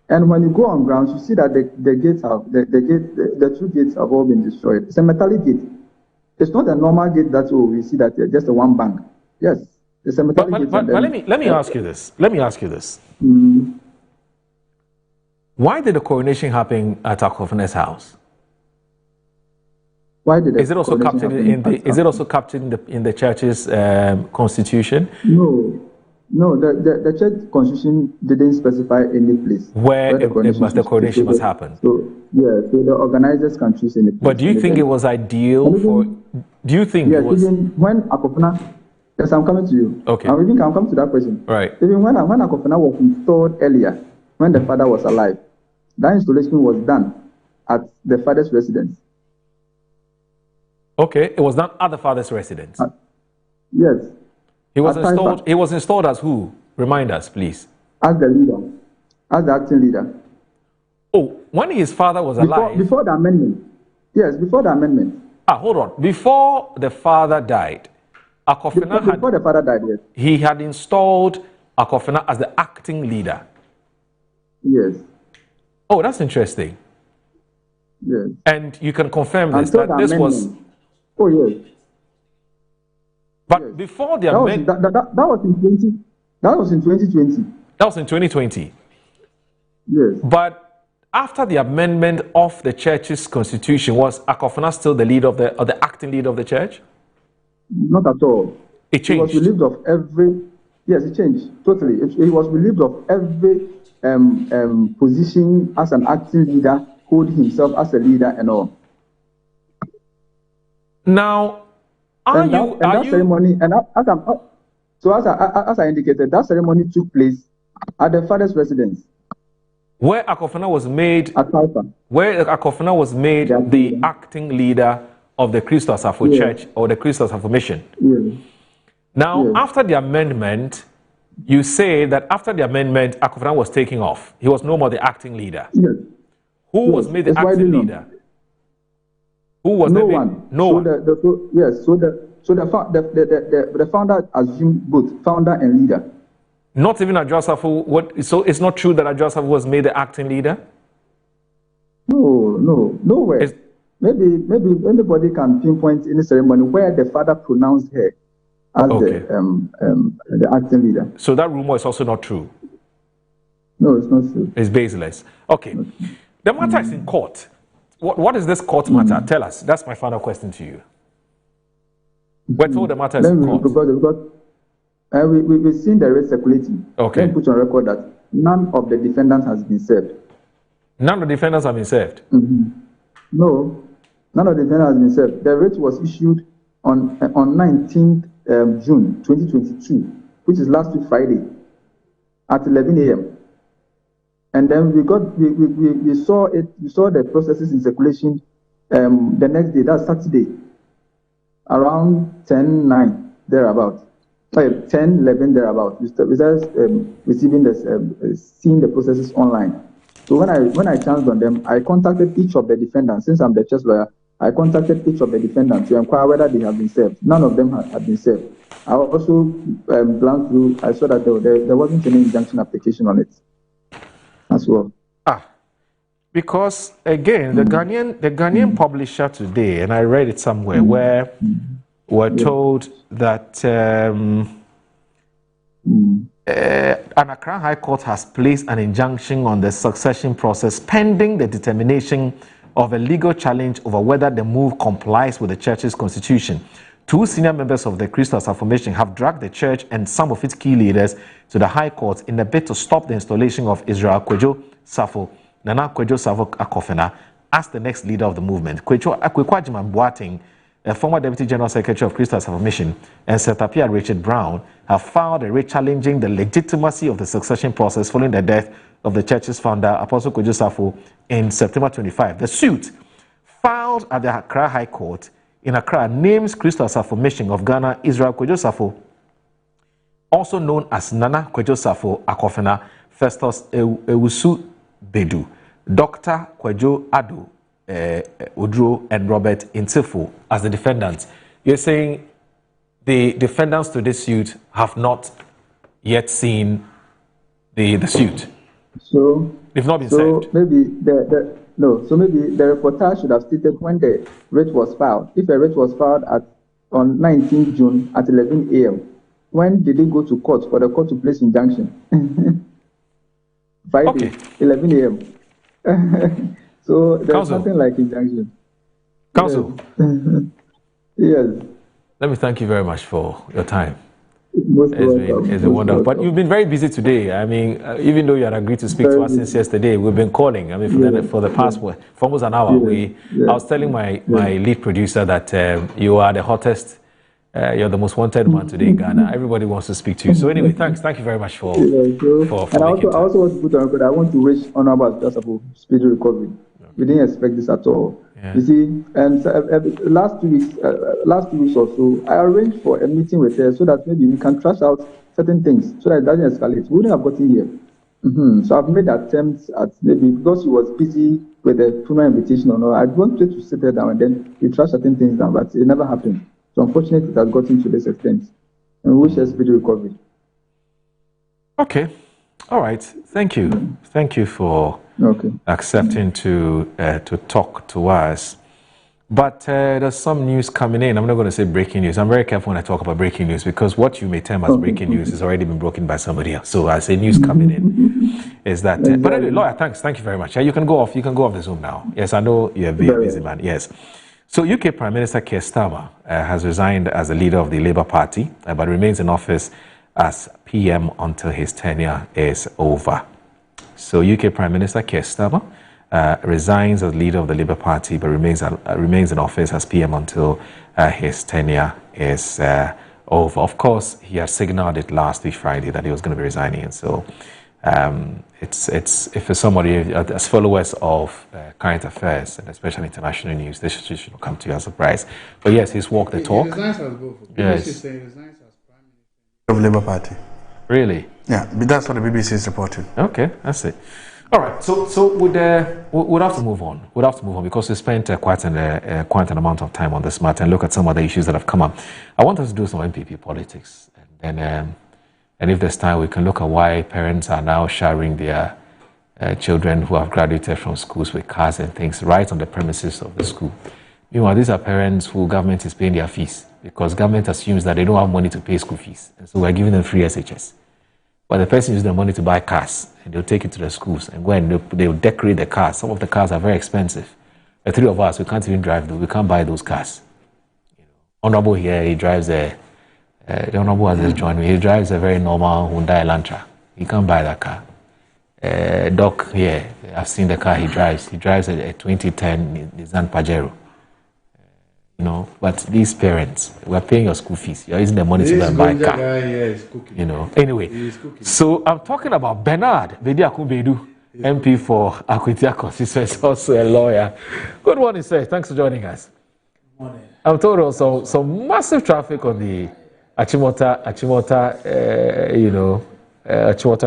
And when you go on ground, you see that the gates have the two gates have all been destroyed. It's a metallic gate. It's not a normal gate that we see that just a one bang. Yes, it's a metallic gate. But let me ask you this. Why did the coronation happen at Akofena's house? Why did is it also captured in the church's constitution? No, the church constitution didn't specify any place where the coronation must happen. So the organizers can choose any place. But do you think it was ideal for? Do you think it was? Even when Akofena, yes, I'm coming to you. Okay. I'm coming to that question. Right. Even when Akofena was installed earlier, when the father was alive, that installation was done at the father's residence. Okay, it was done at the father's residence. Yes. He was installed. He was installed as who? Remind us, please. As the leader, as the acting leader. Oh, when his father was alive. Before the amendment. Yes, before the amendment. Hold on. Before the father died, Akofena before the father died, yes. He had installed Akofena as the acting leader. Yes. Oh, that's interesting. Yes. And you can confirm this that this was. Oh yes. But before the amendment, that was in 2020. That was in 2020. Yes. But after the amendment of the church's constitution, was Akofena still the leader of the acting leader of the church? Not at all. It changed. He was relieved of every. Yes, it changed totally. He was relieved of every position as an acting leader, holding himself as a leader and all. Now. Ceremony, and as I indicated, that ceremony took place at the father's residence, where Akofena was made. Where Akofena was made the acting leader of the Christos Afro Church or the Christos Afro Mission. Yes. Now, after the amendment, you say that after the amendment, Akofena was taking off. He was no more the acting leader. Yes. Who was made the acting leader? Who was no one? No one. So the founder assumed both founder and leader. Not even Adjoa. So it's not true that Adjoa was made the acting leader. No way. Maybe anybody can pinpoint any ceremony where the father pronounced her as the acting leader. So that rumor is also not true. No, it's not true. It's baseless. Okay. The matter is in court. What is this court matter? Tell us. That's my final question to you. We're told the matter is in court. Because we've seen the rate circulating. Okay. Let me put on record that none of the defendants has been served. None of the defendants have been served? No. None of the defendants has been served. The writ was issued on 19th June 2022, which is last week Friday, at 11 a.m. And then we saw the processes in circulation the next day, that's Saturday, around 10:09 thereabout, 10:11 thereabout. We started receiving this, seeing the processes online. So when I chanced on them, I contacted each of the defendants. Since I'm the church lawyer, I contacted each of the defendants to inquire whether they have been served. None of them had been served. I also glanced through. I saw that there wasn't any injunction application on it as well. Because again, the Ghanaian publisher today, and I read it somewhere, where we're told that an Accra High Court has placed an injunction on the succession process pending the determination of a legal challenge over whether the move complies with the church's constitution. 2 senior members of the Christos Affirmation have dragged the church and some of its key leaders to the High Court in a bid to stop the installation of Israel Kwadwo Safo, Nana Kwadwo Safo Akofena, as the next leader of the movement. Kwadwo Ajiman Boateng, a former Deputy General Secretary of Christos Affirmation, and Setapia Richard Brown have filed a writ challenging the legitimacy of the succession process following the death of the church's founder, Apostle Kwadwo Safo, in September 25. The suit, filed at the Accra High Court in Accra, names Christos Affirmation of Ghana, Israel Kwadwo Safo, also known as Nana Kwadwo Safo Akofena, Festus Ewusu Bedu, Dr. Kwadwo Ado Odro, and Robert Intifo as the defendants. You're saying the defendants to this suit have not yet seen the suit? So they've not been served. Maybe So maybe the reporter should have stated when the writ was filed. If a writ was filed on 19th June at 11 a.m., when did they go to court for the court to place injunction? Friday, 11 a.m. So there's Counsel. nothing like injunction. Counsel. Yes. Let me thank you very much for your time. It's a wonderful. But you've been very busy today. I mean, even though you had agreed to speak to us since yesterday, we've been calling. I mean, for the past for almost an hour. I was telling my lead producer that you are the hottest. You're the most wanted man today in Ghana. Everybody wants to speak to you. So anyway, thank you very much for and I also want to put on record, I want to wish Honorable Safo speedy recovery. We didn't expect this at all. Yeah. You see, and last 2 weeks or so, I arranged for a meeting with her so that maybe we can trash out certain things so that it doesn't escalate. We wouldn't have gotten here. So I've made attempts at maybe because she was busy with the funeral invitation or no, I wanted to sit her down and then we trash certain things down, but it never happened. So unfortunately, it has gotten to this extent. And we wish her speedy recovery. Okay. All right. Thank you. Thank you for accepting to talk to us. But there's some news coming in. I'm not going to say breaking news. I'm very careful when I talk about breaking news because what you may term as breaking news has already been broken by somebody else. So I say news coming in is that. But anyway, lawyer, thanks. Thank you very much. You can go off. You can go off the Zoom now. Yes, I know you're a busy man. Yes. So UK Prime Minister Keir Starmer has resigned as the leader of the Labour Party, but remains in office as PM until his tenure is over. So UK Prime Minister Keir Starmer resigns as leader of the Labour Party, but remains in office as PM until his tenure is over. Of course, he had signaled it last week Friday that he was going to be resigning, and so it's if for somebody as followers of current affairs and especially international news, this should come to you as a surprise. But yes, he's walked the talk. He resigns as both. Yes. He resigns as Prime Minister of Labour Party. Really? Yeah, but that's what the BBC is reporting. Okay, that's it. All right, so we'd have to move on. We'd have to move on because we spent quite an amount of time on this matter and look at some of the issues that have come up. I want us to do some MPP politics, and if there's time, we can look at why parents are now showering their children who have graduated from schools with cars and things right on the premises of the school. Meanwhile, these are parents who government is paying their fees because government assumes that they don't have money to pay school fees, and so we're giving them free SHS. But the person uses the money to buy cars, and they'll take it to the schools. And when they'll decorate the cars, some of the cars are very expensive. The three of us, we can't even drive those. We can't buy those cars. Honorable here, he drives the Honorable has just joined me. He drives a very normal Hyundai Elantra. He can't buy that car. Doc here, I've seen the car he drives. He drives a 2010 Nissan Pajero. You know, but these parents, we're paying your school fees. You're using the money to buy a car. You know. Anyway, so I'm talking about Bernard Bedi Akumbedu, MP for Akwitia constituency, also a lawyer. Good morning, sir. Thanks for joining us. Good morning. I'm told also some massive traffic on the Achimota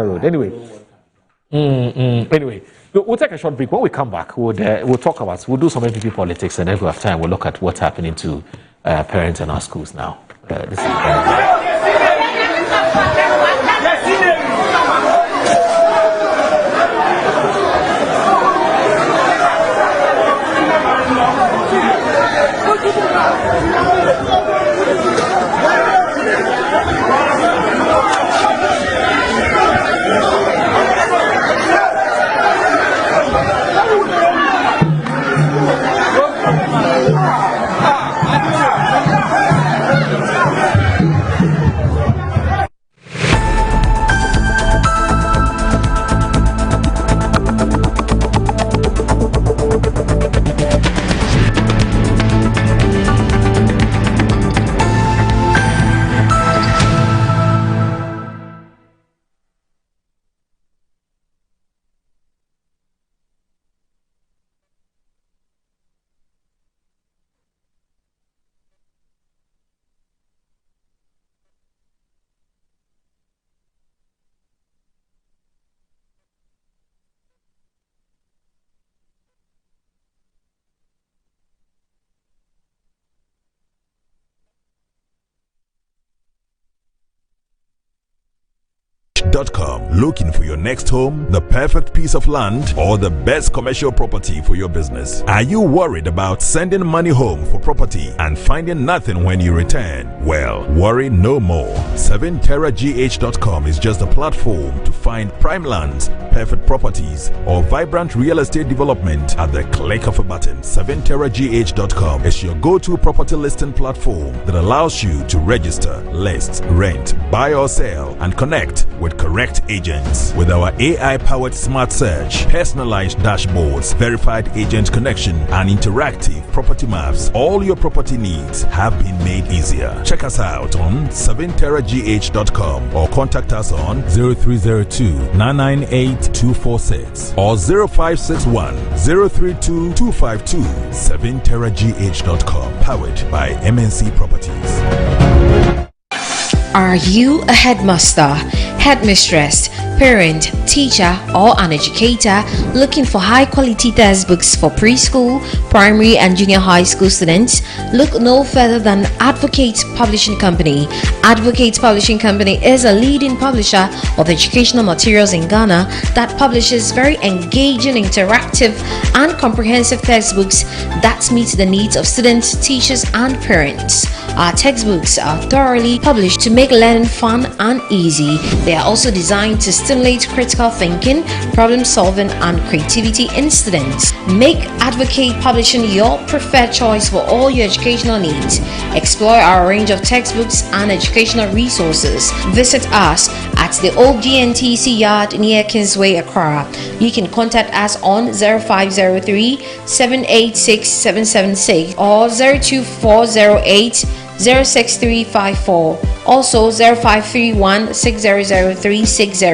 Road. Anyway, anyway. We'll take a short break. When we come back, we'll talk about, we'll do some MPP politics, and if we have time, we'll look at what's happening to parents in our schools now. This is Looking for your next home, the perfect piece of land, or the best commercial property for your business? Are you worried about sending money home for property and finding nothing when you return? Well, worry no more. 7terragh.com is just a platform to find prime lands, perfect properties, or vibrant real estate development at the click of a button. 7terragh.com is your go-to property listing platform that allows you to register, list, rent, buy or sell, and connect with correct agents. With our AI-powered smart search, personalized dashboards, verified agent connection, and interactive property maps, all your property needs have been made easier. Check us out on 7terragh.com or contact us on 0302-998-246 or 0561 032 252. 7terragh.com, powered by MNC Properties. Are you a headmaster, headmistress, parent, teacher, or an educator looking for high-quality textbooks for preschool, primary, and junior high school students? Look no further than Advocate Publishing Company. Advocate Publishing Company is a leading publisher of educational materials in Ghana that publishes very engaging, interactive, and comprehensive textbooks that meet the needs of students, teachers, and parents. Our textbooks are thoroughly published to make learning fun and easy. They are also designed to stimulate critical thinking, problem solving, and creativity in students. Make Advocate Publishing your preferred choice for all your educational needs. Explore our range of textbooks and educational resources. Visit us at the old GNTC yard near Kingsway, Accra. You can contact us on 0503 786 776 or 02408 06354, also 0531 600360,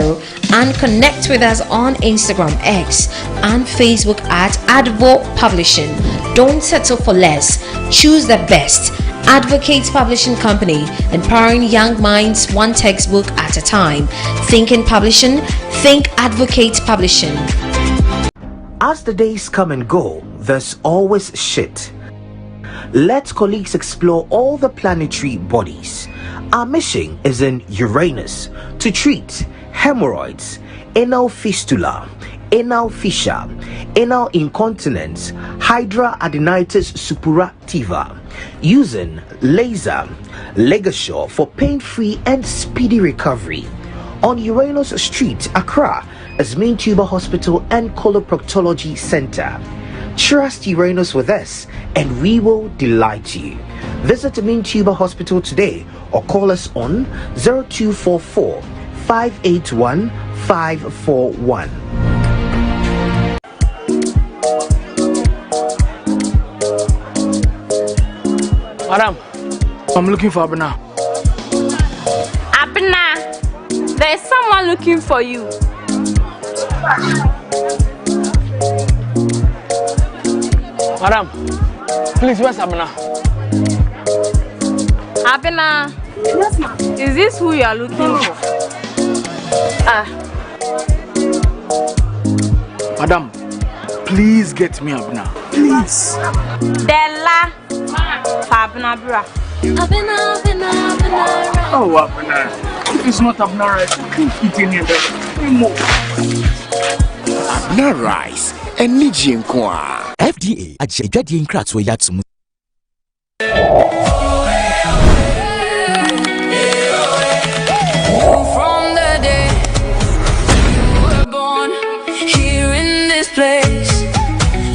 and connect with us on Instagram, X, and Facebook at Advo Publishing. Don't settle for less. Choose the best. Advocate Publishing Company, empowering young minds one textbook at a time. Thinking publishing, think Advocate Publishing. As the days come and go, there's always shit. Let colleagues explore all the planetary bodies. Our mission is in Uranus to treat hemorrhoids, anal fistula, anal fissure, anal incontinence, hydradenitis suppurativa, using laser ligature for pain-free and speedy recovery. On Uranus Street, Accra, is Main Tuber Hospital and Coloproctology Center. Trust Uranus with us, and we will delight you. Visit Main Tuber Hospital today or call us on 0244 581 541. Madam, I'm looking for Abena. Abena, there's someone looking for you. Madam, please, where's Abena? Abena, yes, ma'am. Is this who you are looking for? Madam, please get me Abena. Please. Della. Abena, bra. Abena. Oh, Abena. It's not Abena rice. Eat any of that. Abena rice. And Nijin Kwa. FDA. Ajayadi in cracks where yatsum. From the day you were born here in this place,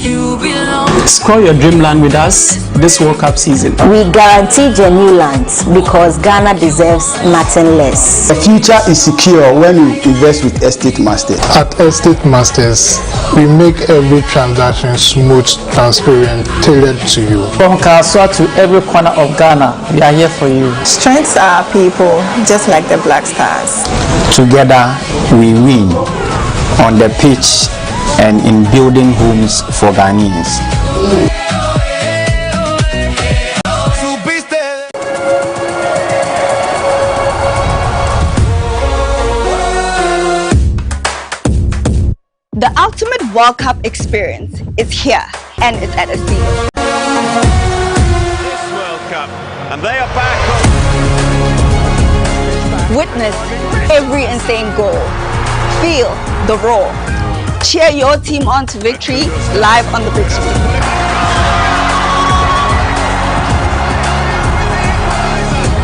you belong. Explore your dreamland with us this World Cup season. We guarantee genuine lands because Ghana deserves nothing less. The future is secure when you invest with Estate Masters. At Estate Masters, we make every transaction smooth, transparent, tailored to you. From Kaswa to every corner of Ghana, we are here for you. Strengths are people, just like the Black Stars. Together, we win on the pitch and in building homes for Ghanaians. The ultimate World Cup experience is here and it's at Estilo. This World Cup, and they are back. Witness every insane goal. Feel the roar. Cheer your team on to victory live on the big screen.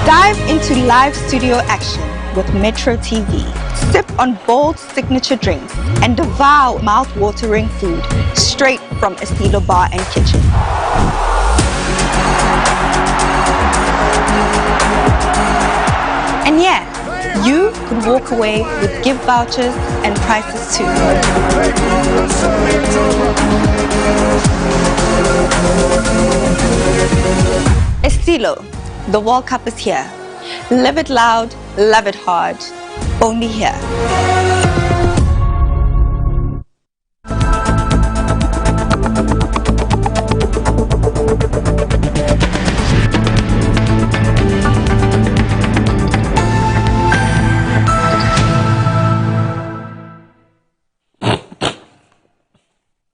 Dive into live studio action with Metro TV. Sip on bold signature drinks and devour mouth-watering food straight from Estilo Bar and Kitchen. And yeah, you could walk away with gift vouchers and prizes too. Estilo, the World Cup is here. Live it loud, love it hard. Only here.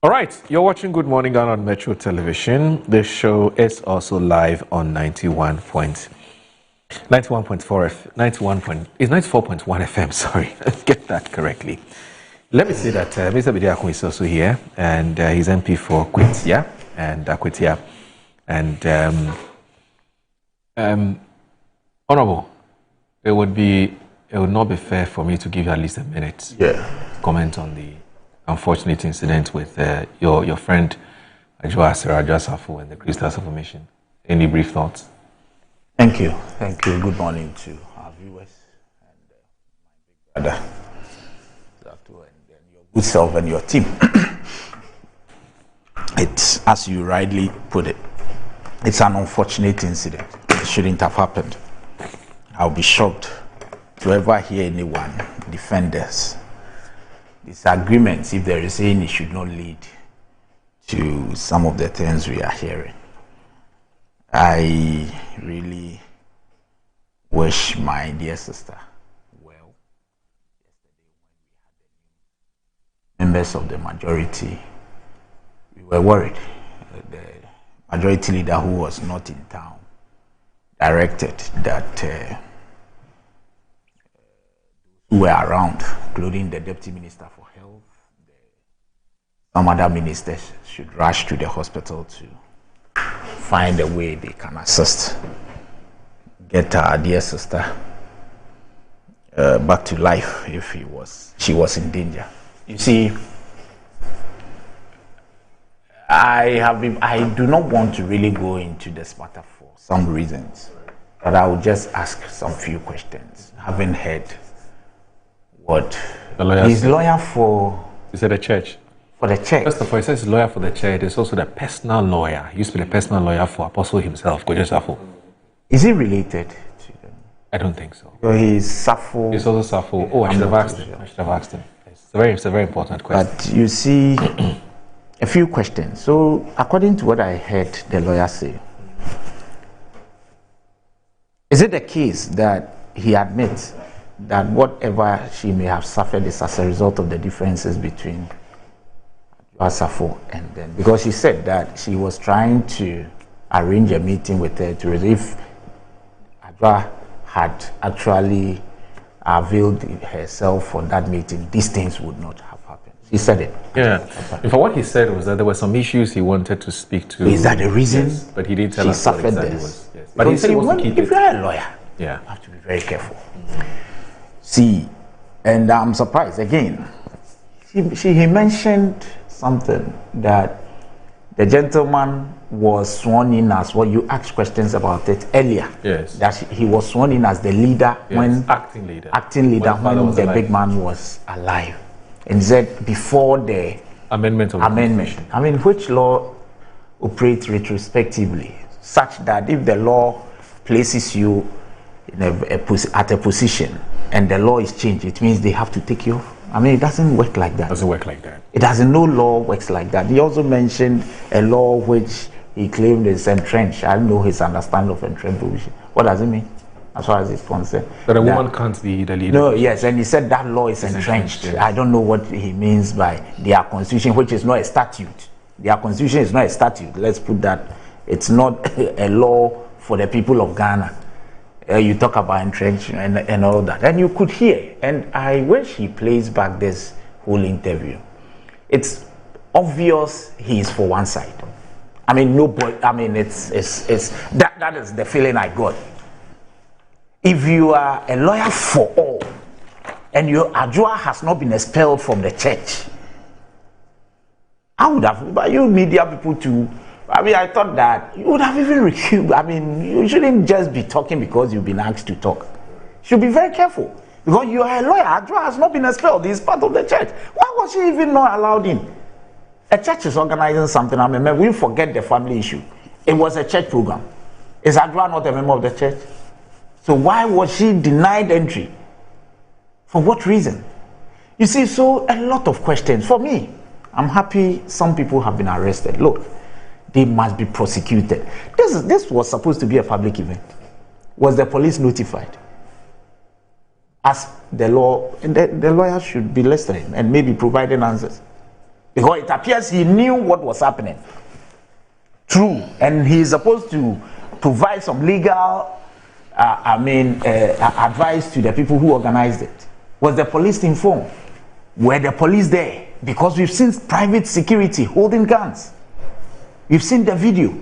All right, you're watching Good Morning Ghana on Metro Television. This show is also live on 94.1 FM, sorry, let's get that correctly. Let me say that Mr. Bediakun is also here, and he's MP for Kwitia and Akwitia. And Honorable, it would not be fair for me to give you at least a minute to comment on the unfortunate incident with your friend Ajwa Safu and the Crystals of Formation. Any brief thoughts? Thank you. Thank you. Good morning to our viewers and my big brother, and your good self and your team. It's, as you rightly put it, it's an unfortunate incident. It shouldn't have happened. I'll be shocked to ever hear anyone defend this. Disagreements, if there is any, should not lead to some of the things we are hearing. I really wish my dear sister well. Members of the majority, we were worried. The majority leader, who was not in town, directed that who were around, including the Deputy Minister for Health, some other ministers, should rush to the hospital to find a way they can assist, get our dear sister back to life if she was in danger. You see, I do not want to really go into this matter for some reasons, but I will just ask some few questions, having heard what his lawyer for... Is it a church? for the church. First of all, it says lawyer for the church. It's also the personal lawyer. He used to be the personal lawyer for Apostle himself, Kojo Safo. Is he related to them? I don't think so. So he's Safo. He's also Safo. Oh, I should have asked him. I should have asked him. It's a very important question. But you see, a few questions. So according to what I heard the lawyer say, is it the case that he admits that whatever she may have suffered is as a result of the differences between Safo and them? Because she said that she was trying to arrange a meeting with her to if Adwa had actually availed herself for that meeting, these things would not have happened. He said it. Yeah. In fact, what he said was that there were some issues he wanted to speak to. Is that the reason? Yes, but he didn't tell us what exactly was. Yes. But he said he wants to keep if you're a lawyer, you have to be very careful. See, and I'm surprised again. He mentioned something that the gentleman was sworn in as what you asked questions about it earlier. Yes. That he was sworn in as the leader when acting leader when the big man was alive. And he said before the amendment of I mean, which law operates retrospectively, such that if the law places you in at a position and the law is changed, it means they have to take you off. I mean, it doesn't work like that. It doesn't work like that. It doesn't. No law works like that. He also mentioned a law which he claimed is entrenched. I don't know his understanding of entrenched provision. What does it mean, as far as it's concerned? That a woman can't be the leader. No, yes, and he said that law is entrenched. Yes. I don't know what he means by their constitution, which is not a statute. Their constitution is not a statute. Let's put that. It's not a law for the people of Ghana. You talk about entrenchment and all that, and you could hear. And I wish he plays back this whole interview. It's obvious he is for one side. I mean, nobody. I mean, it's that is the feeling I got. If you are a lawyer for all, and your Adwa has not been expelled from the church, I would have. But you media people too. I mean, I thought that you would have even recused. I mean, you shouldn't just be talking because you've been asked to talk. You should be very careful. Because you are a lawyer. Adwa has not been expelled. He's part of the church. Why was she even not allowed in? A church is organizing something. I mean, we forget the family issue. It was a church program. Is Adwa not a member of the church? So why was she denied entry? For what reason? You see, so a lot of questions. For me, I'm happy some people have been arrested. Look, they must be prosecuted. This was supposed to be a public event. Was the police notified? As the law, the lawyer should be listening and maybe providing answers. Because it appears he knew what was happening. True. And he is supposed to provide some legal advice to the people who organized it. Was the police informed? Were the police there? Because we've seen private security holding guns. We've seen the video.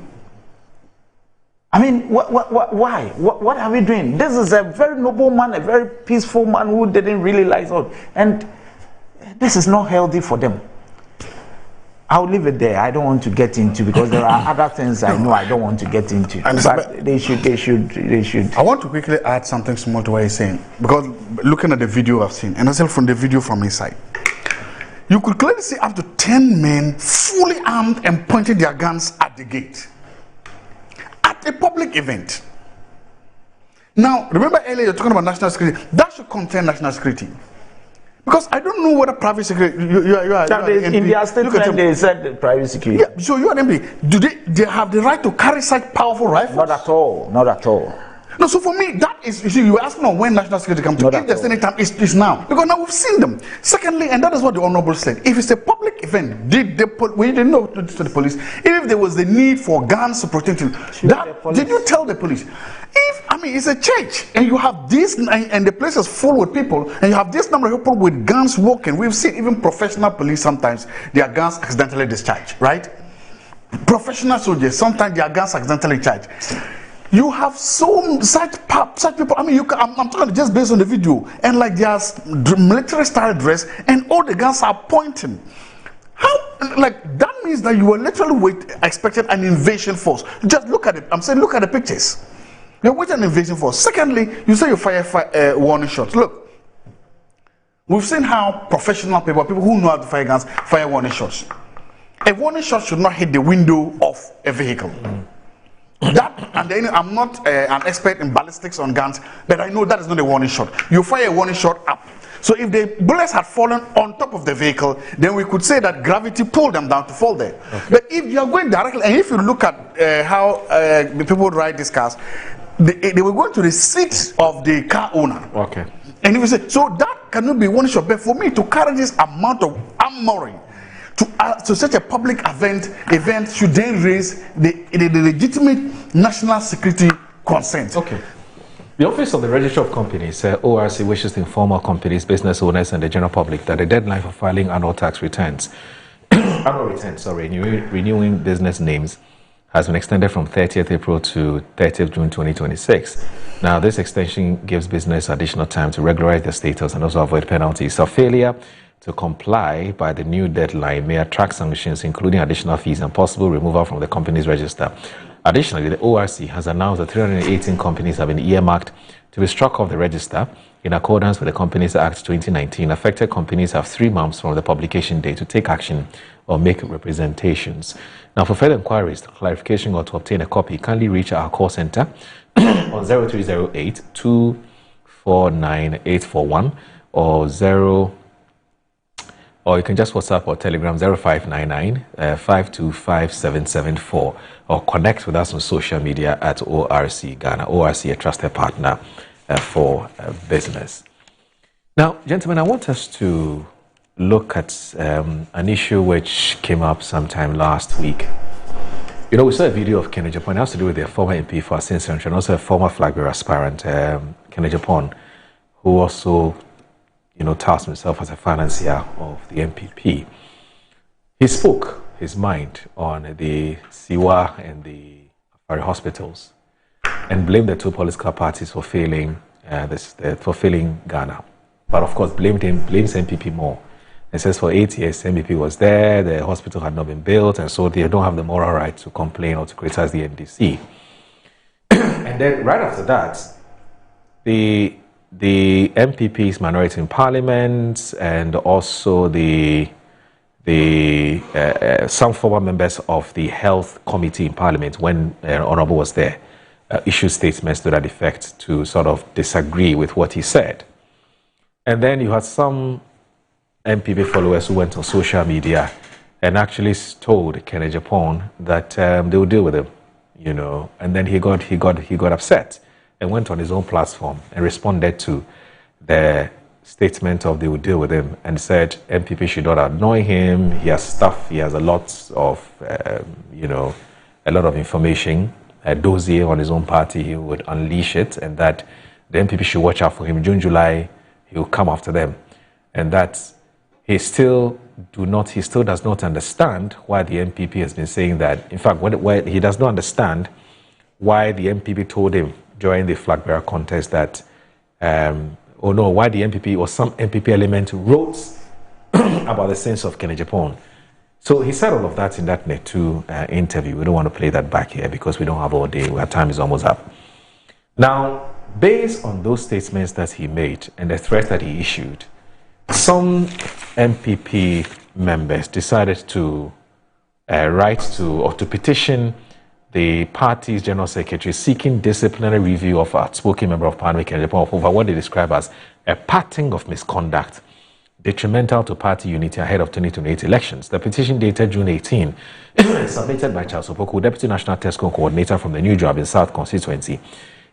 I mean, why? What are we doing? This is a very noble man, a very peaceful man who didn't really rise out. And this is not healthy for them. I'll leave it there. I don't want to get into, because there are other things I know I don't want to get into. But they should. I want to quickly add something small to what he's saying, because looking at the video I've seen, and also from the video from inside, you could clearly see up to 10 men fully armed and pointing their guns at the gate at a public event. Now, remember earlier you're talking about national security. That should contain national security. Because I don't know whether private security. You are in their statement, they said private security. Yeah, so you are MP. Do they have the right to carry such powerful rifles? Not at all. Not at all. No, so for me, that is, you see, you were asking on when national security comes to. If there's any time, it's now. Because now we've seen them. Secondly, and that is what the Honorable said, if it's a public event, we didn't know to the police, if there was the need for guns to protect you, did you tell the police? It's a church, and you have this, and the place is full with people, and you have this number of people with guns walking. We've seen even professional police sometimes, their guns accidentally discharged, right? Professional soldiers, sometimes their guns accidentally charged. You have such people. I mean, I'm talking just based on the video, and like there's military style dress, and all the guns are pointing. How? Like that means that you were literally expecting an invasion force. Just look at it. I'm saying, look at the pictures. You're waiting an invasion force. Secondly, you say you fire warning shots. Look, We've seen how professional people who know how to fire guns, fire warning shots. A warning shot should not hit the window of a vehicle. That, and then I'm not an expert in ballistics on guns, but I know that is not a warning shot. You fire a warning shot up. So if the bullets had fallen on top of the vehicle, then we could say that gravity pulled them down to fall there. Okay. But if you are going directly, and if you look at how the people ride these cars, they were going to the seat of the car owner. Okay. And if you say, so that cannot be one shot, but for me to carry this amount of armoring to such a public event should then raise the legitimate national security concerns. Okay. The Office of the Registrar of Companies, ORC, wishes to inform all companies, business owners, and the general public that the deadline for filing annual tax returns, renewing business names, has been extended from 30th April to 30th June 2026. Now, this extension gives business additional time to regularize their status and also avoid penalties. So, failure to comply by the new deadline may attract sanctions, including additional fees and possible removal from the company's register. Additionally, the ORC has announced that 318 companies have been earmarked to be struck off the register in accordance with the Companies Act 2019. Affected companies have 3 months from the publication date to take action or make representations. Now, for further inquiries, clarification, or to obtain a copy, kindly reach our call center on 0308 249 841 or you can just WhatsApp or Telegram 0599 525 774, or connect with us on social media at ORC Ghana. ORC, a trusted partner for business. Now, gentlemen, I want us to look at an issue which came up sometime last week. You know, we saw a video of Kennedy Japan. It has to do with the former MP for Asin Central and also a former flag bearer aspirant, Kennedy Japan, who also, you know, tasked himself as a financier of the MPP. He spoke his mind on the Siwa and the Afari hospitals and blamed the two political parties for failing Ghana. But of course, blames MPP more. It says for 8 years, MPP was there, the hospital had not been built, and so they don't have the moral right to complain or to criticize the NDC. And then right after that, the MPP's minority in parliament and also some former members of the health committee in parliament, when Honorable was there, issued statements to that effect to sort of disagree with what he said. And then you had some MPP followers who went on social media and actually told Kennedy Japan that they would deal with him, you know. And then he got upset and went on his own platform and responded to the statement of they would deal with him and said MPP should not annoy him. He has stuff. He has a lot of a lot of information, a dossier on his own party. He would unleash it, and that the MPP should watch out for him. June, July, he will come after them, and that he still does not understand why the MPP has been saying that. In fact, he does not understand why the MPP told him during the flag bearer contest that, why the MPP or some MPP element wrote about the sins of Kennedy Japan. So he said all of that in that Net2 interview. We don't want to play that back here because we don't have all day. Our time is almost up. Now, based on those statements that he made and the threat that he issued, some MPP members decided to petition the party's general secretary seeking disciplinary review of outspoken member of parliament Kennedy Japan over what they describe as a pattern of misconduct detrimental to party unity ahead of 2028 elections. The petition, dated June 18, submitted by Charles Opoku, Deputy National TESCO Coordinator from the New Job in South Constituency.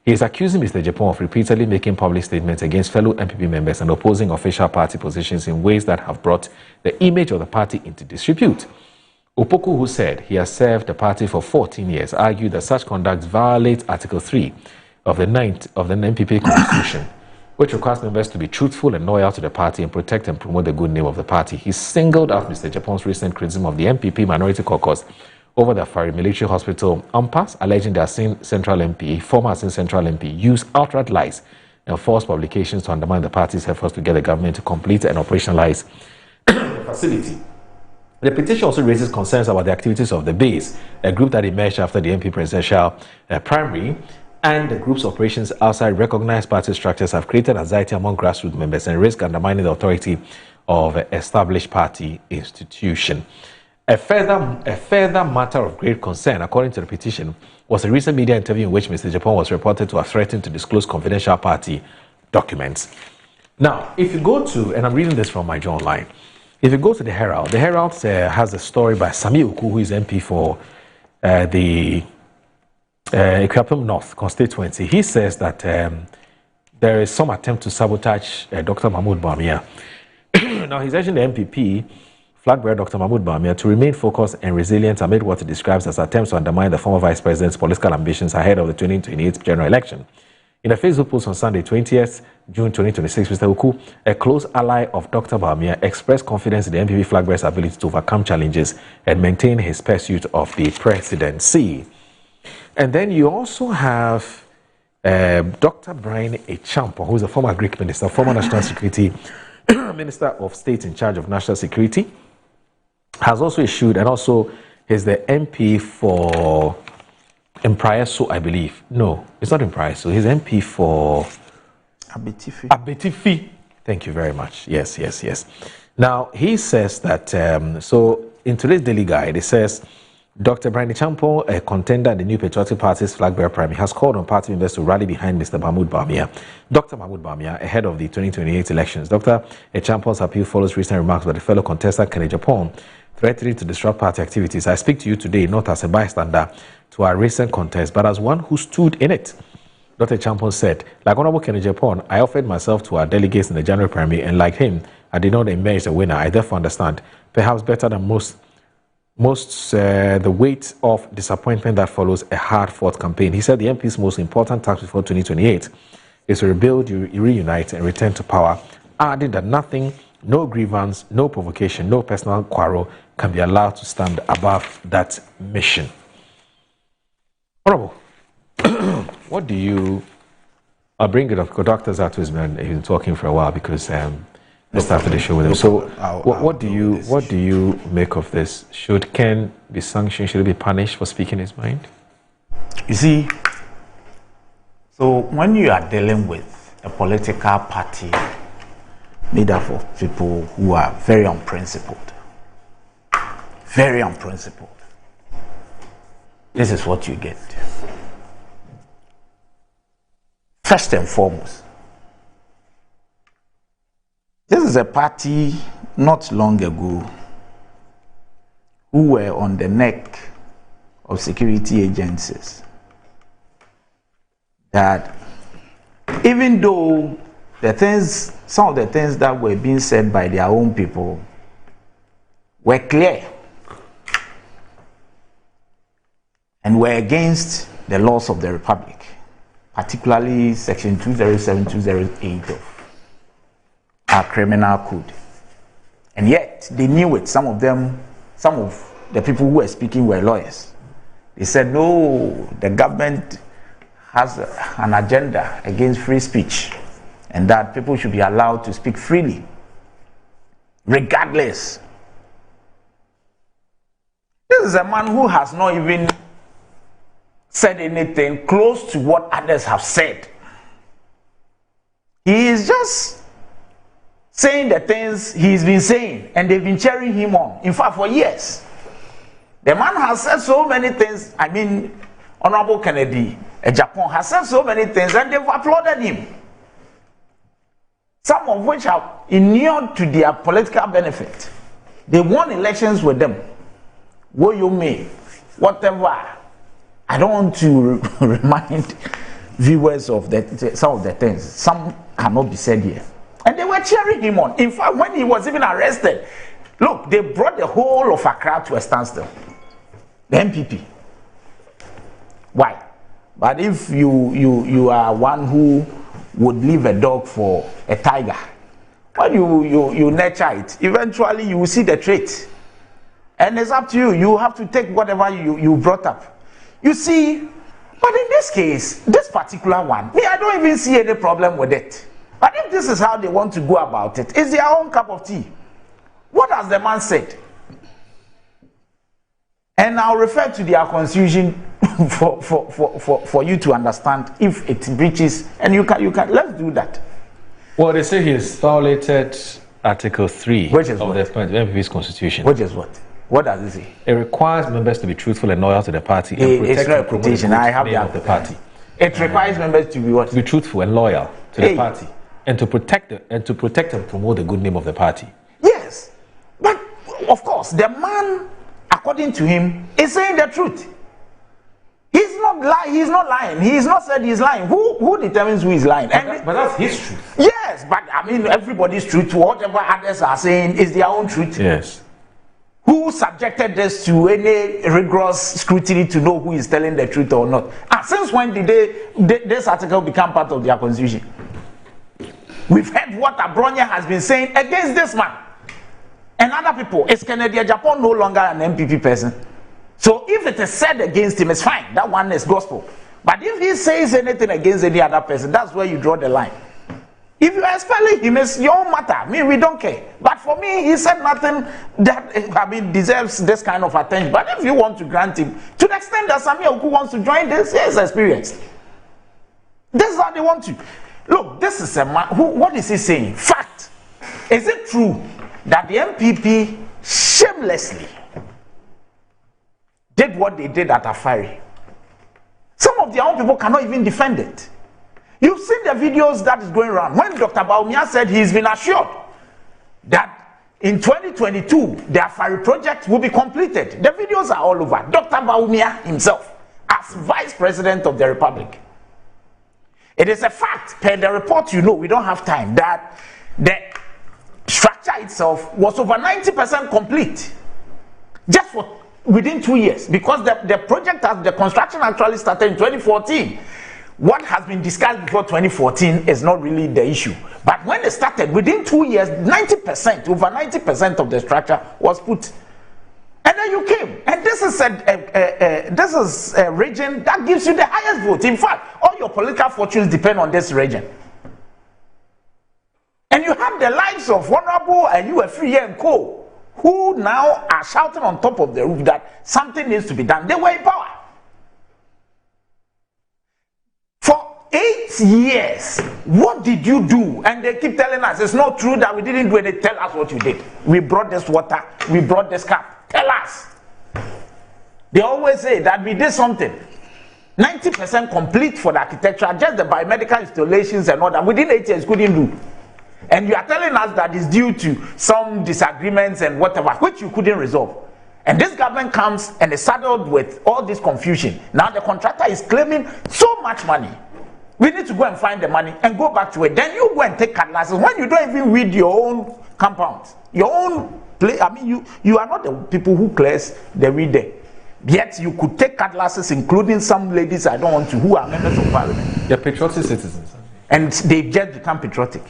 He is accusing Mr. Japan of repeatedly making public statements against fellow MPP members and opposing official party positions in ways that have brought the image of the party into disrepute. Opoku, who said he has served the party for 14 years, argued that such conduct violates Article 3 of the MPP Constitution, which requires members to be truthful and loyal to the party and protect and promote the good name of the party. He singled out Mr. Japan's recent criticism of the MPP minority caucus over the Afari Military Hospital impasse, alleging the Asin Central MP, former Asin Central MP, used outright lies and false publications to undermine the party's efforts to get the government to complete and operationalize the facility. The petition also raises concerns about the activities of the base, a group that emerged after the MP presidential primary, and the group's operations outside recognized party structures have created anxiety among grassroots members and risk undermining the authority of established party institution. A further matter of great concern, according to the petition, was a recent media interview in which Mr. Japan was reported to have threatened to disclose confidential party documents. Now, if you go to, and I'm reading this from my John Online, if you go to the Herald has a story by Sami Uku, who is MP for the Equipum North constituency. He says that there is some attempt to sabotage Dr. Mahmoud Bawumia. Now, he's urging the MPP, flag bearer Dr. Mahmoud Bawumia, to remain focused and resilient amid what he describes as attempts to undermine the former vice president's political ambitions ahead of the 2028 general election. In a Facebook post on Sunday, 20th June 2026, Mr. Uku, a close ally of Dr. Bawumia, expressed confidence in the MPP flag bearer's ability to overcome challenges and maintain his pursuit of the presidency. And then you also have Dr. Brian Echampo, who is a former Greek minister, former national security minister of state in charge of national security, has also issued, and also is the MP for Impraeso, I believe. No, it's not Impraeso. He's MP for Abetifi. Thank you very much. Yes. Now, he says that, so in today's Daily Guide, it says, Dr. Brian Echampo, a contender in the New Patriotic Party's flag bearer primary, has called on party members to rally behind Mr. Mahmoud Bawumia, Dr. Mahmoud Bawumia, ahead of the 2028 elections. Dr. Echampo's appeal follows recent remarks by the fellow contestant Kenny Japan, threatening to disrupt party activities. I speak to you today not as a bystander to our recent contest, but as one who stood in it. Dr. Echampo said, like Honorable Kenny Japan, I offered myself to our delegates in the January primary, and like him, I did not emerge a winner. I therefore understand, perhaps better than most the weight of disappointment that follows a hard-fought campaign. He said the MP's most important task before 2028 is to rebuild, reunite, and return to power, adding that nothing, no grievance, no provocation, no personal quarrel can be allowed to stand above that mission. Honorable, what do you... I'll bring it up. Doctors out to his man. He's been talking for a while because let's start the show with him. So, what do you make of this? Should Ken be sanctioned? Should he be punished for speaking his mind? You see, so when you are dealing with a political party made up of people who are very unprincipled, this is what you get. First and foremost, this is a party not long ago who were on the neck of security agencies. That even though some of the things that were being said by their own people were clear and were against the laws of the Republic, particularly Section 207, 208 of our criminal code. And yet, they knew it. Some of the people who were speaking were lawyers. They said, no, the government has an agenda against free speech and that people should be allowed to speak freely, regardless. This is a man who has not even said anything close to what others have said. He is just saying the things he's been saying, and they've been cheering him on. In fact, for years. The man has said so many things. I mean, Honorable Kennedy Japan has said so many things, and they've applauded him. Some of which have inured to their political benefit. They won elections with them. What you may, whatever. I don't want to remind viewers of some of the things. Some cannot be said here. And they were cheering him on. In fact, when he was even arrested, look, they brought the whole of Accra to a standstill. The MPP. Why? But if you are one who would leave a dog for a tiger, when you nurture it, eventually you will see the trait. And it's up to you. You have to take whatever you brought up. You see, but in this case, this particular one, I don't even see any problem with it. But if this is how they want to go about it, it's their own cup of tea. What has the man said? And I'll refer to their constitution for you to understand if it breaches, and you can let's do that. Well, they say he's violated Article 3 which is of the MPP's constitution. Which is what? What does it say? It requires members to be truthful and loyal to the party and It's protect not and promote the reputation. good I have name that. of the party. It requires members to be what? To be truthful and loyal to the party and to protect and promote the good name of the party. Yes, but of course, the man, according to him, is saying the truth. He's not lying. He's not lying. He's not said he's lying. Who determines who is lying? But that's his truth. Yes, but I mean, everybody's truth, whatever others are saying, is their own truth. Yes. Who subjected this to any rigorous scrutiny to know who is telling the truth or not? And since when did this article become part of their constitution? We've heard what Abronya has been saying against this man and other people. Is Kennedy Japan no longer an MPP person? So if it is said against him, it's fine. That one is gospel. But if he says anything against any other person, that's where you draw the line. If you are expelling him, it's your own matter. I mean, we don't care. But for me, he said nothing that deserves this kind of attention. But if you want to grant him, to the extent that Samuel who wants to join this, he is experienced. This is how they want to. Look, this is a man what is he saying? Fact. Is it true that the MPP shamelessly did what they did at Afari? Some of their own people cannot even defend it. You've seen the videos that is going around. When Dr. Bawumia said he's been assured that in 2022, the Afari project will be completed. The videos are all over. Dr. Bawumia himself, as Vice President of the Republic. It is a fact, per the report, we don't have time, that the structure itself was over 90% complete. Just for within 2 years, because the project, the construction actually started in 2014. What has been discussed before 2014 is not really the issue. But when it started, within 2 years, 90%, over 90% of the structure was put. And then you came. And this is a region that gives you the highest vote. In fact, all your political fortunes depend on this region. And you have the likes of Honorable and UFE and Co., who now are shouting on top of the roof that something needs to be done. They were in power. For 8 years, what did you do? And they keep telling us it's not true that we didn't do anything. Tell us what you did. We brought this water. We brought this cup. Tell us. They always say that we did something. 90% complete for the architecture, just the biomedical installations and all that. Within 8 years, couldn't do. And you are telling us that it's due to some disagreements and whatever, which you couldn't resolve. And this government comes and is saddled with all this confusion. Now the contractor is claiming so much money. We need to go and find the money and go back to it. Then you go and take cutlasses when you don't even weed your own compound, your own place. I mean, you are not the people who clears the weed there. Yet you could take cutlasses, including some ladies I don't want to, who are members of parliament. They're patriotic citizens. And they just become patriotic.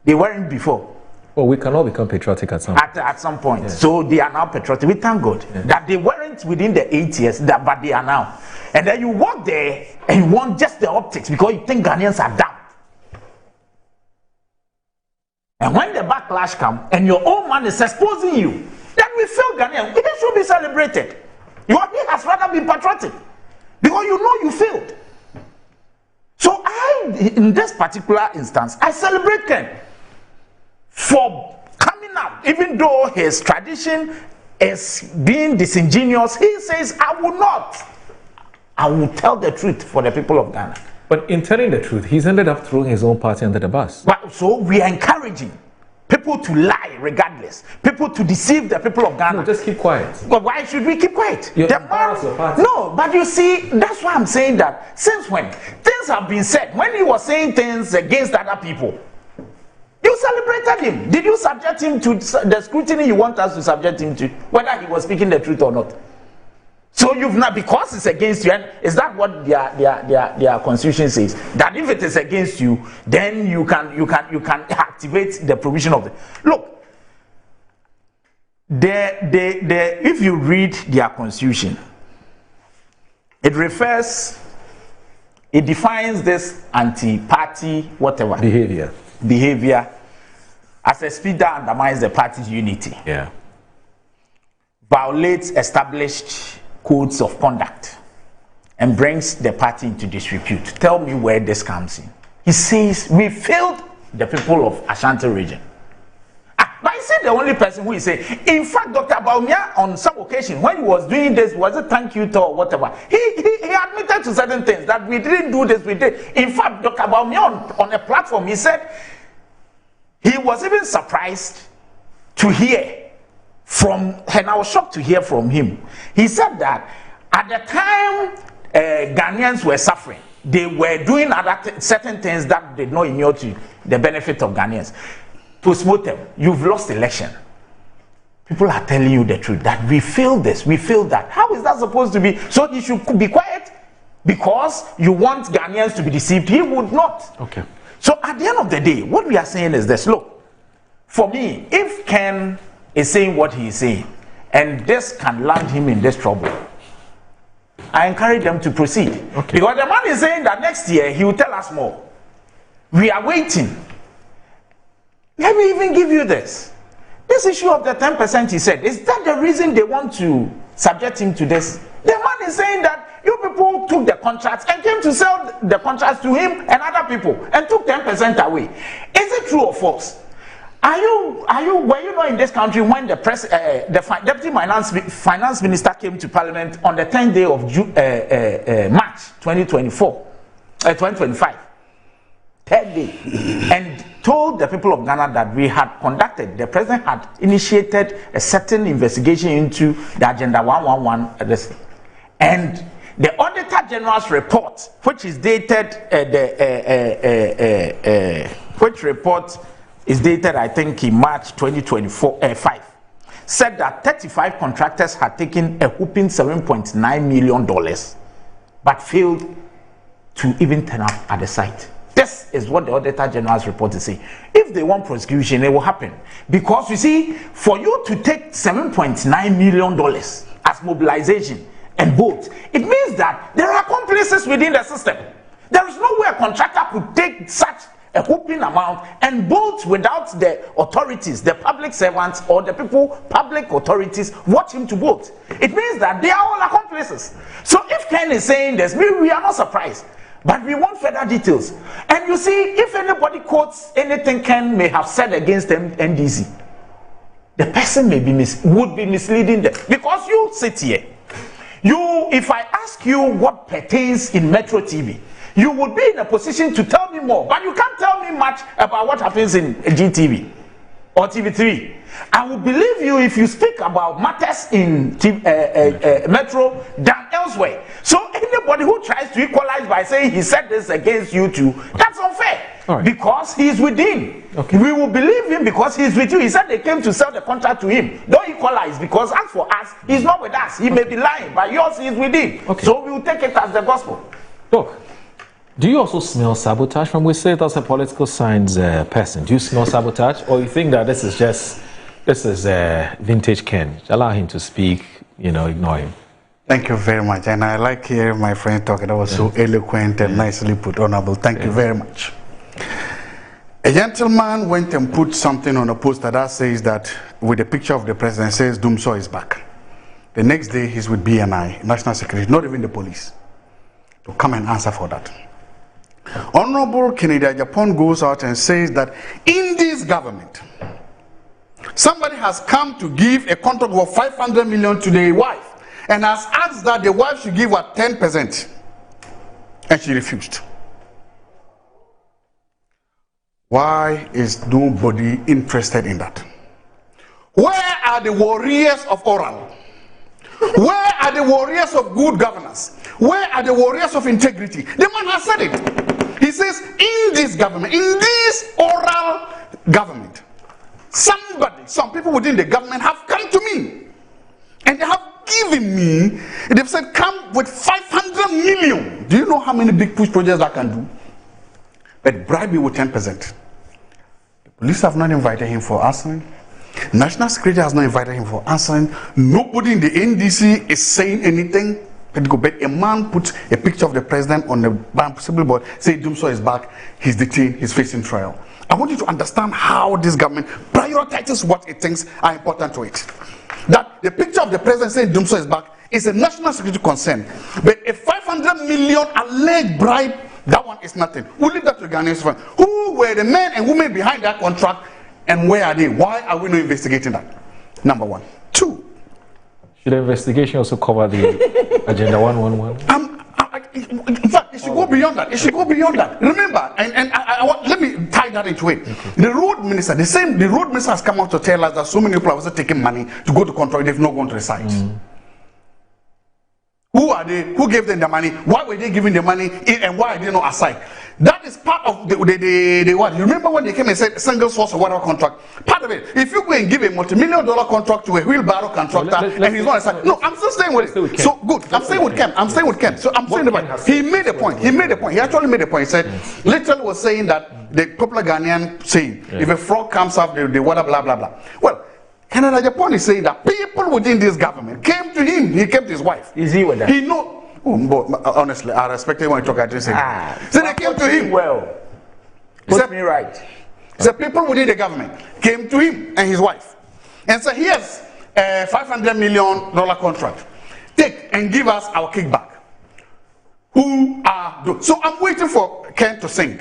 They weren't before. Well, we cannot become patriotic at some point. At some point. So they are now patriotic. We thank God that they weren't within the 8 years, but they are now. And then you walk there and you want just the optics because you think Ghanaians are dumb. And when the backlash comes and your own man is exposing you, then we feel Ghanaian. It should be celebrated. Your he has rather been patriotic because you know you failed. So in this particular instance, I celebrate Ken for coming out, even though his tradition is being disingenuous. He says, I will not. I will tell the truth for the people of Ghana. But in telling the truth, he's ended up throwing his own party under the bus. But so we are encouraging people to lie regardless. People to deceive the people of Ghana. No, just keep quiet. But why should we keep quiet? You're embarrassed your party. No, but you see, that's why I'm saying that since when things have been said, when he was saying things against other people, you celebrated him. Did you subject him to the scrutiny you want us to subject him to, whether he was speaking the truth or not? So you've not, because it's against you, and is that what their constitution says? That if it is against you, then you can activate the provision of it. Look, if you read their constitution, it defines this anti-party whatever behavior as a speed that undermines the party's unity. Yeah. violates established codes of conduct and brings the party into disrepute. Tell me where this comes in. He says, we failed the people of Ashanti region. But he said the only person who is saying, in fact, Dr. Bawumia, on some occasion, when he was doing this, was a thank you to or whatever, he admitted to certain things that we didn't do this, we did. In fact, Dr. Bawumia on a platform, he said he was even surprised to hear from, and I was shocked to hear from him. He said that at the time Ghanaians were suffering, they were doing certain things that did not inure to the benefit of Ghanaians. Post-mortem, you've lost election. People are telling you the truth that we failed this, we failed that. How is that supposed to be? So you should be quiet because you want Ghanaians to be deceived. He would not. Okay. So at the end of the day, what we are saying is this. Look, for me, if Ken is saying what he is saying, and this can land him in this trouble, I encourage them to proceed. Okay. Because the man is saying that next year he will tell us more. We are waiting. Let me even give you this. This issue of the 10%, he said, is that the reason they want to subject him to this? The man is saying that you people took the contracts and came to sell the contracts to him and other people and took 10% away. Is it true or false? Were you not in this country when the deputy finance minister came to parliament on the 10th day of March 2025, 3rd day, and told the people of Ghana that the president had initiated a certain investigation into the Agenda 111, and the Auditor General's report, which is dated, which report is dated, I think, in March 2024, said that 35 contractors had taken a whooping $7.9 million, but failed to even turn up at the site. This is what the Auditor General's report is saying. If they want prosecution, it will happen. Because you see, for you to take $7.9 million as mobilization and vote, it means that there are accomplices within the system. There is no way a contractor could take such a whooping amount and vote without the authorities, the public servants or the people, public authorities watch him to vote. It means that they are all accomplices. So if Ken is saying this, we are not surprised. But we want further details. And you see, if anybody quotes anything Ken may have said against NDC, the person may be would be misleading them. Because you sit here, if I ask you what pertains in Metro TV, you would be in a position to tell me more. But you can't tell me much about what happens in GTV or TV3. I will believe you if you speak about matters in Metro than elsewhere. So anybody who tries to equalize by saying he said this against you too, that's unfair. Right. Because he is within. Okay. We will believe him because he is with you. He said they came to sell the contract to him. Don't equalize, because as for us, he's not with us. He may be lying, but yours is within. Okay. So we will take it as the gospel. Look, do you also smell sabotage from Wise as a political science person? Do you smell sabotage, or you think that this is vintage Ken? Allow him to speak, ignore him. Thank you very much, and I like hearing my friend talking. That was so eloquent and nicely put, honorable. Thank you very much. A gentleman went and put something on a poster that says that, with a picture of the president, says Dumso is back. The next day he's with BNI, National Security, not even the police, to come and answer for that. Honorable Kennedy Agyapong goes out and says that in this government, somebody has come to give a contract of 500 million to the wife and has asked that the wife should give her 10%, and she refused. Why is nobody interested in that? Where are the warriors of oral? Where are the warriors of good governance? Where are the warriors of integrity? The man has said it. He says, in this government, in this oral government, some people within the government have come to me and they have given me, they've said, come with 500 million. Do you know how many big push projects I can do? But bribe me with 10%. The police have not invited him for answering. National Security has not invited him for answering. Nobody in the NDC is saying anything. But a man puts a picture of the president on the possible board, say Dumso is back, he's detained, he's facing trial. I want you to understand how this government prioritizes what it thinks are important to it. That the picture of the president saying Dumso is back is a national security concern. But a 500 million alleged bribe, that one is nothing. We'll leave that to Ghanaians. Who were the men and women behind that contract, and where are they? Why are we not investigating that? Number one. Two. Should the investigation also cover the Agenda 111? In fact, it should go beyond that. It should go beyond that. Remember, let me tie that into it. The road minister, the road minister has come out to tell us that so many people are also taking money to go to contract. They've not gone to the site. Who are they? Who gave them the money? Why were they giving the money? And why are they not aside? That is part of the what? You remember when they came and said single source or whatever contract? Part of it. If you go and give a multi-million-dollar contract to a wheelbarrow contractor and he's not aside. No, I'm still staying with it. So good. I'm staying with Ken. I'm staying with Ken. So I'm saying the point. He made a point. He made a point. He actually made a point. He said, literally was saying that the popular Ghanaian saying, if a frog comes up, the water, blah, blah, blah. Well, Canada Japan is saying that people within this government came to him. He came to his wife. Is he with that? He know. Honestly, I respect him when I talk. I just say. So they came to him. Well, put me right. So people within the government came to him and his wife, and said, "Here's a $500 million contract. Take and give us our kickback." Who are those? So I'm waiting for Ken to sing.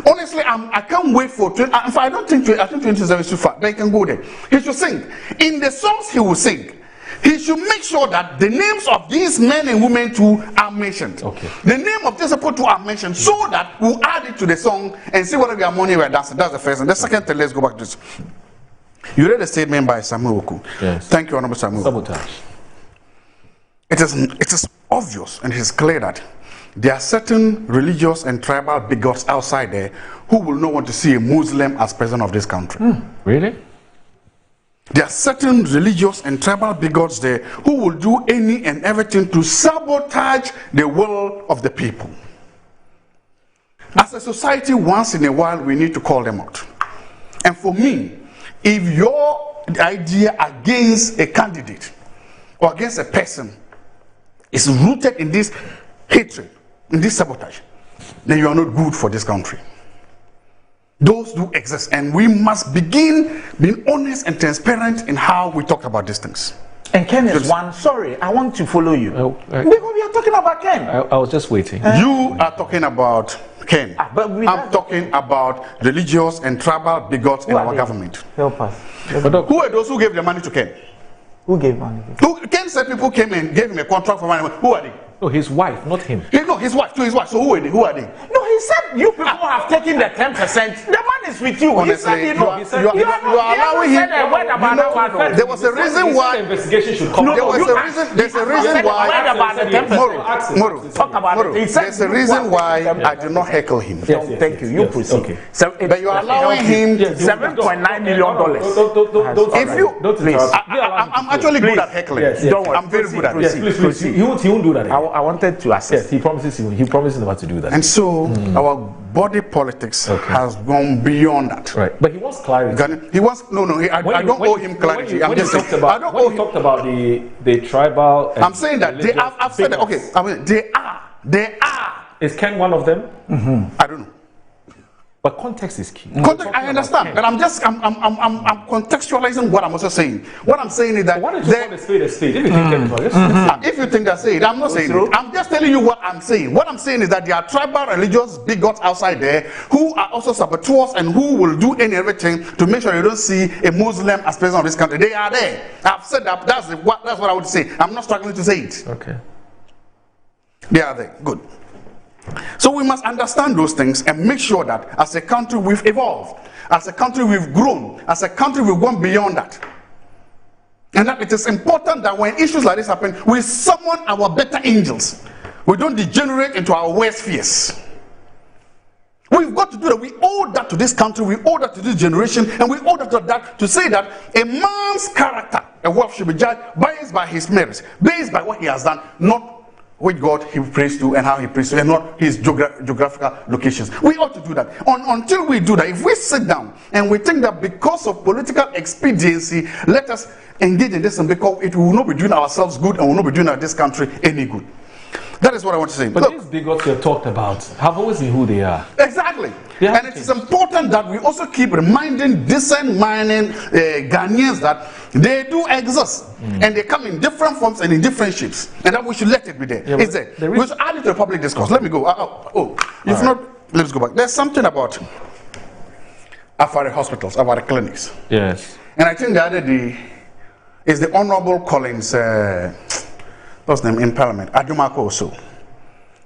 Honestly, I can't wait for. I don't think. I think 27 is too far. They can go there. He should sing. In the songs he will sing, he should make sure that the names of these men and women too are mentioned. Okay. The name of these people too are mentioned, so that we'll add it to the song and see whether we are money we're dancing. That's the first thing. The second thing, let's go back to this. You read a statement by Samuel Oku. Yes. Thank you, Honorable Samuel. Sabotage. It is obvious and it is clear that there are certain religious and tribal bigots outside there who will not want to see a Muslim as president of this country. Really? There are certain religious and tribal bigots there who will do any and everything to sabotage the will of the people. As a society, once in a while, we need to call them out. And for me, if your idea against a candidate or against a person is rooted in this hatred, in this sabotage, then you are not good for this country. Those do exist, and we must begin being honest and transparent in how we talk about these things. And Ken is one. Sorry, I want to follow you. Because we are talking about Ken. I was just waiting. You are talking about Ken. I'm talking about religious and tribal bigots in our government. Help us. Who are those who gave the money to Ken? Who gave money? Ken said people came and gave him a contract for money. Who are they? No, his wife, not him. No, his wife. To his wife. So who are they? Who are they? No, he said you people have taken the 10%. The man is with you. Honestly, you are allowing him. There was a reason why. The investigation should come. There's a reason why. Moro, talk about it. There's a reason why I did not heckle him. Thank you. You proceed. Okay. But you are allowing him $7.9 million. If you please, I'm actually good at heckling. Don't worry. I'm very good at it. Please proceed. He won't do that. I wanted to assist. Yes, he promises never to do that. And so our body politics has gone beyond that. Right. But he wants clarity. He wants I don't owe him clarity. When you talked about the tribal. I'm saying that they have. I've said that. Okay. I mean, they are. Is Ken one of them? I don't know. But context is key. I understand, but I'm contextualizing what I'm also saying. What I'm saying is that why don't you call the spade a spade? If you think that's it, I'm not saying it. I'm just telling you what I'm saying. What I'm saying is that there are tribal religious bigots outside there who are also saboteurs and who will do everything to make sure you don't see a Muslim as president of this country. They are there. I've said that. That's what I would say. I'm not struggling to say it. Okay. They are there. Good. So we must understand those things and make sure that as a country we've evolved, as a country we've grown, as a country we've gone beyond that. And that it is important that when issues like this happen, we summon our better angels. We don't degenerate into our worst fears. We've got to do that. We owe that to this country, we owe that to this generation, and we owe that to say that a man's character, a wife should be judged based by his merits, based by what he has done, not which God he prays to and how he prays to, and not his geographical locations. We ought to do that. Until we do that, if we sit down and we think that because of political expediency, let us engage in this, and because it will not be doing ourselves good and will not be doing this country any good. That is what I want to say. But these bigots you have talked about have always been who they are. Exactly. And it is important that we also keep reminding decent mining Ghanaians that they do exist. And they come in different forms and in different shapes. And that we should let it be there. It's there. We should add it to the public discourse. Let me go. If not, let's go back. There's something about Afari hospitals, Afari clinics. Yes. And I think the other day is the Honorable Collins, what's his name in Parliament, Adumako also.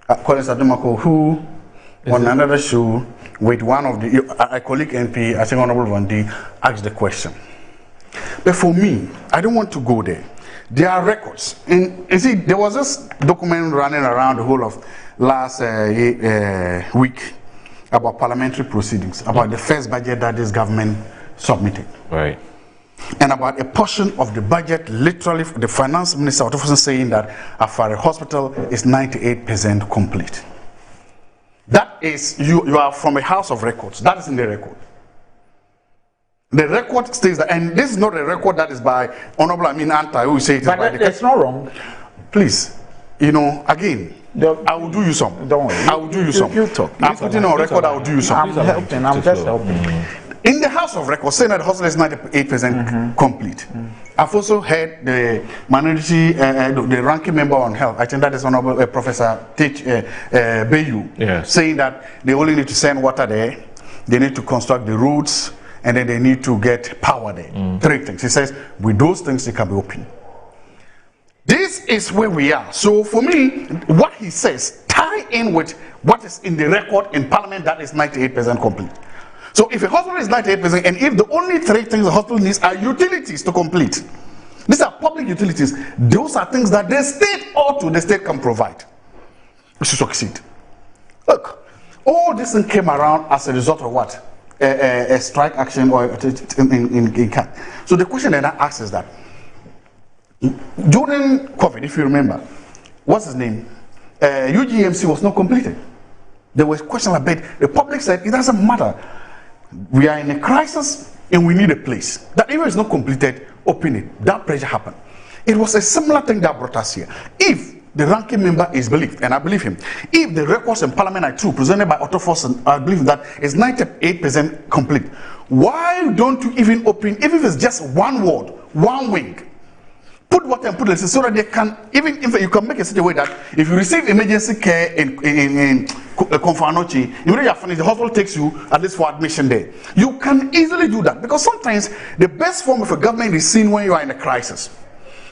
Collins Adumako, who on another show with one of a colleague MP, I think Honorable Vandi, asked the question. But for me, I don't want to go there. There are records. And you see, there was this document running around the whole of last week about parliamentary proceedings, about the first budget that this government submitted. Right. And about a portion of the budget, literally the finance minister was saying that Afari Hospital is 98% complete. That is, you are from a house of records. That is in the record. The record states that, and this is not a record that is by Honorable Amin Anta, who say it is but by the... That's not wrong. Please, you know, again, I will do you some. Don't worry. I will do you some. You talk. I'm putting on record, I will do you some. I'm helping. I'm just helping. In the House of Records, saying that the hospital is 98% complete. I've also heard the minority, the ranking member on health, I think that is Honorable Professor Bayu, saying that they only need to send water there, they need to construct the roads, and then they need to get power there. 3 things. He says, with those things, it can be open. This is where we are. So for me, what he says tie in with what is in the record in Parliament that is 98% complete. So if a hospital is 98%, and if the only 3 things the hospital needs are utilities to complete, these are public utilities, those are things that the state the state can provide. We should succeed. Look, all this thing came around as a result of what? A strike action or in CAT. So the question that I ask is that during COVID, if you remember, what's his name? UGMC was not completed. There was question about the public said it doesn't matter. We are in a crisis and we need a place. That even is not completed, open it. That pressure happened. It was a similar thing that brought us here. If the ranking member is believed, and I believe him, if the records in Parliament are true, presented by Otto Forson, I believe that is 98% complete. Why don't you even open, even if it's just one ward, one wing, put water and put it so that they can, even if you can make a such a way that if you receive emergency care in Konfanochi, immediately you finish, the hospital takes you at least for admission there. You can easily do that because sometimes the best form of a government is seen when you are in a crisis.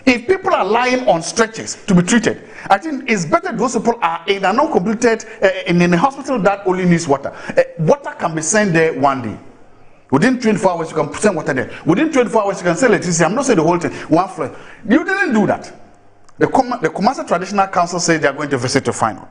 If people are lying on stretchers to be treated, I think it's better those people are in an uncompleted, in a hospital that only needs water. Water can be sent there one day. Within 24 hours, you can send water there. Within 24 hours, you can sell electricity. I'm not saying the whole thing, one floor. You didn't do that. The Kumasi Traditional Council said they are going to visit to find out.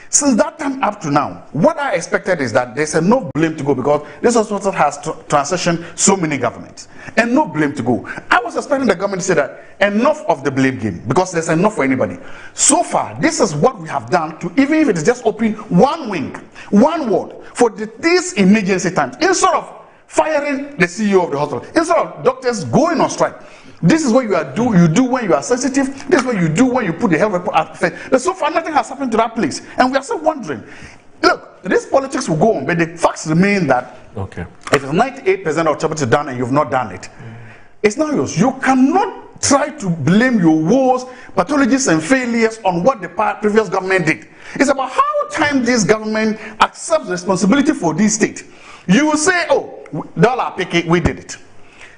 Since that time up to now, what I expected is that there's no blame to go because this hospital has transitioned so many governments and no blame to go. I was expecting the government to say that enough of the blame game because there's enough for anybody. So far, this is what we have done to, even if it is just open one wing, one ward for these emergency times, instead of firing the CEO of the hospital, instead of doctors going on strike. This is what you do when you are sensitive. This is what you do when you put the health report at effect. But so far, nothing has happened to that place. And we are still wondering. Look, this politics will go on, but the facts remain that if it's 98% of job is done and you've not done it, it's not yours. You cannot try to blame your woes, pathologies, and failures on what the previous government did. It's about how time this government accepts responsibility for this state. You will say, oh, dollar picking, we did it.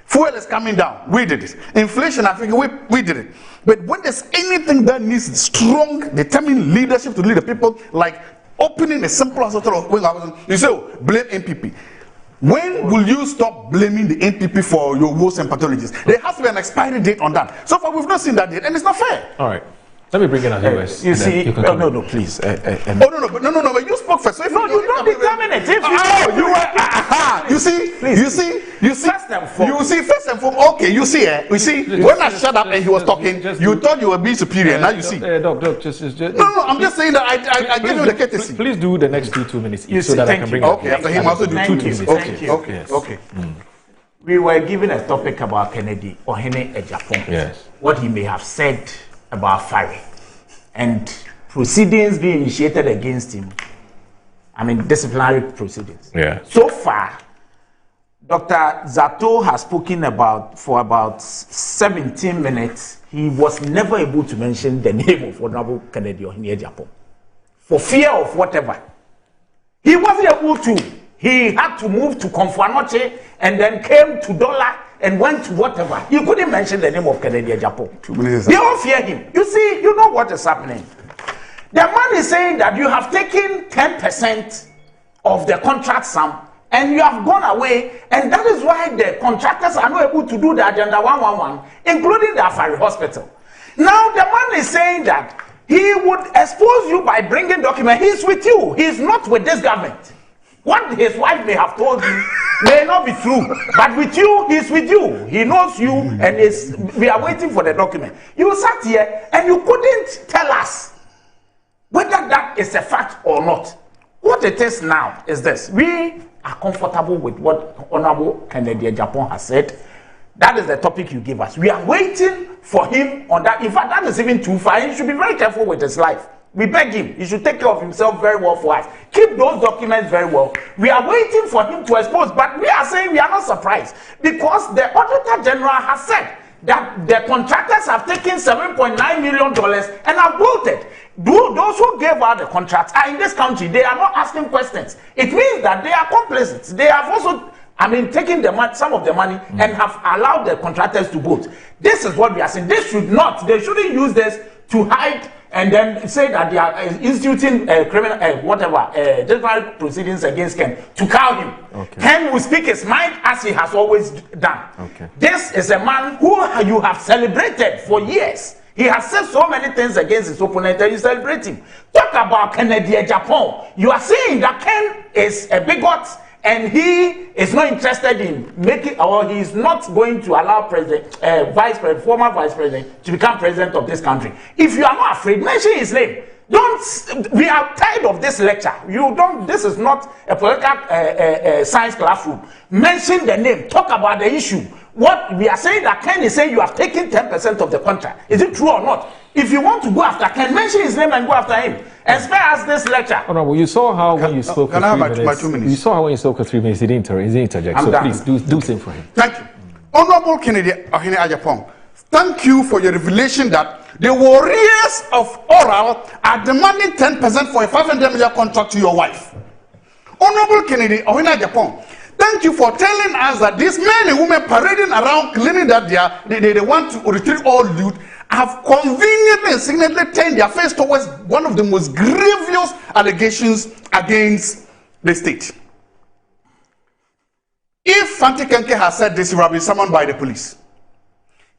Fuel is coming down, we did it. Inflation, I think we did it. But when there's anything that needs strong, determined leadership to lead the people, like opening a simple hospital of you say, oh, blame NPP. When will you stop blaming the NPP for your woes and pathologies? There has to be an expiry date on that. So far, we've not seen that date, and it's not fair. All right. Let me bring in US. You see, no, please. But you spoke first. So if you don't determine it. You see, first and foremost, okay, you see, when I shut up and he was talking, you thought you were being superior, now you see. Doc, No, I'm just saying that I give you the courtesy. Please do the next 2 minutes so that I can bring Okay, after him, also do 2 minutes. Okay. We were given a topic about Kennedy Ohene Ejapon. Yes. What he may have said about firing and proceedings being initiated against him disciplinary proceedings. Yeah. So far, Dr. Zato has spoken for about 17 minutes. He was never able to mention the name of Honorable Kennedy Ohene-Agyapong for fear of whatever. He wasn't able to. He had to move to Komfo Anokye and then came to Dollar and went to whatever. He couldn't mention the name of Kennedy Agyapong. They all fear him. You see, you know what is happening. The man is saying that you have taken 10% of the contract sum and you have gone away, and that is why the contractors are not able to do the Agenda 111, including the Afari Hospital. Now, the man is saying that he would expose you by bringing documents. He's with you. He's not with this government. What his wife may have told you may not be true, but with you, he's with you. He knows you, and we are waiting for the document. You sat here, and you couldn't tell us whether that is a fact or not. What it is now is this. We are comfortable with what Honorable Kennedy Agyapong has said. That is the topic you give us. We are waiting for him on that. In fact, that is even too far. He should be very careful with his life. We beg him. He should take care of himself very well for us. Keep those documents very well. We are waiting for him to expose, but we are saying we are not surprised because the Auditor General has said that the contractors have taken $7.9 million and have bolted. Those who gave out the contracts are in this country. They are not asking questions. It means that they are complicit. They have also, taken some of the money and have allowed the contractors to vote. This is what we are saying. They shouldn't use this to hide and then say that they are instituting disciplinary proceedings against Ken to cow him. Okay. Ken will speak his mind as he has always done. Okay. This is a man who you have celebrated for years. He has said so many things against his opponent and you celebrate him. Talk about Kennedy Agyapong. You are saying that Ken is a bigot and he is not interested in making, or he is not going to allow former vice president to become president of this country. If you are not afraid, mention his name. We are tired of this lecture. This is not a political science classroom. Mention the name. Talk about the issue. What we are saying that Ken is saying you have taken 10% of the contract. Is it true or not? If you want to go after Ken, mention his name and go after him. As far as this lecture. Oh, no, well, you saw how when you spoke for 3 minutes. You saw how when you spoke for 3 minutes, he didn't interject. So please do same for him. Thank you. Honorable Kennedy Ohene-Agyapong, thank you for your revelation that the warriors of Oral are demanding 10% for a $500 million contract to your wife. Honorable Kennedy Ohene-Agyapong, thank you for telling us that these men and women parading around claiming that they want to retrieve all loot have conveniently and significantly turned their face towards one of the most grievous allegations against the state. If Fanti Kenke has said this, he would have been summoned by the police.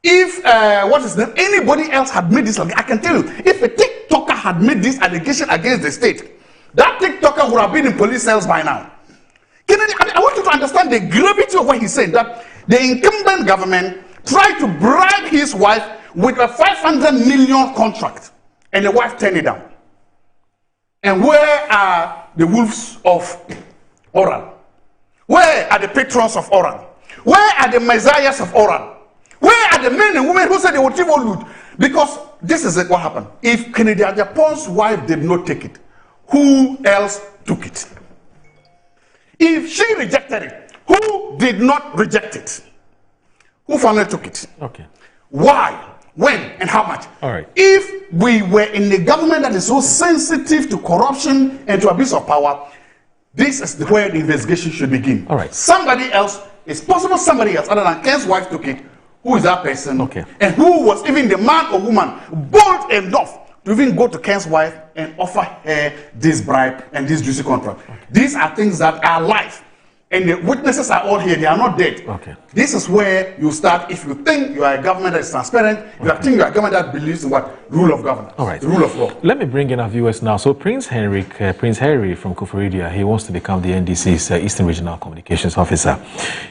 If anybody else had made this, I can tell you, if a TikToker had made this allegation against the state, that TikToker would have been in police cells by now. Kennedy, I want you to understand the gravity of what he said, that the incumbent government tried to bribe his wife with a $500 million contract, and the wife turned it down. And where are the wolves of Oral? Where are the patrons of Oral? Where are the messiahs of Oral? Where are the men and women who said they would retrieve all loot? Because this is what happened. If Kennedy Agyapong's wife did not take it, who else took it? If she rejected it, who did not reject it? Who finally took it? Okay. Why? When? And how much? All right. If we were in a government that is so sensitive to corruption and to abuse of power, this is where the investigation should begin. All right. Somebody else, it's possible somebody else other than Ken's wife took it. Who is that person? Okay. And who was even the man or woman bold enough to even go to Ken's wife and offer her this bribe and this juicy contract? Okay. These are things that are live. And the witnesses are all here, they are not dead. Okay. This is where you start. If you think you are a government that is transparent, you think you are a government that believes in what? Rule of governance. All right. The rule of law. Let me bring in our viewers now. So Prince Henry from Koforidua, he wants to become the NDC's Eastern Regional Communications Officer.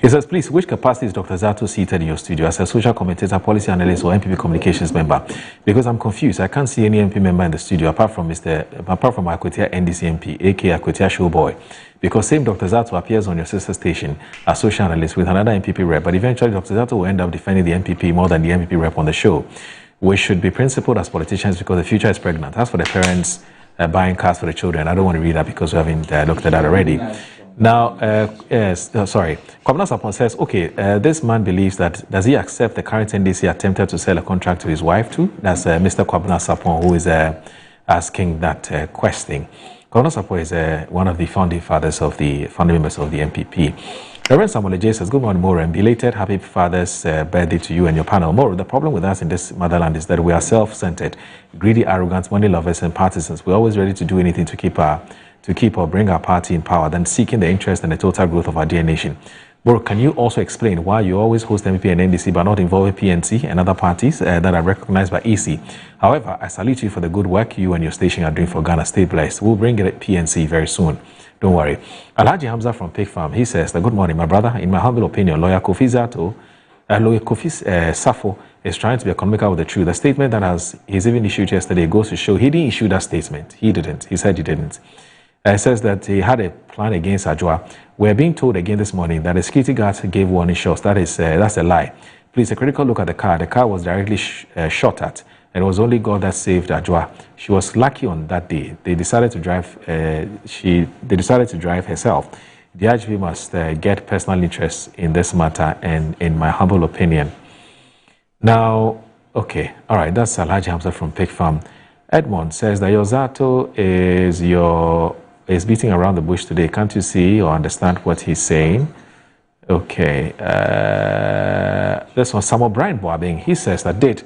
He says, please, which capacity is Dr. Zato seated in your studio as a social commentator, policy analyst, or MPP communications member? Because I'm confused. I can't see any MP member in the studio apart from Akwetia NDC MP, aka Akwetia Showboy. Because same Dr. Zato appears on your sister station as social analyst with another MPP rep, but eventually Dr. Zato will end up defending the MPP more than the MPP rep on the show. We should be principled as politicians because the future is pregnant. As for the parents, buying cars for the children. I don't want to read that because we haven't looked at that already. Now, Kwabena Sapon says, okay, this man believes that, does he accept the current NDC attempted to sell a contract to his wife too? That's Mr. Kwabena Sapon who is asking that question. Kwabena Sapon is one of the founding members of the MPP. Reverend Samuel J says, good morning, Mauro, and belated happy Father's birthday to you and your panel. Mauro, the problem with us in this motherland is that we are self-centered, greedy, arrogant, money lovers, and partisans. We're always ready to do anything to keep or bring our party in power than seeking the interest and the total growth of our dear nation. Mauro, can you also explain why you always host MPP and NDC but not involve PNC and other parties that are recognized by EC? However, I salute you for the good work you and your station are doing for Ghana. Stay blessed. We'll bring it at PNC very soon. Don't worry. Alhaji Hamza from Pig Farm, he says, good morning, my brother. In my humble opinion, Lawyer Kofi Safo is trying to be economical with the truth. The statement that he's even issued yesterday goes to show he didn't issue that statement. He didn't. He said he didn't. It says that he had a plan against Ajua. We're being told again this morning that the security guards gave warning shots. That's a lie. Please, a critical look at the car. The car was directly shot at, and it was only God that saved Ajua. She was lucky on that day. They decided to drive. They decided to drive herself. The IGP must get personal interest in this matter, and in my humble opinion. Now, okay, all right. That's Alhaji Hamza from Pig Farm. Edmond says that your Zato is beating around the bush today. Can't you see or understand what he's saying? Okay. This one, Samuel Brian Boabing. He says that did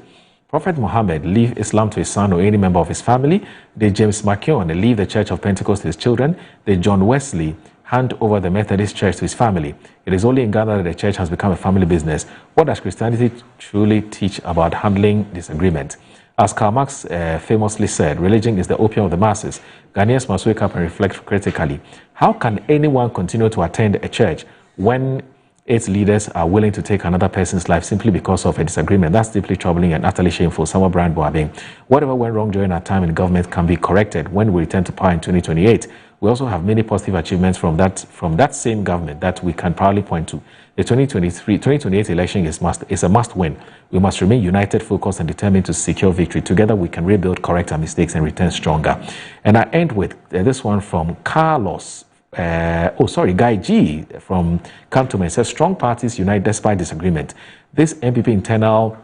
Prophet Muhammad leave Islam to his son or any member of his family? Did James Makion leave the Church of Pentecost to his children? Did John Wesley hand over the Methodist Church to his family? It is only in Ghana that the church has become a family business. What does Christianity truly teach about handling disagreement? As Karl Marx famously said, religion is the opium of the masses. Ghanaians must wake up and reflect critically. How can anyone continue to attend a church when its leaders are willing to take another person's life simply because of a disagreement? That's deeply troubling and utterly shameful. Samuel Brand Boabing. Whatever went wrong during our time in government can be corrected when we return to power in 2028. We also have many positive achievements from that same government that we can proudly point to. The 2028 election is a must-win. We must remain united, focused, and determined to secure victory. Together, we can rebuild, correct our mistakes, and return stronger. And I end with this one from Carlos. Guy G from Cantonment says, strong parties unite despite disagreement. This MPP internal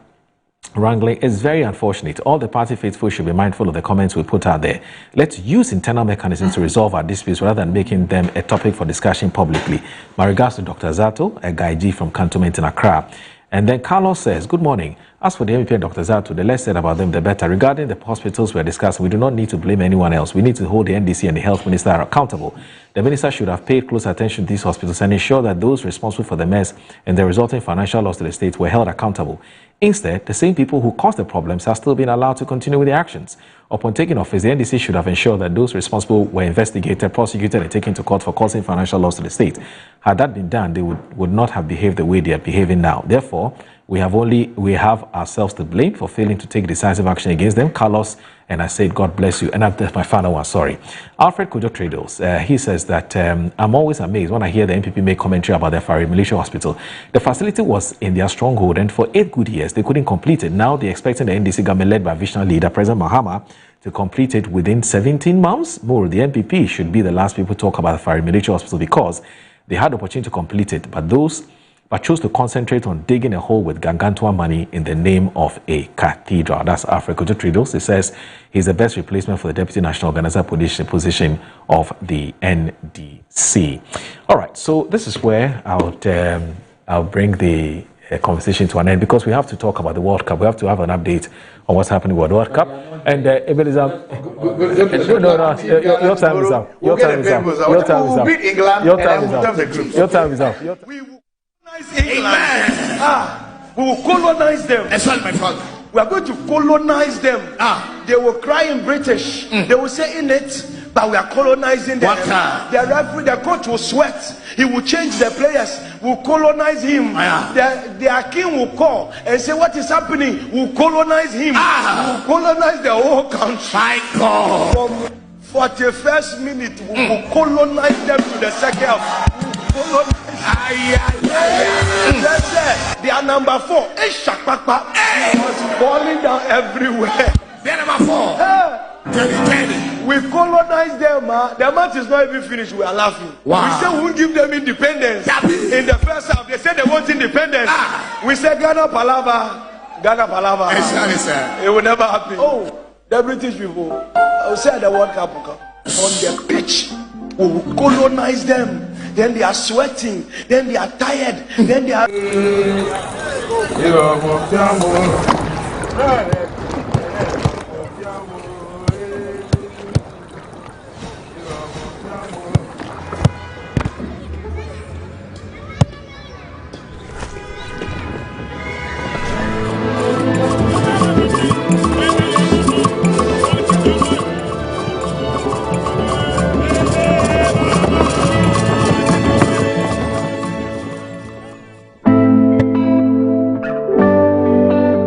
wrangling is very unfortunate. All the party faithful should be mindful of the comments we put out there. Let's use internal mechanisms to resolve our disputes rather than making them a topic for discussion publicly. My regards to Dr. Zato, a Guy G from Cantonment in Accra. And then Carlos says, good morning. As for the MP and Dr. Zato, the less said about them, the better. Regarding the hospitals we are discussing, we do not need to blame anyone else. We need to hold the NDC and the health minister accountable. The minister should have paid close attention to these hospitals and ensure that those responsible for the mess and the resulting financial loss to the state were held accountable. Instead, the same people who caused the problems are still being allowed to continue with their actions. Upon taking office, the NDC should have ensured that those responsible were investigated, prosecuted, and taken to court for causing financial loss to the state. Had that been done, they would not have behaved the way they are behaving now. Therefore, we have ourselves to blame for failing to take decisive action against them. Carlos, and I said, God bless you. And that's my final one, sorry. Alfred Kojo Trados, he says that I'm always amazed when I hear the MPP make commentary about the Afari Militia Hospital. The facility was in their stronghold, and for 8 good years, they couldn't complete it. Now they're expecting the NDC government led by visionary leader, President Mahama, to complete it within 17 months. More, the MPP should be the last people to talk about the Afari Militia Hospital because they had the opportunity to complete it, but chose to concentrate on digging a hole with Gargantua money in the name of a cathedral. That's Africa Tridos. He says he's the best replacement for the Deputy National Organizer position of the NDC. All right, so this is where I'll bring the conversation to an end because we have to talk about the World Cup. We have to have an update on what's happening with the World Cup. And your time is up. Your time is up. Your time is up. Your time is up. Your time is up. England. We will colonize them. That's right, my father. We are going to colonize them. They will cry in British. They will say in it, but we are colonizing them. Their referee, their coach will sweat. He will change the players. We'll colonize him. Their king will call and say, what is happening? We'll colonize him. We'll colonize the whole country. My God. From 41st minute, we will colonize them to the second half. Colonize. They are number 4. It was falling down everywhere. They are number 4. We colonized them. The month is not even finished. We are laughing. Wow. We say we won't give them independence. In the first half, they said they want independence. We said Ghana Palava. It will never happen. Oh, the British people. I will say at the World Cup on the pitch. We will colonize them. Then they are sweating. Then they are tired. Then they are.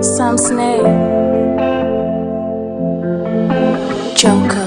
Sam Snake, Junker.